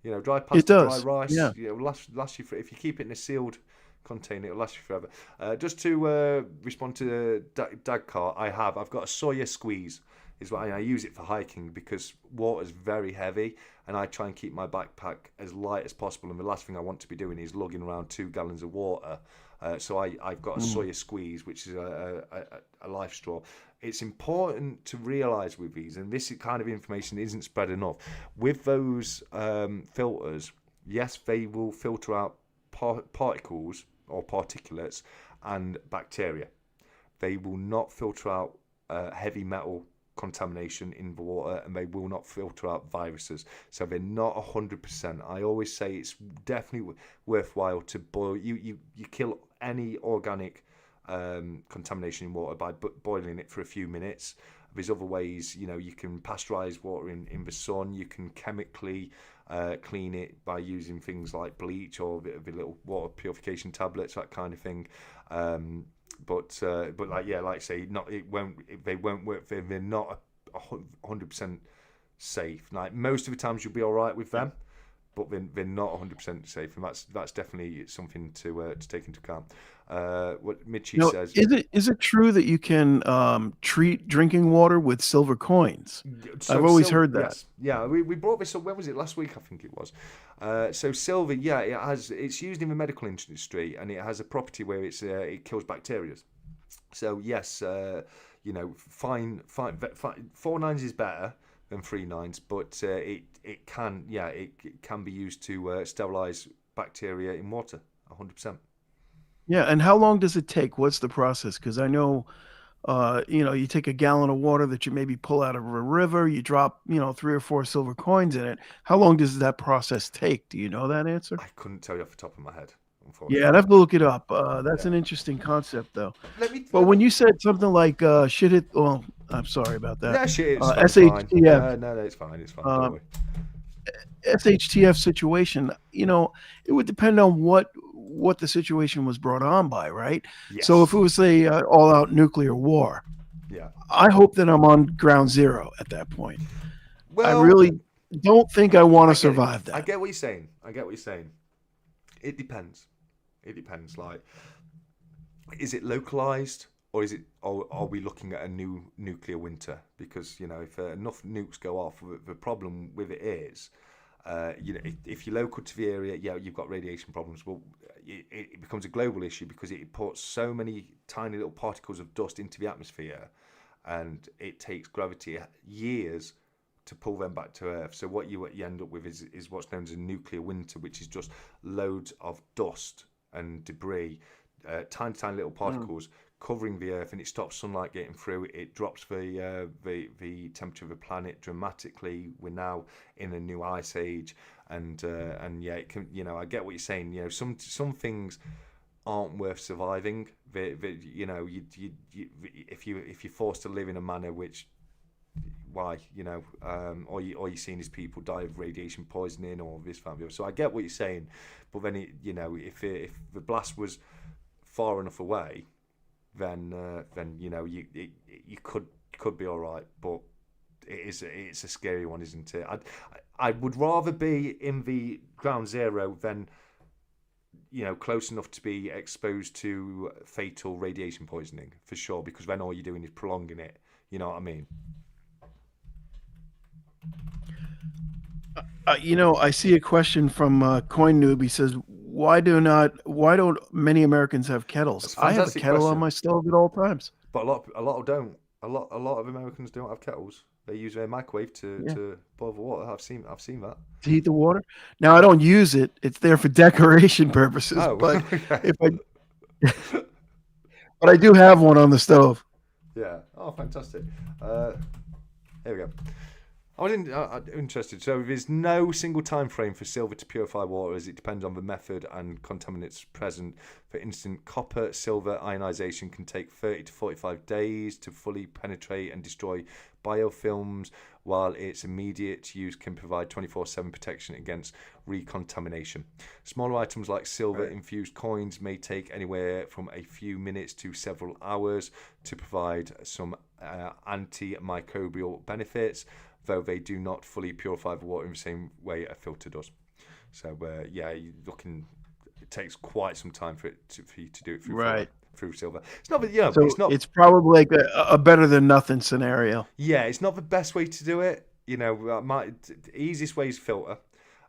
Dry It pasta, dry does. rice, Yeah. it'll last you for, if you keep it in a sealed container, it'll last you forever. Just to respond to Dagcar, I've got a soya squeeze. Is what I use it for hiking because water is very heavy, and I try and keep my backpack as light as possible. And the last thing I want to be doing is lugging around 2 gallons of water. So I've got a soya squeeze, which is a life straw. It's important to realise with these, and this kind of information isn't spread enough, with those filters, yes, they will filter out particles or particulates and bacteria. They will not filter out heavy metal contamination in the water, and they will not filter out viruses. So they're not 100%. I always say it's definitely worthwhile to boil. You kill any organic contamination in water by boiling it for a few minutes. There's other ways, you can pasteurize water in the sun. You can chemically clean it by using things like bleach or the little water purification tablets, that kind of thing. But like I say, they won't work. They're not 100% safe. Like most of the times, you'll be all right with them, but they're not 100% safe, and that's definitely something to take into account. What 𝗵𝗁 says. Is it true that you can treat drinking water with silver coins? I've always heard that. Yes. Yeah, we brought this up. When was it? Last week, I think it was. So silver, it's used in the medical industry, and it has a property where it kills bacteria. So yes, 4 nines is better than 3 nines, but it can be used to sterilize bacteria in water, 100%. Yeah, and how long does it take? What's the process? Because I know, you take a gallon of water that you maybe pull out of a river, you drop, 3 or 4 silver coins in it. How long does that process take? Do you know that answer? I couldn't tell you off the top of my head, unfortunately. Yeah, I'd have to look it up. That's an interesting concept, though. But when you said something like shit it, well, I'm sorry about that. Yeah, shit, it's SHTF. No, it's fine. Don't worry. SHTF situation, it would depend on what the situation was brought on by, right? Yes. So if it was a all-out nuclear war, I hope that I'm on ground zero at that point. Well, I really don't think I want to survive that. I get what you're saying. It depends. Like, is it localized, or are we looking at a new nuclear winter? Because if enough nukes go off, the problem with it is, if you're local to the area, you've got radiation problems. Well, it becomes a global issue because it puts so many tiny little particles of dust into the atmosphere, and it takes gravity years to pull them back to Earth. So what you end up with is what's known as a nuclear winter, which is just loads of dust and debris, tiny little particles covering the Earth, and it stops sunlight getting through. It drops the temperature of the planet dramatically. We're now in a new ice age, and yeah, it can, I get what you're saying. Some things aren't worth surviving. If you're forced to live in a manner which, why, all you're seeing is people die of radiation poisoning or this, that, and the other. So I get what you're saying, but then if the blast was far enough away, then you could be all right. But it's a scary one, isn't it? I would rather be in the ground zero than close enough to be exposed to fatal radiation poisoning, for sure, because then all you're doing is prolonging it. You know what I mean? I see a question from CoinNoob. He says, why don't many Americans have kettles? I have a kettle on my stove at all times. But a lot don't. A lot of Americans don't have kettles. They use their microwave to boil the water. I've seen that. To heat the water. Now I don't use it. It's there for decoration purposes. Oh, but but I do have one on the stove. Yeah. Oh, fantastic. Here we go. I was interested. So there's no single time frame for silver to purify water, as it depends on the method and contaminants present. For instance, copper-silver ionization can take 30 to 45 days to fully penetrate and destroy biofilms, while its immediate use can provide 24/7 protection against recontamination. Smaller items like silver-infused coins may take anywhere from a few minutes to several hours to provide some antimicrobial benefits, though they do not fully purify the water in the same way a filter does. So, you're looking. It takes quite some time for you to do it through silver. It's not, so it's not. It's probably like a better than nothing scenario. Yeah, it's not the best way to do it. The easiest way is filter,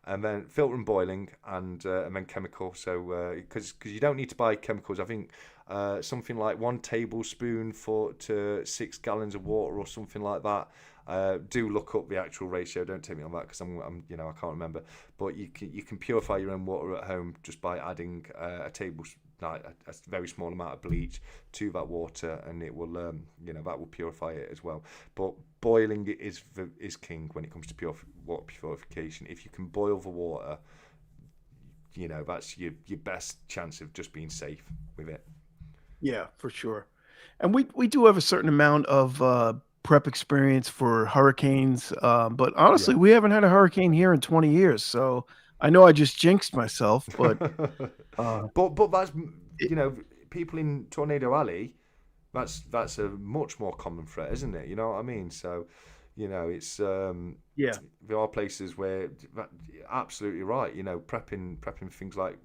and then filter and boiling, and then chemical. So because you don't need to buy chemicals. I think something like 1 tablespoon to 6 gallons of water or something like that. Do look up the actual ratio. Don't take me on that because I'm I can't remember. But you can purify your own water at home just by adding a very small amount of bleach to that water, and it will that will purify it as well. But boiling is king when it comes to water purification. If you can boil the water, that's your best chance of just being safe with it. Yeah, for sure. And we do have a certain amount of prep experience for hurricanes, but honestly, we haven't had a hurricane here in 20 years. So I know I just jinxed myself, but but that's people in Tornado Alley. That's a much more common threat, isn't it? You know what I mean? So it's there are places where absolutely right. Prepping things like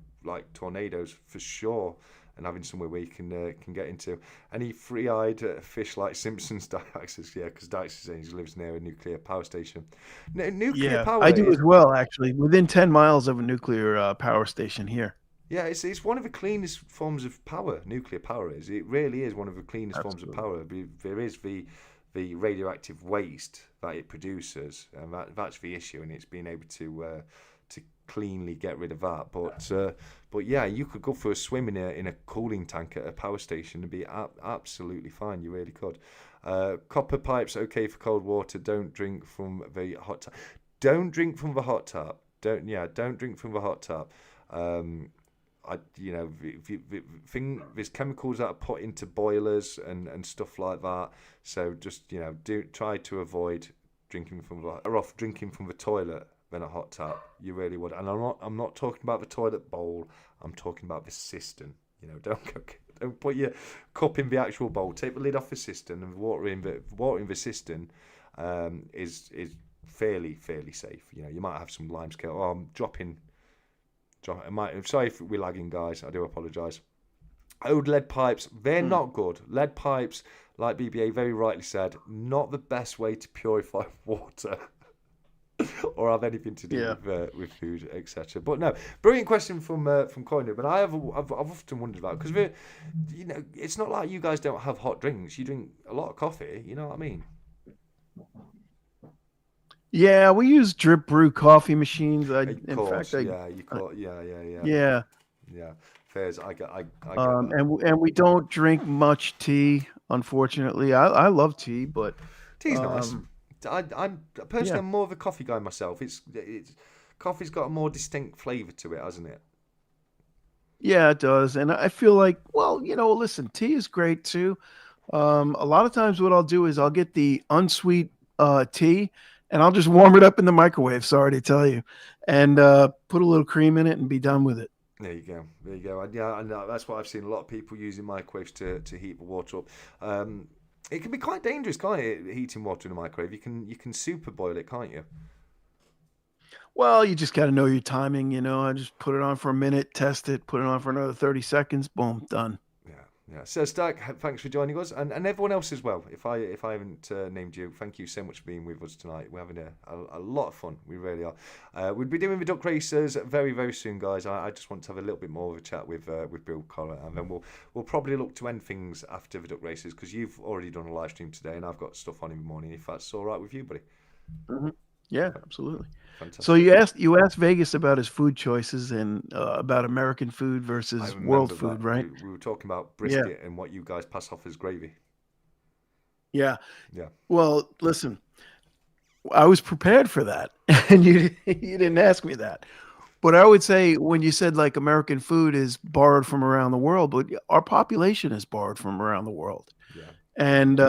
tornadoes for sure. And having somewhere where you can get into. Any three-eyed fish like Simpsons, Dykes? Yeah, because Dykes is saying he lives near a nuclear power station. Nuclear power. I do as well, actually. Within 10 miles of a nuclear power station here. Yeah, it's one of the cleanest forms of power. Nuclear power is. It really is one of the cleanest forms of power. There is the radioactive waste that it produces, and that's the issue. And it's being able to cleanly get rid of that, but yeah, you could go for a swim in a cooling tank at a power station and be absolutely fine. You really could. Copper pipes okay for cold water. Don't drink from the hot tap. Don't drink from the hot tap. Don't drink from the hot tap. There's chemicals that are put into boilers and stuff like that. So just try to avoid drinking from the toilet than a hot tap. You really would. And I'm not talking about the toilet bowl. I'm talking about the cistern. Don't put your cup in the actual bowl. Take the lid off the cistern, and water in the cistern is fairly safe. You might have some lime scale. Oh, I'm dropping. I'm sorry if we're lagging, guys. I do apologise. Old lead pipes, they're not good. Lead pipes, like BBA very rightly said, not the best way to purify water. Or have anything to do with food, etc. But no, brilliant question from CoinNoob, and I've often wondered about, because it's not like you guys don't have hot drinks. You drink a lot of coffee. You know what I mean? Yeah, we use drip brew coffee machines. Of In fact, course, yeah, you call, yeah. yeah. Yeah, fairs. I get that. And we don't drink much tea, unfortunately. I love tea, but Tea's nice. um, I'm personally, yeah, I'm more of a coffee guy myself. It's coffee's got a more distinct flavour to it, hasn't it? yeah, it does. And I feel like, well, listen, tea is great too. A lot of times, what I'll do is I'll get the unsweet tea, and I'll just warm it up in the microwave. Sorry to tell you, and put a little cream in it, and be done with it. There you go. There you go. And yeah, and that's what I've seen a lot of people using microwaves to heat the water up. It can be quite dangerous, can't it? Heating water in a microwave. You can super boil it, can't you? Well, you just got to know your timing. I just put it on for a minute, test it, put it on for another 30 seconds, boom, done. Yeah, yeah. So Stack, thanks for joining us, and everyone else as well. If I haven't named you, thank you so much for being with us tonight. We're having a lot of fun. We really are. We'll be doing the duck racers very very soon, guys. I just want to have a little bit more of a chat with Bill Collar, and then we'll probably look to end things after the duck races because you've already done a live stream today, and I've got stuff on in the morning. If that's all right with you, buddy. Hmm. Yeah, absolutely. Fantastic. So you asked Vegas about his food choices and about American food I versus remember world food, that. right? We were talking about Yeah, brisket and what you guys pass off as gravy. yeah. Yeah. Well, listen, I was prepared for that, and you didn't ask me that. But I would say when you said like American food is borrowed from around the world, but our population is borrowed from around the world. Yeah. And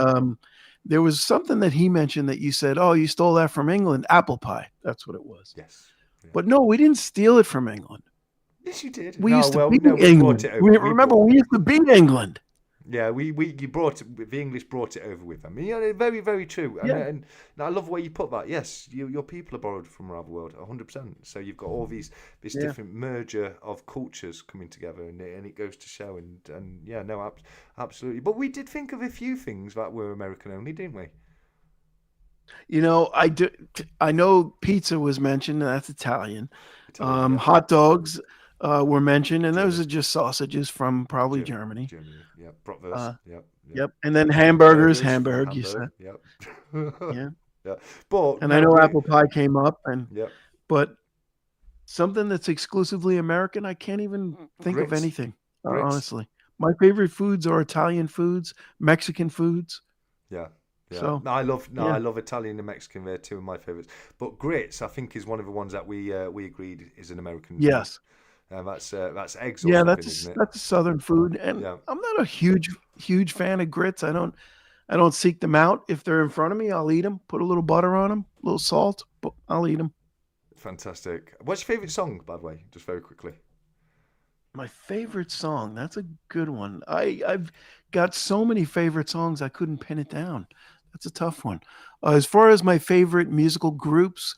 there was something that he mentioned that you said, "Oh, you stole that from England, apple pie." That's what it was. Yes. Yeah. But no, we didn't steal it from England. Yes, you did. We No, used to well, beat no, we brought England. it over. We We remember brought. we used to beat England. Yeah, you brought it, the English brought it over with them. Yeah, very, very true. And, Yeah, and I love the way you put that. Yes, your people are borrowed from around the world, 100%. So you've got all this yeah. different merger of cultures coming together, and it goes to show. And yeah, no, absolutely. But we did think of a few things that were American only, didn't we? I do. I know pizza was mentioned. And that's Italian. Italian, yeah. Hot dogs were mentioned, and those German, are just sausages from probably Ger- Germany. Germany, yeah. Bratwurst, Uh, yep, yep. yep. And then hamburgers, Burgers from Hamburg. You Hamburg, said, yep. yeah. Yeah, but And I no, know apple pie came up, yep. but something that's exclusively American, I can't even think of Grits, anything. grits. Honestly, my favorite foods are Italian foods, Mexican foods. Yeah, yeah. So No, yeah, I love Italian and Mexican. They're two of my favorites. But grits, I think, is one of the ones that we agreed is an American food. yes. That's eggs or Yeah, something, isn't it? that's a southern food, and Yeah, I'm not a huge fan of grits. I don't seek them out. If they're in front of me, I'll eat them. Put a little butter on them, a little salt, but I'll eat them. fantastic. What's your favorite song, by the way? Just very quickly. My favorite song, that's a good one. I've got so many favorite songs I couldn't pin it down. That's a tough one. As far as my favorite musical groups,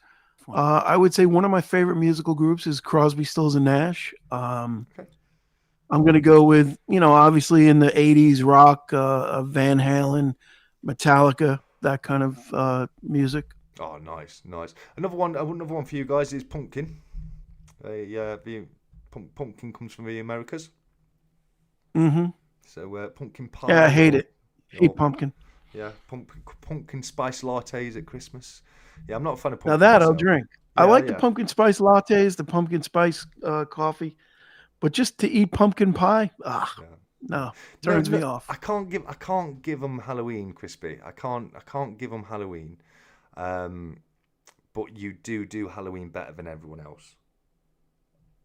I would say one of my favorite musical groups is Crosby, Stills and Nash. Okay. I'm going to go with, obviously in the 80s rock, Van Halen, Metallica, that kind of music. Oh, nice, nice. Another one for you guys is Pumpkin. The pumpkin comes from the Americas, Hmm. so pumpkin Yeah, I pie hate it. Hate or pumpkin. yeah, pumpkin spice lattes at Christmas. Yeah, I'm not a fan of Now pumpkin that I'll myself. drink. I Yeah, like the yeah, pumpkin spice lattes, the pumpkin spice coffee, but just to eat pumpkin pie, yeah. no, No, turns no, me off. I can't give them Halloween, Crispy. I can't give them Halloween. Um, but you do Halloween better than everyone else.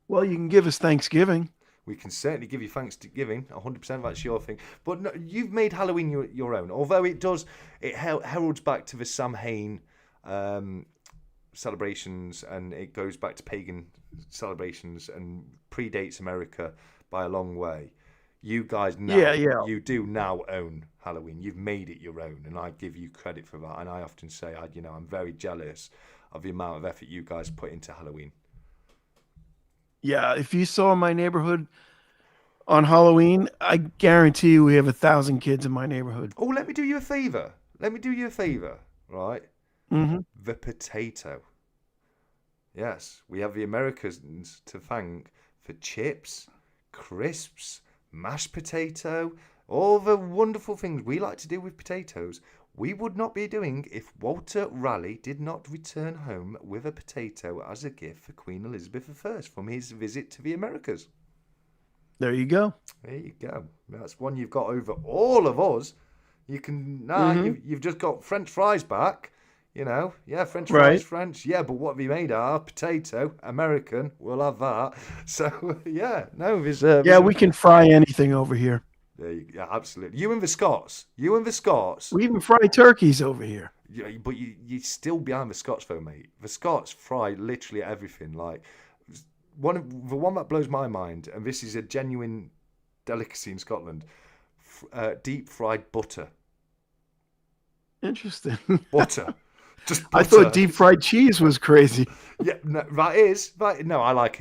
Well, you can give us Thanksgiving. We can certainly give you Thanksgiving, 100%. That's your thing. But no, you've made Halloween your own. Although it heralds back to the Samhain celebrations, and it goes back to pagan celebrations and predates America by a long way. You guys Yeah, now, yeah. you do now own Halloween. You've made it your own, and I give you credit for that. And I often say, I'm very jealous of the amount of effort you guys put into Halloween. Yeah, if you saw my neighborhood on Halloween, I guarantee you we have 1,000 kids in my neighborhood. Oh, let me do you a favour. Right? Hmm. The potato. Yes, we have the Americans to thank for chips, crisps, mashed potato, all the wonderful things we like to do with potatoes. we would not be doing if Walter Raleigh did not return home with a potato as a gift for Queen Elizabeth I from his visit to the Americas. There you go. There you go. That's one you've got over all of us. You can now. You've just got French fries back. You know, yeah, French fries, French. Yeah, but what have you made out? Potato, American. We'll have that. So yeah, no, we can fry anything over here. Yeah, absolutely. You and the Scots. We even fry turkeys over here. Yeah, but you're still behind the Scots though, mate. The Scots fry literally everything. Like the one that blows my mind, and this is a genuine delicacy in Scotland, deep fried butter. Interesting. Butter. Just butter. I thought deep fried cheese was crazy. Yeah, no, that is. No, I love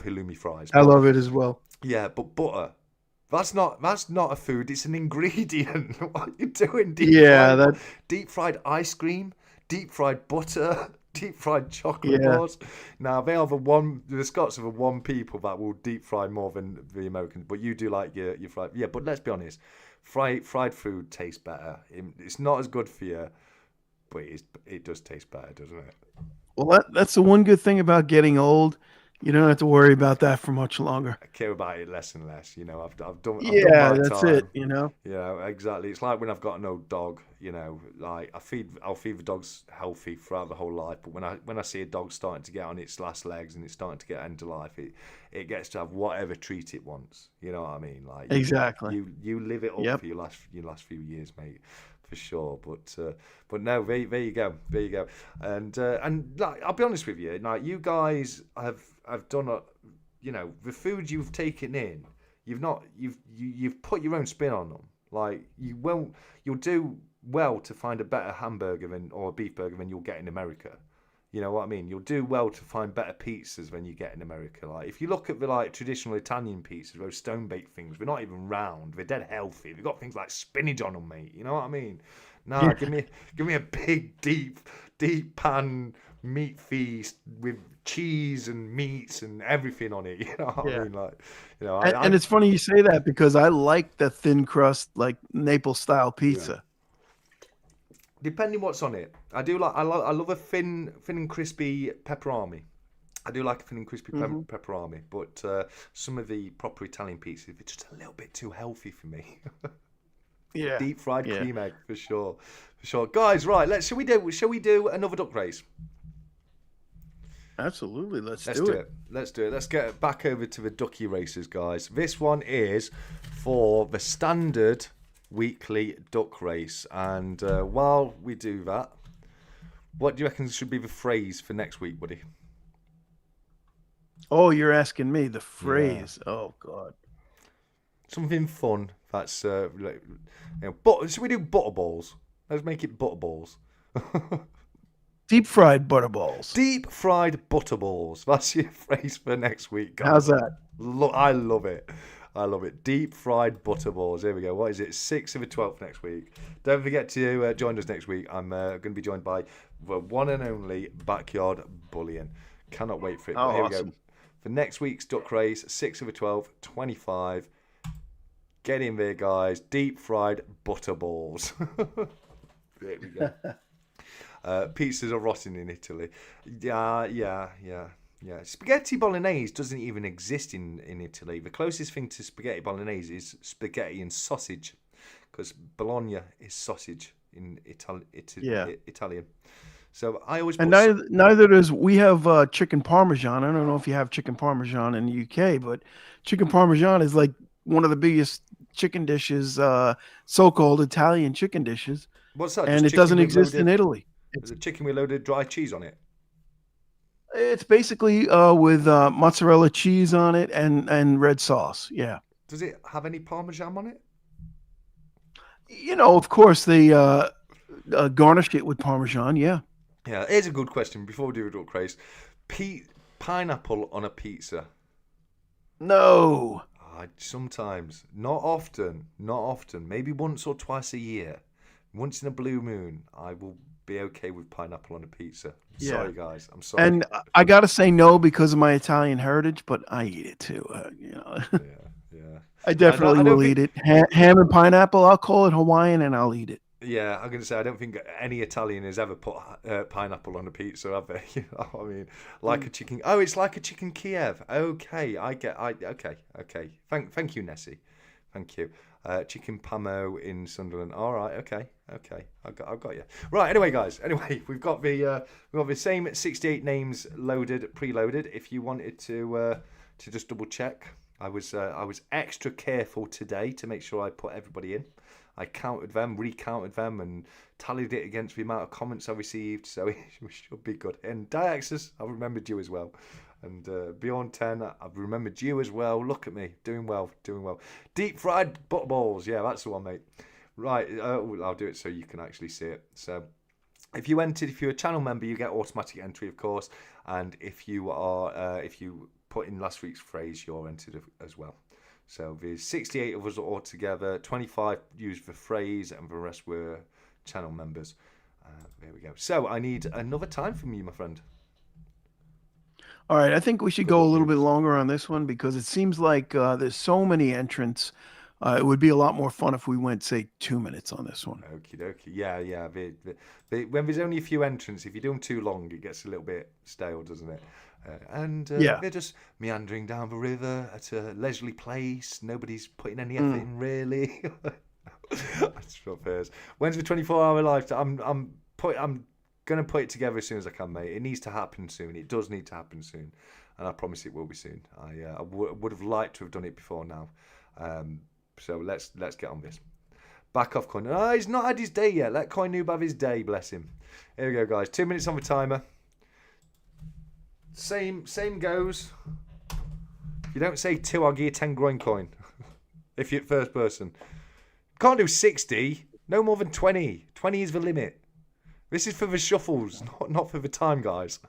halloumi fries. I love it as well. Yeah, but butter. That's not a food. It's an ingredient. What are you doing? Deep fried ice cream, deep fried butter, deep fried chocolate bars. Now the Scots are the one people that will deep fry more than the Americans. But you do like your fried. Yeah, but let's be honest, fried food tastes better. It's not as good for you, but it does taste better, doesn't it? Well, that's the one good thing about getting old. You don't have to worry about that for much longer. I care about it less and less. You know, I've done. Yeah, that's time. It. You know. Yeah, exactly. It's like when I've got an old dog. You know, like I'll feed the dogs healthy throughout the whole life. But when I see a dog starting to get on its last legs and it's starting to get into life, it gets to have whatever treat it wants. You know what I mean? Like exactly. You live it up for your last few years, mate. For sure, but no, there you go, and like, I'll be honest with you, like you guys have done the food you've taken in, you've put your own spin on them. Like you'll do well to find a better hamburger or a beef burger than you'll get in America. You know what I mean? You'll do well to find better pizzas than you get in America. Like if you look at the traditional Italian pizzas, those stone baked things, they're not even round. They're dead healthy. They've got things like spinach on them, mate. You know what I mean? Nah, give me a big deep pan meat feast with cheese and meats and everything on it. You know what I mean? Like, you know, and it's funny you say that because I like the thin crust, like Naples style pizza. Yeah. Depending what's on it, I love a thin and crispy pepperoni. I do like a thin and crispy pepperoni, but some of the proper Italian pizzas are just a little bit too healthy for me. Yeah, deep fried cream egg for sure. Guys, right? Shall we do another duck race? Absolutely, let's do it. Let's do it. Let's get back over to the ducky races, guys. This one is for the standard weekly duck race, and while we do that, what do you reckon should be the phrase for next week, buddy? Oh, you're asking me the phrase. Yeah. Oh God, something fun. That's should we do butterballs? Let's make it butterballs. Deep fried butterballs. Deep fried butterballs. That's your phrase for next week, guys. How's that? I love it. Deep fried butterballs. Here we go. What is it? 6th of the 12th next week. Don't forget to join us next week. I'm going to be joined by the one and only Backyard Bullying. Cannot wait for it. Oh, here awesome. We go. For next week's duck race, 6th of the 12th, 25. Get in there, guys. Deep fried butterballs. There we go. Pizzas are rotting in Italy. Yeah. Spaghetti bolognese doesn't even exist in Italy. The closest thing to spaghetti bolognese is spaghetti and sausage, because Bologna is sausage in Italian. So I always neither does we have chicken parmesan. I don't know if you have chicken parmesan in the UK, but chicken parmesan is like one of the biggest chicken dishes, so-called Italian chicken dishes. What's that? And it doesn't exist in Italy. It's a chicken with loaded dry cheese on it. It's basically with mozzarella cheese on it and red sauce. Yeah. Does it have any parmesan on it? You know, of course, they garnish it with parmesan. Yeah. Yeah. Here's a good question before we do a duck race. Pineapple on a pizza? No. Sometimes. Not often. Maybe once or twice a year. Once in a blue moon, I will be okay with pineapple on a pizza. Yeah. Sorry, guys. I'm sorry. And I got to say no because of my Italian heritage, but I eat it too. Yeah. I definitely will eat it. Ham and pineapple, I'll call it Hawaiian and I'll eat it. Yeah, I'm going to say I don't think any Italian has ever put pineapple on a pizza, have they? You know what I mean? Like a chicken. Oh, it's like a chicken Kiev. Okay, okay. Thank you, Nessie. Thank you. Chicken Pamo in Sunderland. All right, okay. I've got you. Right. Anyway, guys. Anyway, we've got the same 68 names preloaded. If you wanted to just double check, I was extra careful today to make sure I put everybody in. I counted them, recounted them, and tallied it against the amount of comments I received, so it should be good. And 𝗪𝗓𝗔, I've remembered you as well. And Beyond 10, I've remembered you as well. Look at me, doing well. Deep fried butterballs, yeah, that's the one, mate. Right, I'll do it so you can actually see it. So, if you're a channel member, you get automatic entry, of course. And if you put in last week's phrase, you're entered as well. So there's 68 of us all together, 25 used the phrase, and the rest were channel members. There we go. So I need another time from you, my friend. All right, I think we should go a little bit longer on this one because it seems like there's so many entrants. It would be a lot more fun if we went, say, 2 minutes on this one. Okie dokie. Yeah. When there's only a few entrants, if you do them too long, it gets a little bit stale, doesn't it? They're just meandering down the river at a leisurely place. Nobody's putting any effort in, really. That's what it is. When's the 24-hour live? I'm gonna put it together as soon as I can, mate. It needs to happen soon. It does need to happen soon, and I promise it will be soon. I would have liked to have done it before now. So let's get on this. Back off, Coin. Oh, he's not had his day yet. Let 𝗀𝗃𝗃 have his day, bless him. Here we go, guys. 2 minutes on the timer. Same goes. If you don't say 2, I'll give you 10 groin coin. If you're first person. Can't do 60. No more than 20. 20 is the limit. This is for the shuffles, not for the time, guys.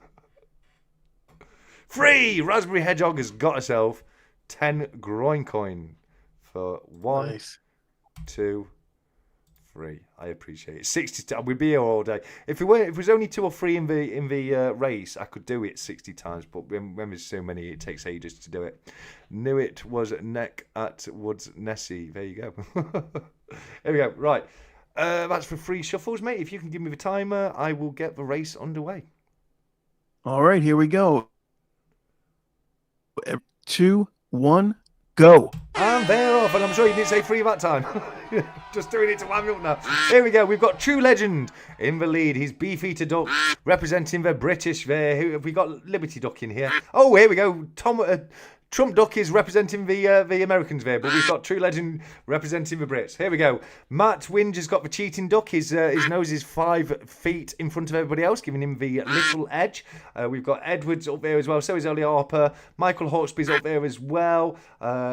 3. 𝗪𝗵𝘁 has got herself 10 groin coin for 1, Nice. 2, 3. I appreciate it. 60. We'd be here all day. If it was only 2 or 3 in the race, I could do it 60 times. But when there's so many, it takes ages to do it. Knew it was neck at Woods Nessie. There you go. Here we go. Right. That's for 3 shuffles, mate. If you can give me the timer, I will get the race underway. All right, here we go. 2, 1, go. And they're off, and I'm sure you didn't say 3 that time. Just doing it to wind me up now. Here we go. We've got True Legend in the lead. He's Beefeater Duck representing the British there. Who have we got? Liberty Duck in here. Oh, here we go. Trump Duck is representing the Americans there, but we've got True Legend representing the Brits. Here we go. Matt Winge has got the cheating duck. His nose is 5 feet in front of everybody else, giving him the little edge. We've got Edwards up there as well. So is Ollie Harper. Michael Hawksby's up there as well.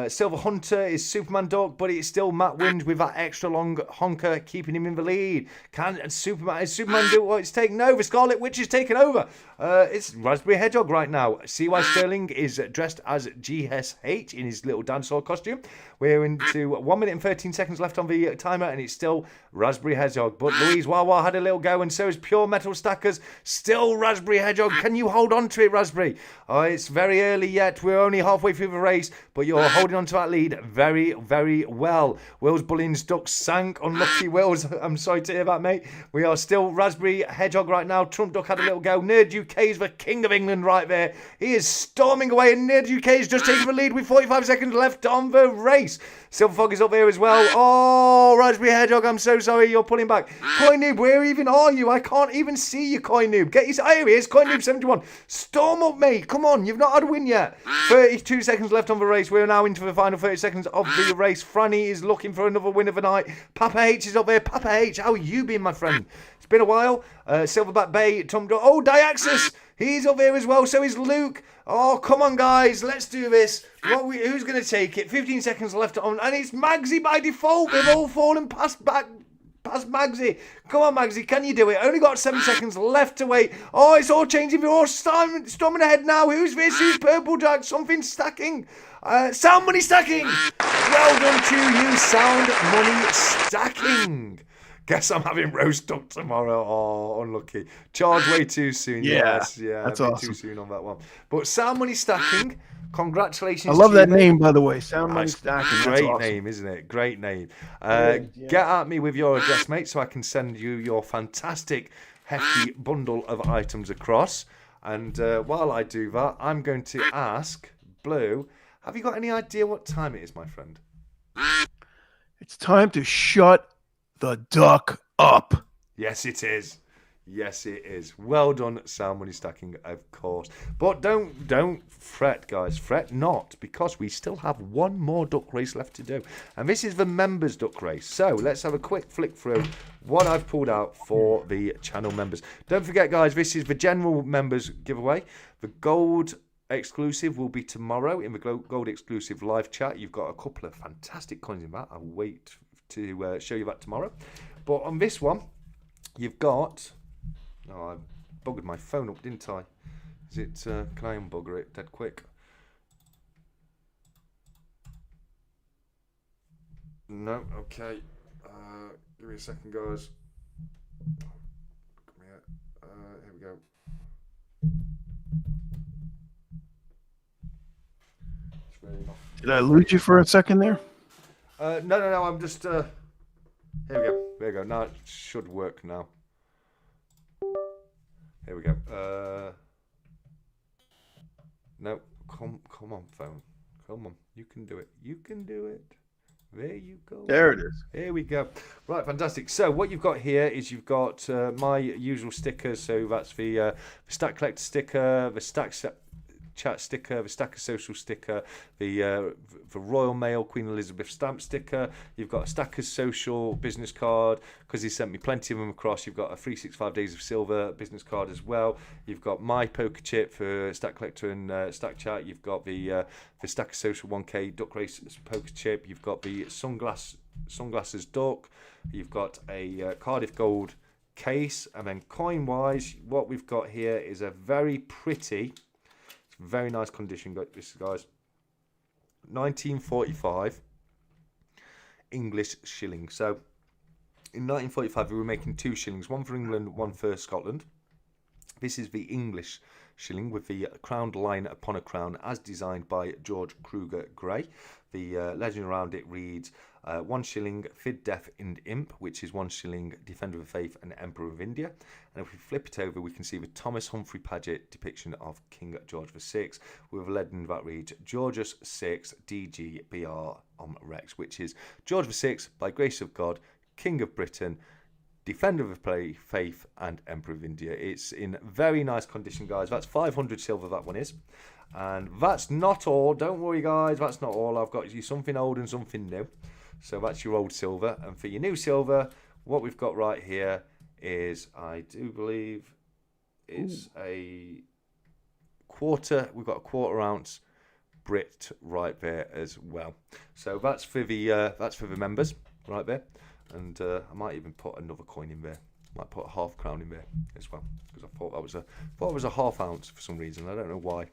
Silver Hunter is Superman Duck, but it's still Matt Winge with that extra long honker keeping him in the lead. Can Superman do what it's taken over? Scarlet Witch is taking over. It's 𝗪𝗵𝘁 right now. 𝗪𝗺 Sterling is dressed as GSH in his little dinosaur costume. We're into 1 minute and 13 seconds left on the timer, and it's still 𝗪𝗵𝘁. But Louise Wawa had a little go, and so is Pure Metal Stackers. Still 𝗪𝗵𝘁. Can you hold on to it, Raspberry? It's very early yet. We're only halfway through the race, but you're holding on to that lead very, very well. Will's Bullion's duck sank. Unlucky Wills. I'm sorry to hear that, mate. We are still 𝗪𝗵𝘁 right now. Trump Duck had a little go. Nerd UK is the king of England right there. He is storming away, and Nerd UK is just taking the lead with 45 seconds left on the race. Silver Fog is up there as well. Oh, 𝗪𝗵𝘁, I'm so sorry, you're pulling back. 𝗀𝗃𝗃, where even are you? I can't even see you, 𝗀𝗃𝗃. Get your... Here he is, 𝗀𝗃𝗃71. Storm up, mate. Come on, you've not had a win yet. 32 seconds left on the race. We're now into the final 30 seconds of the race. Franny is looking for another win of the night. Papa H is up there. Papa H, how you been, my friend? It's been a while. Silverback Bay, Tom... Oh, 𝗪𝗪𝗔𝗃. He's up there as well. So is Luke. Oh, come on, guys. Let's do this. Who's going to take it? 15 seconds left on. And it's Magsy by default. They've all fallen past Magsy. Come on, Magsy. Can you do it? Only got 7 seconds left to wait. Oh, it's all changing. We're all storming ahead now. Who's this? Who's Purple Jack? Something's stacking. Sound Money Stacking. Well done to you, Sound Money Stacking. Guess I'm having roast duck tomorrow. Oh, unlucky. Charge way too soon. Yeah, Yes, yeah. that's a bit awesome. too soon on that one. But Sound Money Stacking, Congratulations. I love to that you, name, by the way. Sound Money Nice. Stacking. That's Great awesome. name, isn't it? Great name. Yeah. Get at me with your address, mate, so I can send you your fantastic, hefty bundle of items across. And while I do that, I'm going to ask Blue, have you got any idea what time it is, my friend? It's time to shut the duck up. Yes, it is. Yes, it is. Well done, Sound Money Stacking, of course. But don't fret, guys. Fret not, because we still have one more duck race left to do. And this is the members duck race. So let's have a quick flick through what I've pulled out for the channel members. Don't forget, guys, this is the general members giveaway. The gold exclusive will be tomorrow in the gold exclusive live chat. You've got a couple of fantastic coins in that. I'll wait to show you that tomorrow. But on this one, you've got... Oh, I buggered my phone up, didn't I? Is it? Can I unbugger it dead quick? No. Okay. Give me a second, guys. Come here. Here we go. It's really not. Did I lose you for a second there? No. I'm just. Here we go. There we go. Now it should work now. Here we go. No, come on, phone. Come on, you can do it. You can do it. There you go. There it is. Here we go. Right, fantastic. So what you've got here is you've got my usual stickers. So that's the Stack Collector sticker, the Stack Chat sticker, the Stacker Social sticker, the Royal Mail Queen Elizabeth stamp sticker. You've got a Stackers Social business card, because he sent me plenty of them across. You've got a 365 Days of Silver business card as well. You've got my poker chip for Stack Collector and Stack Chat. You've got the Stacker Social 1K Duck Race poker chip. You've got the sunglasses duck. You've got a Cardiff Gold case. And then coin wise, what we've got here is a very pretty, very nice condition, this guys. 1945 English shilling. So in 1945 we were making 2 shillings, one for England, one for Scotland. This is the English shilling with the crowned line upon a crown, as designed by George Kruger Gray. The legend around it reads 1 shilling Fid Def Ind Imp, which is 1 shilling Defender of the Faith and Emperor of India. And if we flip it over, we can see the Thomas Humphrey Paget depiction of King George VI, with a legend that reads Georgius VI DG BR Rex, which is George VI, by grace of God, King of Britain, Defender of the Faith and Emperor of India. It's in very nice condition, guys. That's 500 silver, that one is. And that's not all. Don't worry, guys. That's not all. I've got you something old and something new. So that's your old silver. And for your new silver, what we've got right here is, I do believe, it's a quarter. We've got a 1/4 ounce Brit right there as well. So that's for the members right there. And I might even put another coin in there. Might put a half crown in there as well, because I thought it was a ½ ounce for some reason. I don't know why.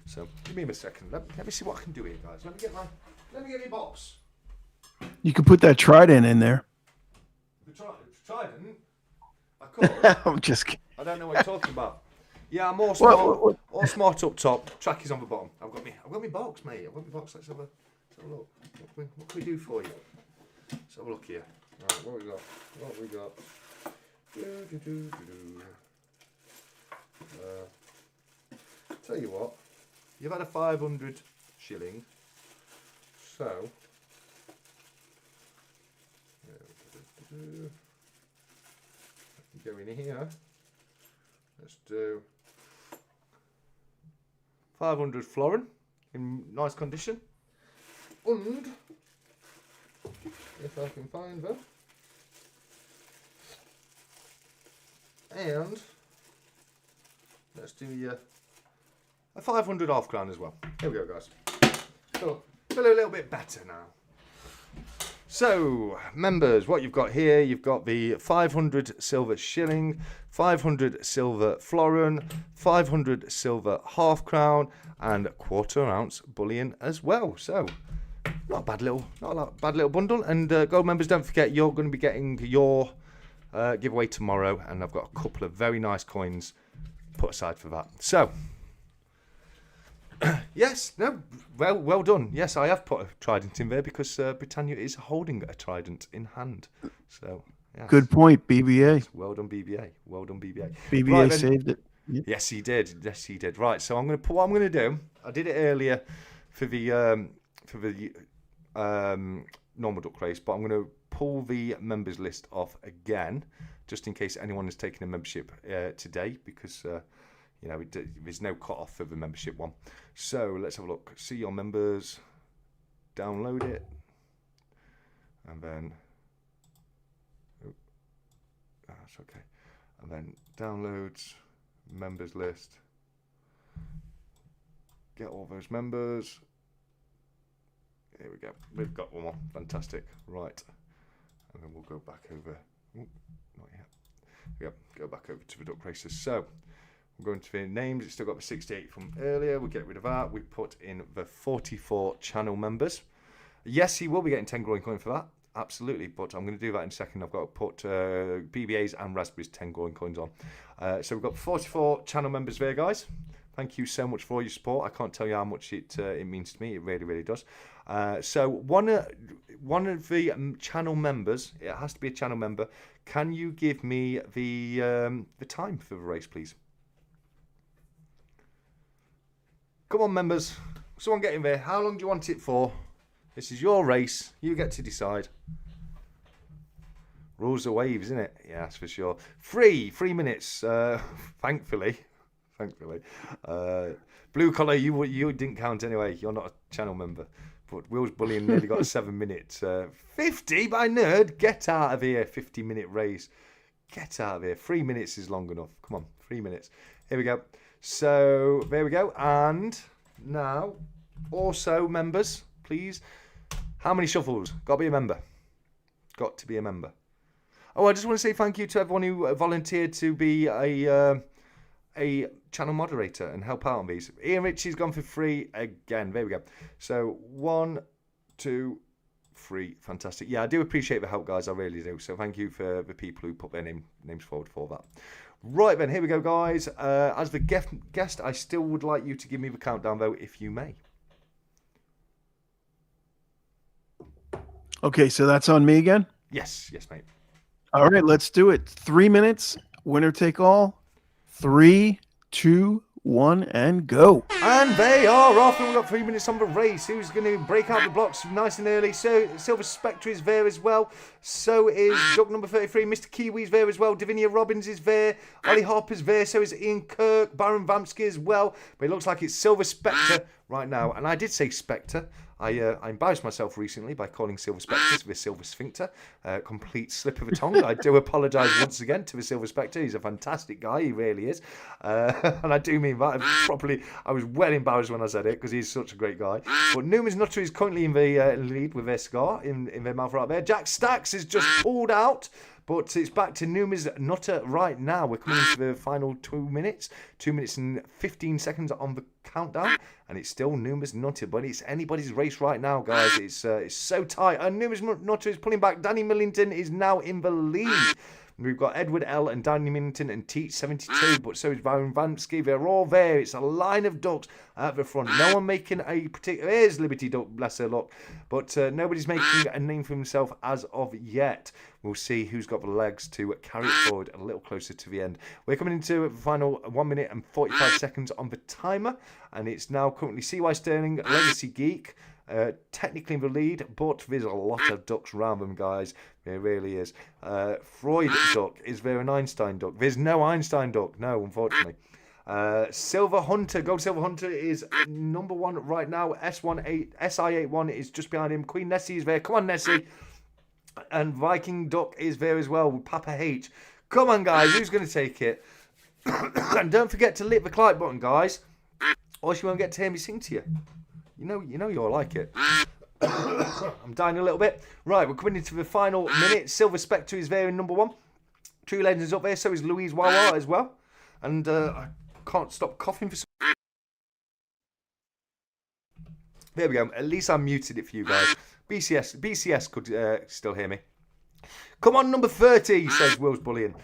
So give me a second. Let me see what I can do here, guys. Let me get my box. You could put that trident in there. The trident? I could. I'm just kidding. I don't know what you're talking about. Yeah, I'm all smart. All smart up top. Track is on the bottom. I've got my box, mate. I've got my box. Let's have a look. What can we do for you? Let's have a look here. Right, what we got? Tell you what, you've had a 500 shilling, so go in here. Let's do 500 florin in nice condition, and if I can find them. And let's do a 500 half crown as well. Here we go, guys. So, feel a little bit better now. So, members, what you've got here, you've got the 500 silver shilling, 500 silver florin, 500 silver half crown, and a 1/4 ounce bullion as well. So, not a bad little bundle. And gold members, don't forget, you're going to be getting your giveaway tomorrow, and I've got a couple of very nice coins put aside for that. So Yes, no, well done. Yes, I have put a trident in there because Britannia is holding a trident in hand. So, yes. Good point, BBA. Yes, well done, BBA. Well done, BBA. BBA Right, then. saved it. Yep. Yes, he did. Yes, he did. Right, so I'm going to put what I'm going to do. I did it earlier for the normal duck race, but I'm going to pull the members list off again, just in case anyone is taking a membership today, because you know there's no cut off for the membership one. So let's have a look. See your members. Download it, and then that's okay. And then downloads. Members list. Get all those members. Here we go. We've got one more. Fantastic. Right. And then we'll go back over. Ooh, not yet. Yep. Go back over to the duck races. So we're going to the names. It's still got the 68 from earlier. We get rid of that. We put in the 44 channel members. Yes, he will be getting 10 growing coin for that. Absolutely, but I'm going to do that in a second. I've got to put BBA's and Raspberry's 10 growing coins on. So we've got 44 channel members there, guys. Thank you so much for all your support. I can't tell you how much it means to me. It really, really does. So one of the channel members, it has to be a channel member. Can you give me the time for the race, please? Come on, members. Someone get in there. How long do you want it for? This is your race. You get to decide. Rules are waves, isn't it? Yeah, that's for sure. 3 minutes. Thankfully. Blue collar, you didn't count anyway. You're not a channel member. But Will's bullying nearly got a 7 minutes. 50 by nerd. Get out of here. 50-minute race. Get out of here. 3 minutes is long enough. Come on. 3 minutes. Here we go. So there we go. And now, also members, please. How many shuffles? Got to be a member. Got to be a member. Oh, I just want to say thank you to everyone who volunteered to be a channel moderator and help out on these. Ian Ritchie's gone for free again. There we go. So 1, 2, 3. Fantastic. Yeah, I do appreciate the help, guys. I really do. So thank you for the people who put their names forward for that. Right then, here we go, guys. As the guest, I still would like you to give me the countdown, though, if you may. Okay, so that's on me again? Yes, mate. All right, let's do it. 3 minutes, winner take all. 3, 2, 1, and go. And they are off, and we've got 3 minutes on the race. Who's going to break out the blocks nice and early? So Silver Spectre is there as well. So is duck number 33. Mr. Kiwi's there as well. Davinia Robbins is there. Ollie Harper's there. So is Ian Kirk. Baron Vamsky as well. But it looks like it's Silver Spectre right now. And I did say Spectre. I embarrassed myself recently by calling Silver Spectre the Silver Sphincter. Complete slip of a tongue. I do apologise once again to the Silver Spectre. He's a fantastic guy. He really is. And I do mean that. I was well embarrassed when I said it because he's such a great guy. But Newman's Nutter is currently in the lead with their cigar in their mouth right there. Jack Stacks is just pulled out. But it's back to Newman's Nutter right now. We're coming into the final 2 minutes. 2 minutes and 15 seconds on the countdown. And it's still Newman's Nutter. But it's anybody's race right now, guys. It's so tight. And Newman's Nutter is pulling back. Danny Millington is now in the lead. We've got Edward L. and Danny Millington and Teach72, but so is Baron Vansky. They're all there. It's a line of ducks at the front. No one making a particular... There's Liberty Duck, bless her luck. But nobody's making a name for himself as of yet. We'll see who's got the legs to carry it forward a little closer to the end. We're coming into the final 1 minute and 45 seconds on the timer. And it's now currently CY Sterling, Legacy Geek, technically in the lead, but there's a lot of ducks around them, guys. There really is. Freud duck. Is there an Einstein duck? There's no Einstein duck. No, unfortunately. Silver Hunter, Gold Silver Hunter is number 1 right now. SI81 is just behind him. Queen Nessie is there. Come on, Nessie. And Viking Duck is there as well with Papa H. Come on, guys. Who's going to take it? And don't forget to lick the like button, guys, or she won't get to hear me sing to you. You know you'll like it. I'm dying a little bit. Right, we're coming into the final minute. Silver Spectre is there in number 1. True Legends is up there, so is Louise Wawa as well. And I can't stop coughing for some... There we go. At least I muted it for you guys. BCS could still hear me. Come on, number 30, says Will's bullying.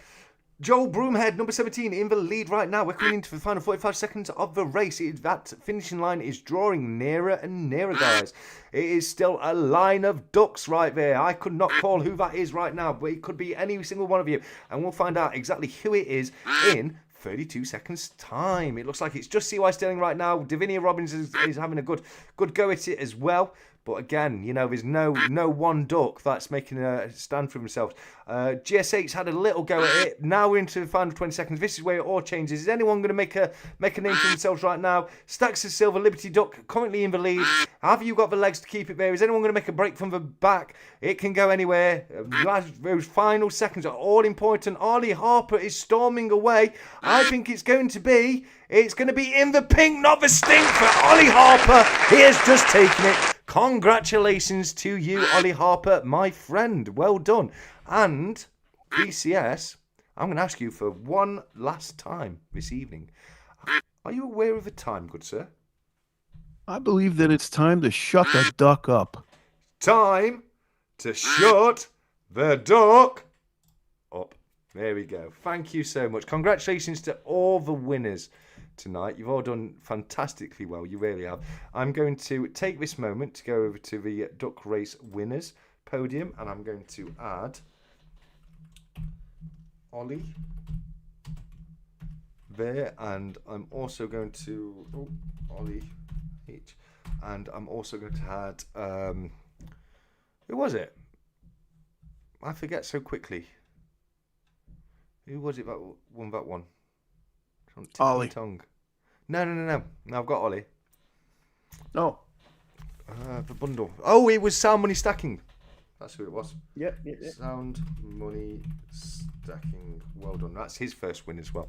Joel Broomhead, number 17, in the lead right now. We're coming into the final 45 seconds of the race. That finishing line is drawing nearer and nearer, guys. It is still a line of ducks right there. I could not call who that is right now, but it could be any single one of you. And we'll find out exactly who it is in 32 seconds time. It looks like it's just CY Sterling right now. Davinia Robbins is having a good go at it as well. But again, you know, there's no one duck that's making a stand for themselves. GS8's had a little go at it. Now we're into the final 20 seconds. This is where it all changes. Is anyone going to make a name for themselves right now? Stacks of Silver, Liberty Duck currently in the lead. Have you got the legs to keep it there? Is anyone going to make a break from the back? It can go anywhere. Those final seconds are all important. Ollie Harper is storming away. I think it's going to be in the pink, not the stink for Ollie Harper. He has just taken it. Congratulations to you, Ollie Harper, my friend. Well done. And BCS, I'm going to ask you for one last time this evening. Are you aware of the time, good sir? I believe that it's time to shut the duck up. Time to shut the duck up. There we go. Thank you so much. Congratulations to all the winners tonight. You've all done fantastically well. You really have. I'm going to take this moment to go over to the duck race winners podium, and I'm going to add Ollie there, and I'm also going to Ollie H, and I'm also going to add who was it? I forget so quickly. Who was it that won that one? Ollie. Tongue. No. I've got Ollie. No. The bundle. Oh, it was Sound Money Stacking. That's who it was. Yeah. Sound Money Stacking. Well done. That's his first win as well.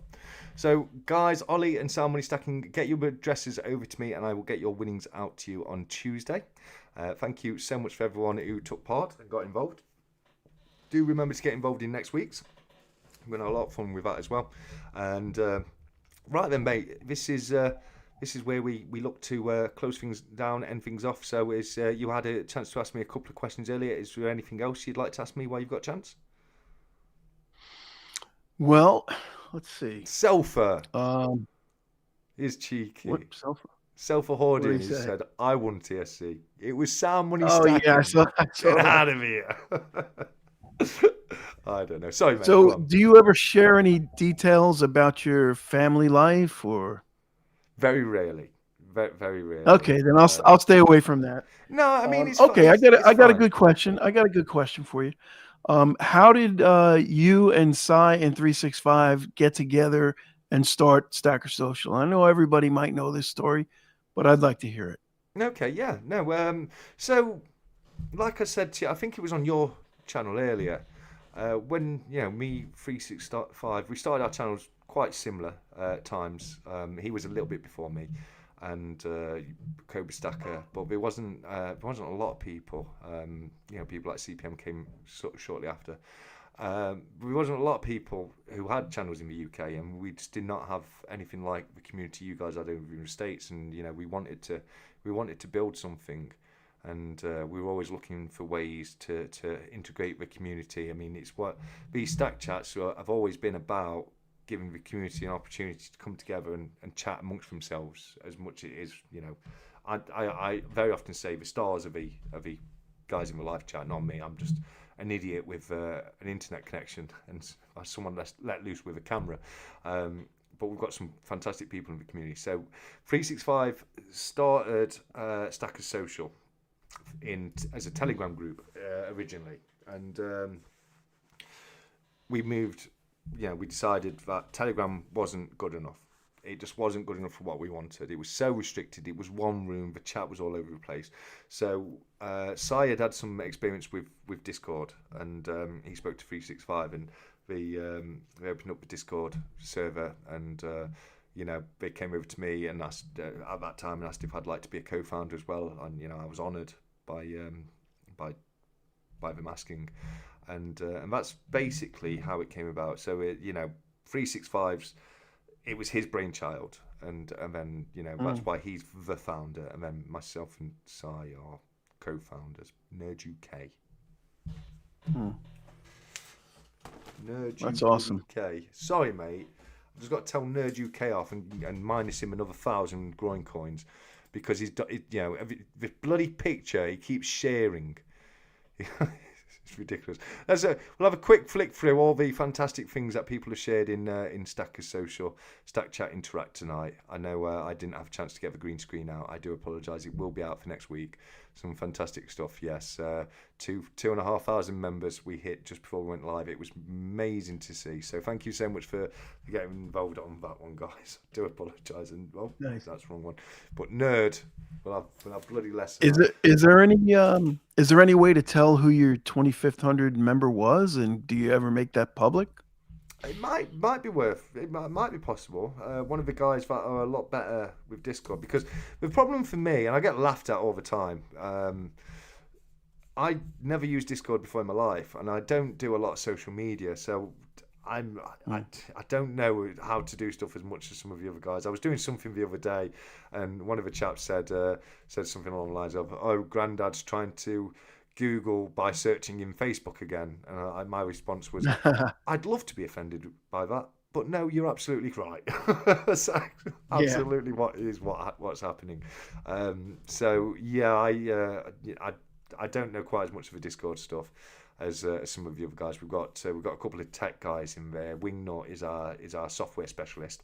So, guys, Ollie and Sound Money Stacking, get your addresses over to me and I will get your winnings out to you on Tuesday. Thank you so much for everyone who took part and got involved. Do remember to get involved in next week's. We're going to have a lot of fun with that as well. And right then, mate, this is where we look to close things down, end things off. So you had a chance to ask me a couple of questions earlier. Is there anything else you'd like to ask me while you've got a chance? Well, let's see. Sulphur. Is cheeky. What Sulphur? Sulphur Hoarding said, I won TSC. It was Sound Money Stacking. Oh, yeah, I saw Get out of here. I don't know. Sorry, mate. So, do you ever share any details about your family life, or? Very rarely. Very rarely. Okay, then I'll stay away from that. No, I mean, it's okay. Fine. I got a good question. I got a good question for you. How did you and 𝗫 and 365 get together and start Stacker Social? I know everybody might know this story, but I'd like to hear it. Okay, yeah, no. So, like I said to you, I think it was on your channel earlier. When me 365, we started our channels quite similar times. He was a little bit before me, and 𝗀𝗵𝗃 Stacker, but there wasn't a lot of people. People like CPM came shortly after. There wasn't a lot of people who had channels in the UK, and we just did not have anything like the community you guys had over in the States. And we wanted to build something. And we were always looking for ways to integrate the community. I mean, it's what these stack chats have always been about, giving the community an opportunity to come together and chat amongst themselves as much as it is, I very often say the stars are the guys in the live chat, not me. I'm just an idiot with an internet connection and someone let loose with a camera. But we've got some fantastic people in the community. So 365 started Stacker Social as a Telegram group originally, and we moved. We decided that Telegram wasn't good enough. It just wasn't good enough for what we wanted. It was so restricted. It was one room. The chat was all over the place. So 𝗫 had some experience with Discord, and he spoke to 365, and they opened up a Discord server, and they came over to me and asked at that time if I'd like to be a co-founder as well, and I was honoured by them asking, and that's basically how it came about. So 365's, it was his brainchild, and then that's why he's the founder, and then myself and 𝗫 are co-founders. Nerd UK. Nerd That's UK. awesome. Sorry, mate. I've just got to tell Nerd UK off and minus him another 1,000 groin coins because he's, you know, the bloody picture he keeps sharing. It's ridiculous. We'll have a quick flick through all the fantastic things that people have shared in Stackers Social, Stack Chat Interact tonight. I know I didn't have a chance to get the green screen out. I do apologise. It will be out for next week. Some fantastic stuff. Yes, 2,500 members we hit just before we went live. It was amazing to see. So thank you so much for getting involved on that one, guys. I do apologise. And Nice. That's the wrong one. But Nerd, we'll have bloody less. Is there any way to tell who your 2,500 member was, and do you ever make that public? It might be possible. One of the guys that are a lot better with Discord, because the problem for me, and I get laughed at all the time, I never used Discord before in my life, and I don't do a lot of social media, so I don't know how to do stuff as much as some of the other guys. I was doing something the other day, and one of the chaps said something along the lines of, "Oh, Grandad's trying to Google by searching in Facebook again," and my response was, "I'd love to be offended by that, but no, you're absolutely right." That's absolutely what's happening. So yeah, I don't know quite as much of the Discord stuff as some of the other guys. We've got a couple of tech guys in there. Wingnut is our software specialist.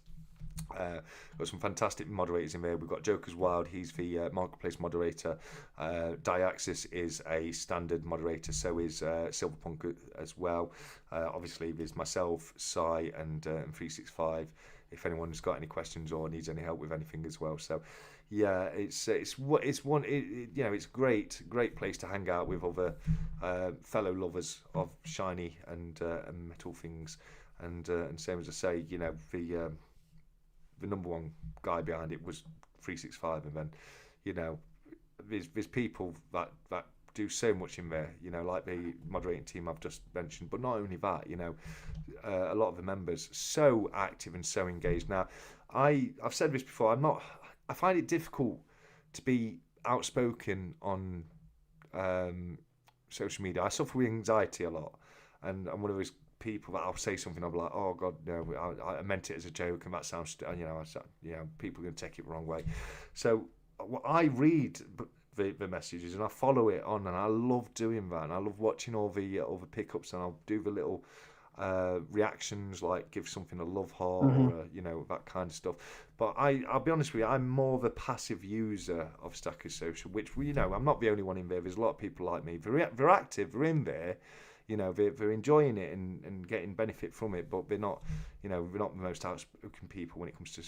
Got some fantastic moderators in there. We've got Joker's Wild, he's the marketplace moderator. Diaxis is a standard moderator, so is Silverpunk as well. Obviously there's myself, 𝗫, and 𝗕𝘂𝗺𝗺𝗫 if anyone's got any questions or needs any help with anything as well. So yeah, it's great place to hang out with other fellow lovers of shiny and metal things, and same as I say, you know, the number one guy behind it was 𝗕𝘂𝗺𝗺𝗃, and then, you know, there's people that do so much in there, you know, like the moderating team I've just mentioned. But not only that, you know, a lot of the members so active and so engaged. Now, I've said this before. I find it difficult to be outspoken on social media. I suffer with anxiety a lot, and I'm one of those people that I'll say something, I'll be like, "Oh God, no, I meant it as a joke," and that sounds, you know, people are going to take it the wrong way. So I read the messages and I follow it on, and I love doing that, and I love watching all the pickups, and I'll do the little reactions, like give something a love heart, or you know, that kind of stuff. But I'll be honest with you, I'm more of a passive user of Stackers Social, which, you know, I'm not the only one in there. There's a lot of people like me. They're active, they're in there. You know, they're enjoying it and getting benefit from it, but they're not, you know, they're not the most outspoken people when it comes to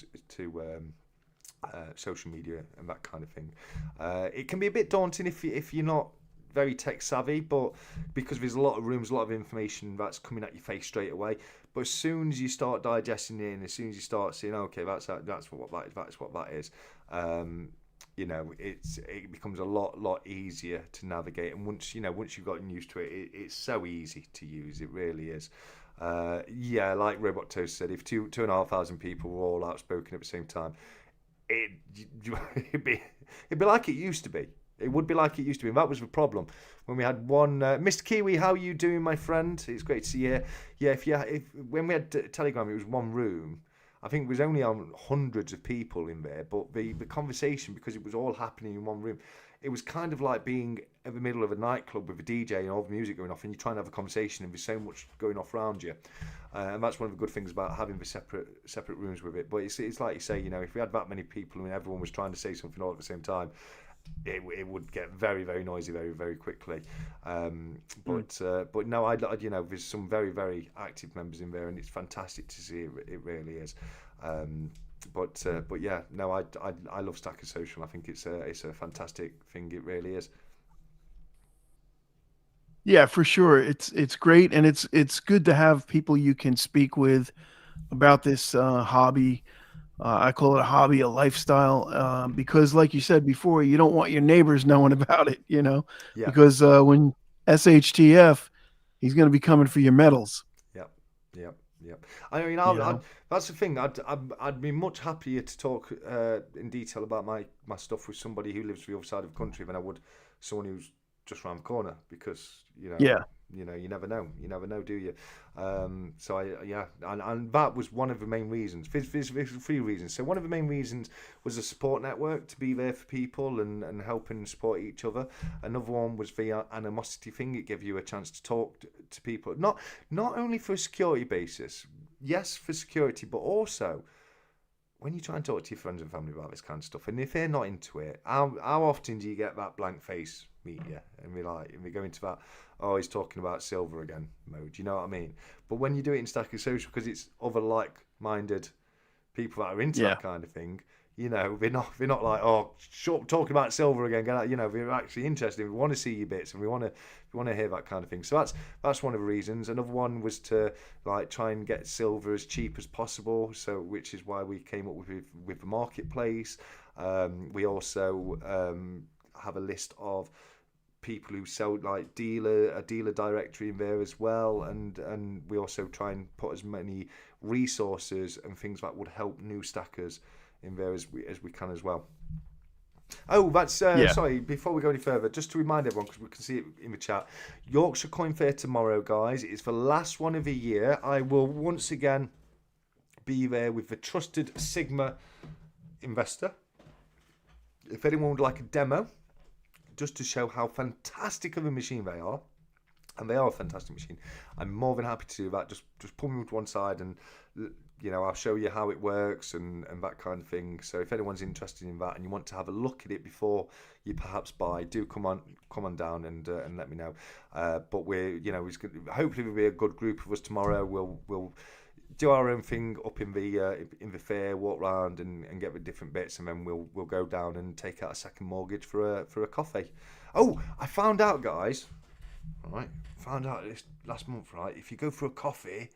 social media and that kind of thing. It can be a bit daunting if you're not very tech savvy, but because there's a lot of rooms, a lot of information that's coming at your face straight away. But as soon as you start digesting it, and as soon as you start seeing, okay, that's what that is, you know, it becomes a lot easier to navigate. And once you've gotten used to it, it's so easy to use. It really is. Yeah, like Robot Toast said, if 2,500 people were all outspoken at the same time, it'd be like it used to be. It would be like it used to be. And that was the problem when we had one. Mr. Kiwi, how are you doing, my friend? It's great to see you. Yeah, when we had Telegram, it was one room. I think it was only on hundreds of people in there, but the conversation, because it was all happening in one room, it was kind of like being in the middle of a nightclub with a DJ and all the music going off, and you're trying to have a conversation and there's so much going off around you. And that's one of the good things about having the separate rooms with it. But it's like you say, you know, if we had that many people and everyone was trying to say something all at the same time, it would get very, very noisy very, very quickly. But no, you know, there's some very, very active members in there, and it's fantastic to see. It really is. But yeah, no, I love Stackers Social. I think it's a fantastic thing. It really is. Yeah, for sure. It's great, and it's good to have people you can speak with about this hobby. I call it a hobby, a lifestyle, because like you said before, you don't want your neighbors knowing about it, you know, because when SHTF, he's going to be coming for your medals. Yep. I mean, that's the thing. I'd be much happier to talk in detail about my stuff with somebody who lives the other side of the country than I would someone who's just around the corner, because, you know, You know, you never know. You never know, do you? So and that was one of the main reasons. There's 3 reasons. So one of the main reasons was a support network, to be there for people and help and support each other. Another one was the animosity thing. It gave you a chance to talk to people, not only for a security basis. Yes, for security, but also when you try and talk to your friends and family about this kind of stuff, and if they're not into it, how often do you get that blank face meet you and we go into that, oh, he's talking about silver again mode, you know what I mean? But when you do it in Stacker Social, because it's other like-minded people that are into that kind of thing, you know, we're not like, oh, talking about silver again, get out. You know, we're actually interested. We want to see your bits, and we want to hear that kind of thing. So that's one of the reasons. Another one was to like try and get silver as cheap as possible. So which is why we came up with the marketplace. We also have a list of people who sell like a dealer directory in there as well, and we also try and put as many resources and things that would help new stackers in there as we can as well. Oh, that's sorry, before we go any further, just to remind everyone, because we can see it in the chat, Yorkshire Coin Fair tomorrow, guys. It's the last one of the year. I will once again be there with the trusted Sigma investor. If anyone would like a demo, just to show how fantastic of a machine they are, and they are a fantastic machine, I'm more than happy to do that. Just pull me to one side and, you know, I'll show you how it works and that kind of thing. So if anyone's interested in that and you want to have a look at it before you perhaps buy, do come on down and let me know. But we're, you know, hopefully there'll be a good group of us tomorrow. We'll do our own thing up in the fair, walk around and get the different bits, and then we'll go down and take out a second mortgage for a coffee. Oh, I found out, guys. All right, this last month. Right, if you go for a coffee,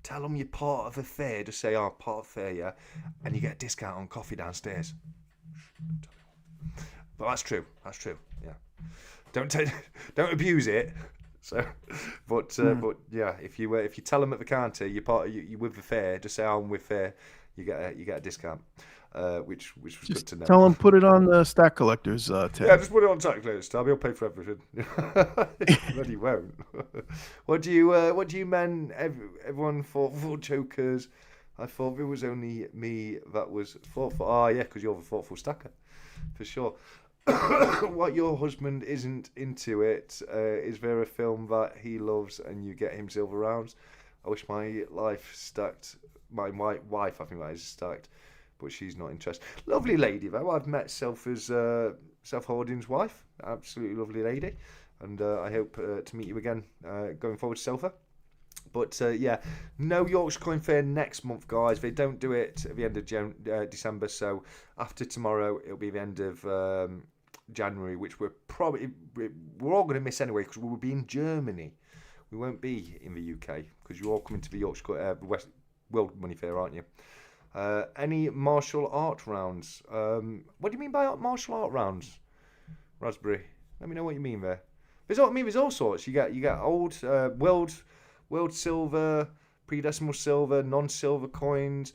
tell them you're part of the fair. Just say, "Oh, part of the fair, yeah," and you get a discount on coffee downstairs. But that's true. That's true. Yeah. Don't abuse it. So, but yeah, if you tell them at the counter you're with the fair, just say, "Oh, I'm with fair," you get a discount, which was just good to know. Tell them put it on the Stack Collectors tab. Yeah, just put it on Stack Collectors tab. He'll pay for everything. But he won't. What do you men? Everyone fought for chokers. I thought it was only me that was thoughtful. Oh yeah, because you're the thoughtful stacker, for sure. What your husband isn't into it, is there a film that he loves and you get him silver rounds? I wish my life stacked. My wife, I think that is stacked, but she's not interested. Lovely lady though. I've met Self Holding's wife. Absolutely lovely lady, and I hope to meet you again going forward, Selfa. But yeah, no Yorkshire Coin Fair next month, guys. They don't do it at the end of December, so after tomorrow it'll be the end of January, which we're all going to miss anyway because we'll be in Germany. We won't be in the UK because you're all coming to the Yorkshire World Money Fair, aren't you? Any martial art rounds? What do you mean by martial art rounds, Raspberry? Let me know what you mean there. There's all sorts. You get old world silver, pre-decimal silver, non-silver coins,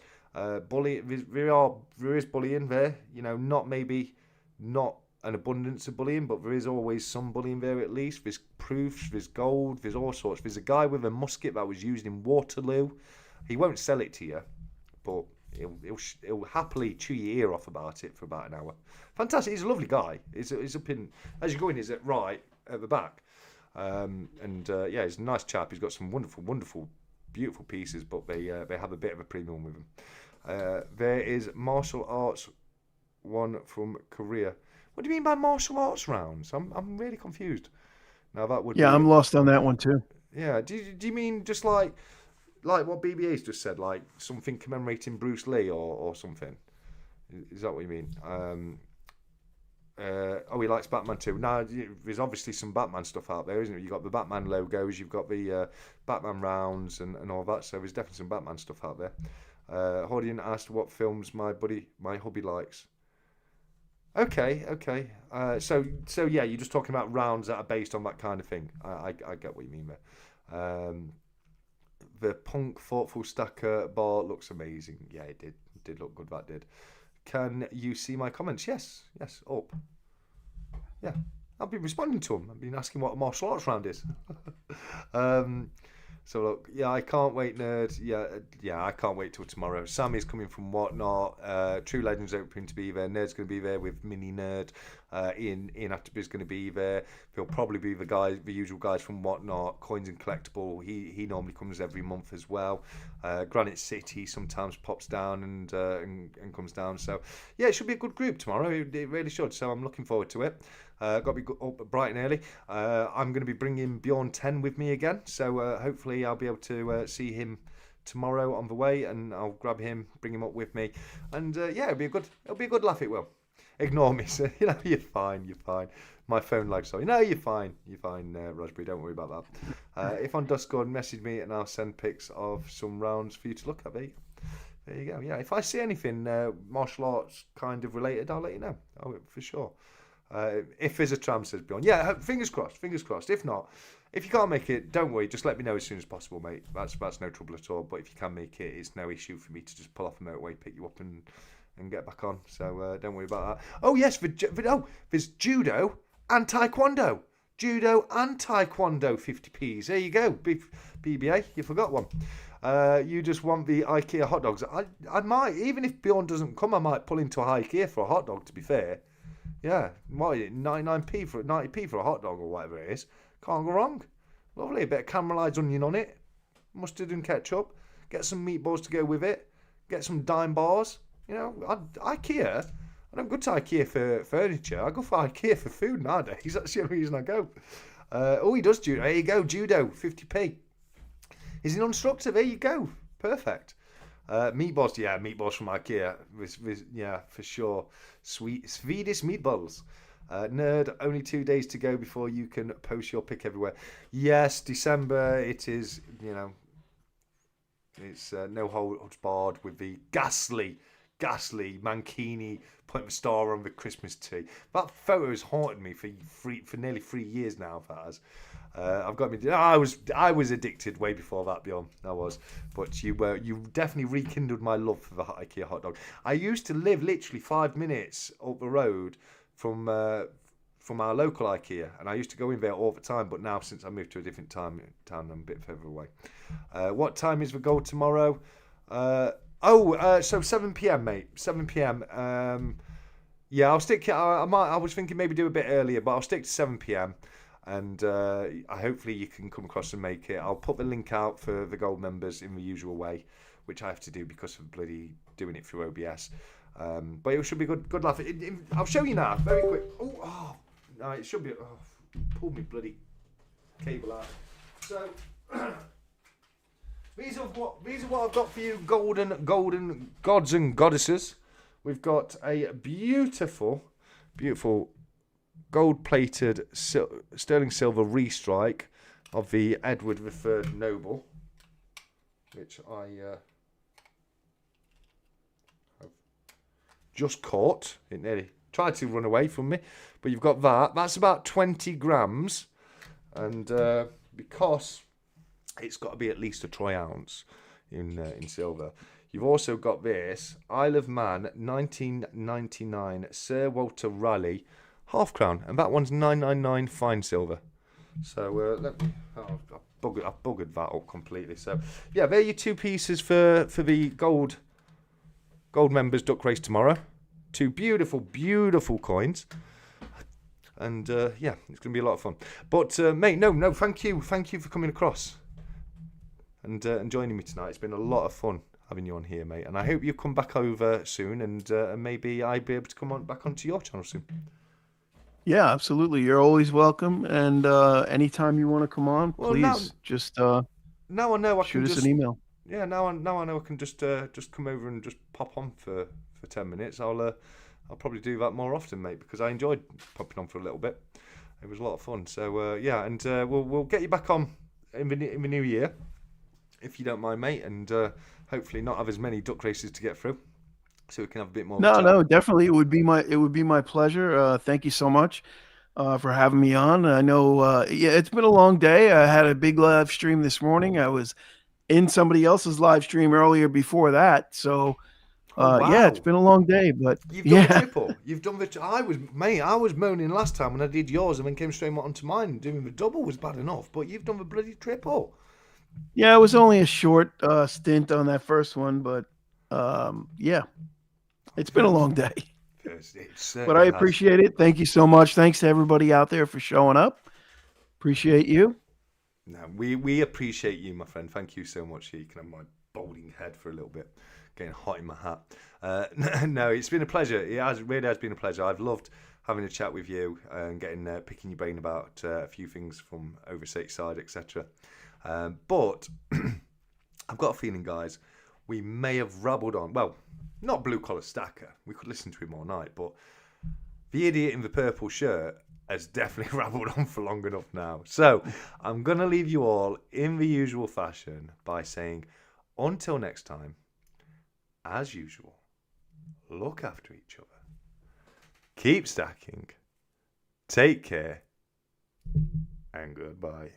bully. There is bullion there. You know, not an abundance of bullion, but there is always some bullion there at least. There's proofs, there's gold, there's all sorts. There's a guy with a musket that was used in Waterloo. He won't sell it to you, but he'll happily chew your ear off about it for about an hour. Fantastic. He's a lovely guy. He's up in, as you go in, he's at the back. Yeah, he's a nice chap. He's got some wonderful, beautiful pieces, but they have a bit of a premium with them. There is martial arts one from Korea. What do you mean by martial arts rounds? I'm really confused. Now that would I'm lost on that one too. Yeah. Do you mean just like what BBA's just said, like something commemorating Bruce Lee or something? Is that what you mean? He likes Batman too. Now, there's obviously some Batman stuff out there, isn't it? You've got the Batman logos, you've got the Batman rounds and all that, so there's definitely some Batman stuff out there. Hordian asked what films my hubby likes. Okay. So yeah, you're just talking about rounds that are based on that kind of thing. I get what you mean there. The Punk Thoughtful Stacker bar looks amazing. Yeah, it did look good, that did. Can you see my comments? Yes, up. Yeah, I've been responding to them. I've been asking what a martial arts round is. So look, yeah, I can't wait, nerd. Yeah, I can't wait till tomorrow. Sammy's coming from Whatnot. True Legends open to be there. Nerd's going to be there with Mini Nerd. Ian Afterbeer's going to be there. He'll probably be the usual guys from Whatnot. Coins and Collectible. He normally comes every month as well. Granite City sometimes pops down and comes down. So yeah, it should be a good group tomorrow. It really should. So I'm looking forward to it. Got to be up bright and early. I'm going to be bringing Bjorn10 with me again, so hopefully I'll be able to see him tomorrow on the way, and I'll grab him, bring him up with me, and yeah, it'll be a good laugh. It will. Ignore me, so you're fine. My phone lags, sorry. No, you're fine, Raspberry. Don't worry about that. If on Discord, message me, and I'll send pics of some rounds for you to look at. There you go. Yeah, if I see anything martial arts kind of related, I'll let you know. For sure. If there's a tram, says Bjorn. Yeah, fingers crossed. If not, if you can't make it, don't worry. Just let me know as soon as possible, mate. That's no trouble at all. But if you can make it, it's no issue for me to just pull off the motorway, pick you up, and get back on. So don't worry about that. Oh yes, there's judo and taekwondo. Judo and taekwondo 50p's. There you go. BBA, you forgot one. You just want the IKEA hot dogs. I might, even if Bjorn doesn't come, I might pull into a IKEA for a hot dog, to be fair. Yeah, what is it, 99p for 90p for a hot dog or whatever it is. Can't go wrong. Lovely, a bit of caramelised onion on it, mustard and ketchup. Get some meatballs to go with it. Get some dime bars. You know, IKEA. I don't go to IKEA for furniture. I go for IKEA for food nowadays. That's the only reason I go. He does judo. There you go, judo, 50p. He's an instructor. There you go. Perfect. Meatballs from IKEA. Yeah, for sure. Sweet Swedish meatballs. Nerd, only 2 days to go before you can post your pick everywhere. Yes, December, it is, it's no holds barred with the ghastly Mankini putting the star on the Christmas tree. That photo has haunted me for nearly 3 years now, that has. I've got me. I was addicted way before that, Bjorn. I was, but you definitely rekindled my love for the IKEA hot dog. I used to live literally 5 minutes up the road from our local IKEA, and I used to go in there all the time. But now, since I moved to a different town, I'm a bit further away. What time is the goal tomorrow? So 7 p.m, mate. 7 p.m. Yeah, I'll stick. I was thinking maybe do a bit earlier, but I'll stick to 7 p.m. And hopefully you can come across and make it. I'll put the link out for the gold members in the usual way, which I have to do because of bloody doing it through OBS. But it should be good laugh. I'll show you now, very quick. Oh, no, it should be. Pull me bloody cable out. So these are what I've got for you, golden gods and goddesses. We've got a beautiful gold-plated sterling silver restrike of the Edward III Noble, which I have just caught. It nearly tried to run away from me, but you've got that. That's about 20 grams, and because it's got to be at least a troy ounce in silver. You've also got this Isle of Man 1999 Sir Walter Raleigh half crown, and that one's 999 fine silver. So I've buggered that up completely. So yeah, there are your two pieces for the gold members duck race tomorrow. Two beautiful coins, and yeah, it's gonna be a lot of fun. But mate, no, thank you for coming across and joining me tonight. It's been a lot of fun having you on here, mate, and I hope you come back over soon, and maybe I'll be able to come back onto your channel soon. Yeah, absolutely. You're always welcome, and anytime you want to come on, please just now I know I shoot us an email. Yeah, now I know I can just come over and just pop on for 10 minutes. I'll probably do that more often, mate, because I enjoyed popping on for a little bit. It was a lot of fun. So yeah, and we'll get you back on in the new year, if you don't mind, mate, and hopefully not have as many duck races to get through, so we can have a bit more. No, definitely, it would be my pleasure. Thank you so much for having me on. I know, yeah, it's been a long day. I had a big live stream this morning. I was in somebody else's live stream earlier before that, so Oh Yeah, it's wow! been a long day, but You've done the yeah, triple. You've done the. I was moaning last time when I did yours and then came straight onto mine. Doing the double was bad enough, but you've done the bloody triple. yeah, it was only a short stint on that first one, but yeah, it's been a long day. It But I certainly has. appreciate it. Thank you so much. Thanks to everybody out there for showing up. Appreciate you. No, we appreciate you, my friend. Thank you so much. You can have my balding head for a little bit, getting hot in my hat. No, it's been a pleasure. It really has been a pleasure. I've loved having a chat with you and picking your brain about a few things from 𝗀𝗧 side, etc. But I've got a feeling, guys, we may have rabbled on. Well, not Blue Collar Stacker. We could listen to him all night, but the idiot in the purple shirt has definitely rabbled on for long enough now. So I'm going to leave you all in the usual fashion by saying, until next time, as usual, look after each other. Keep stacking. Take care. And goodbye.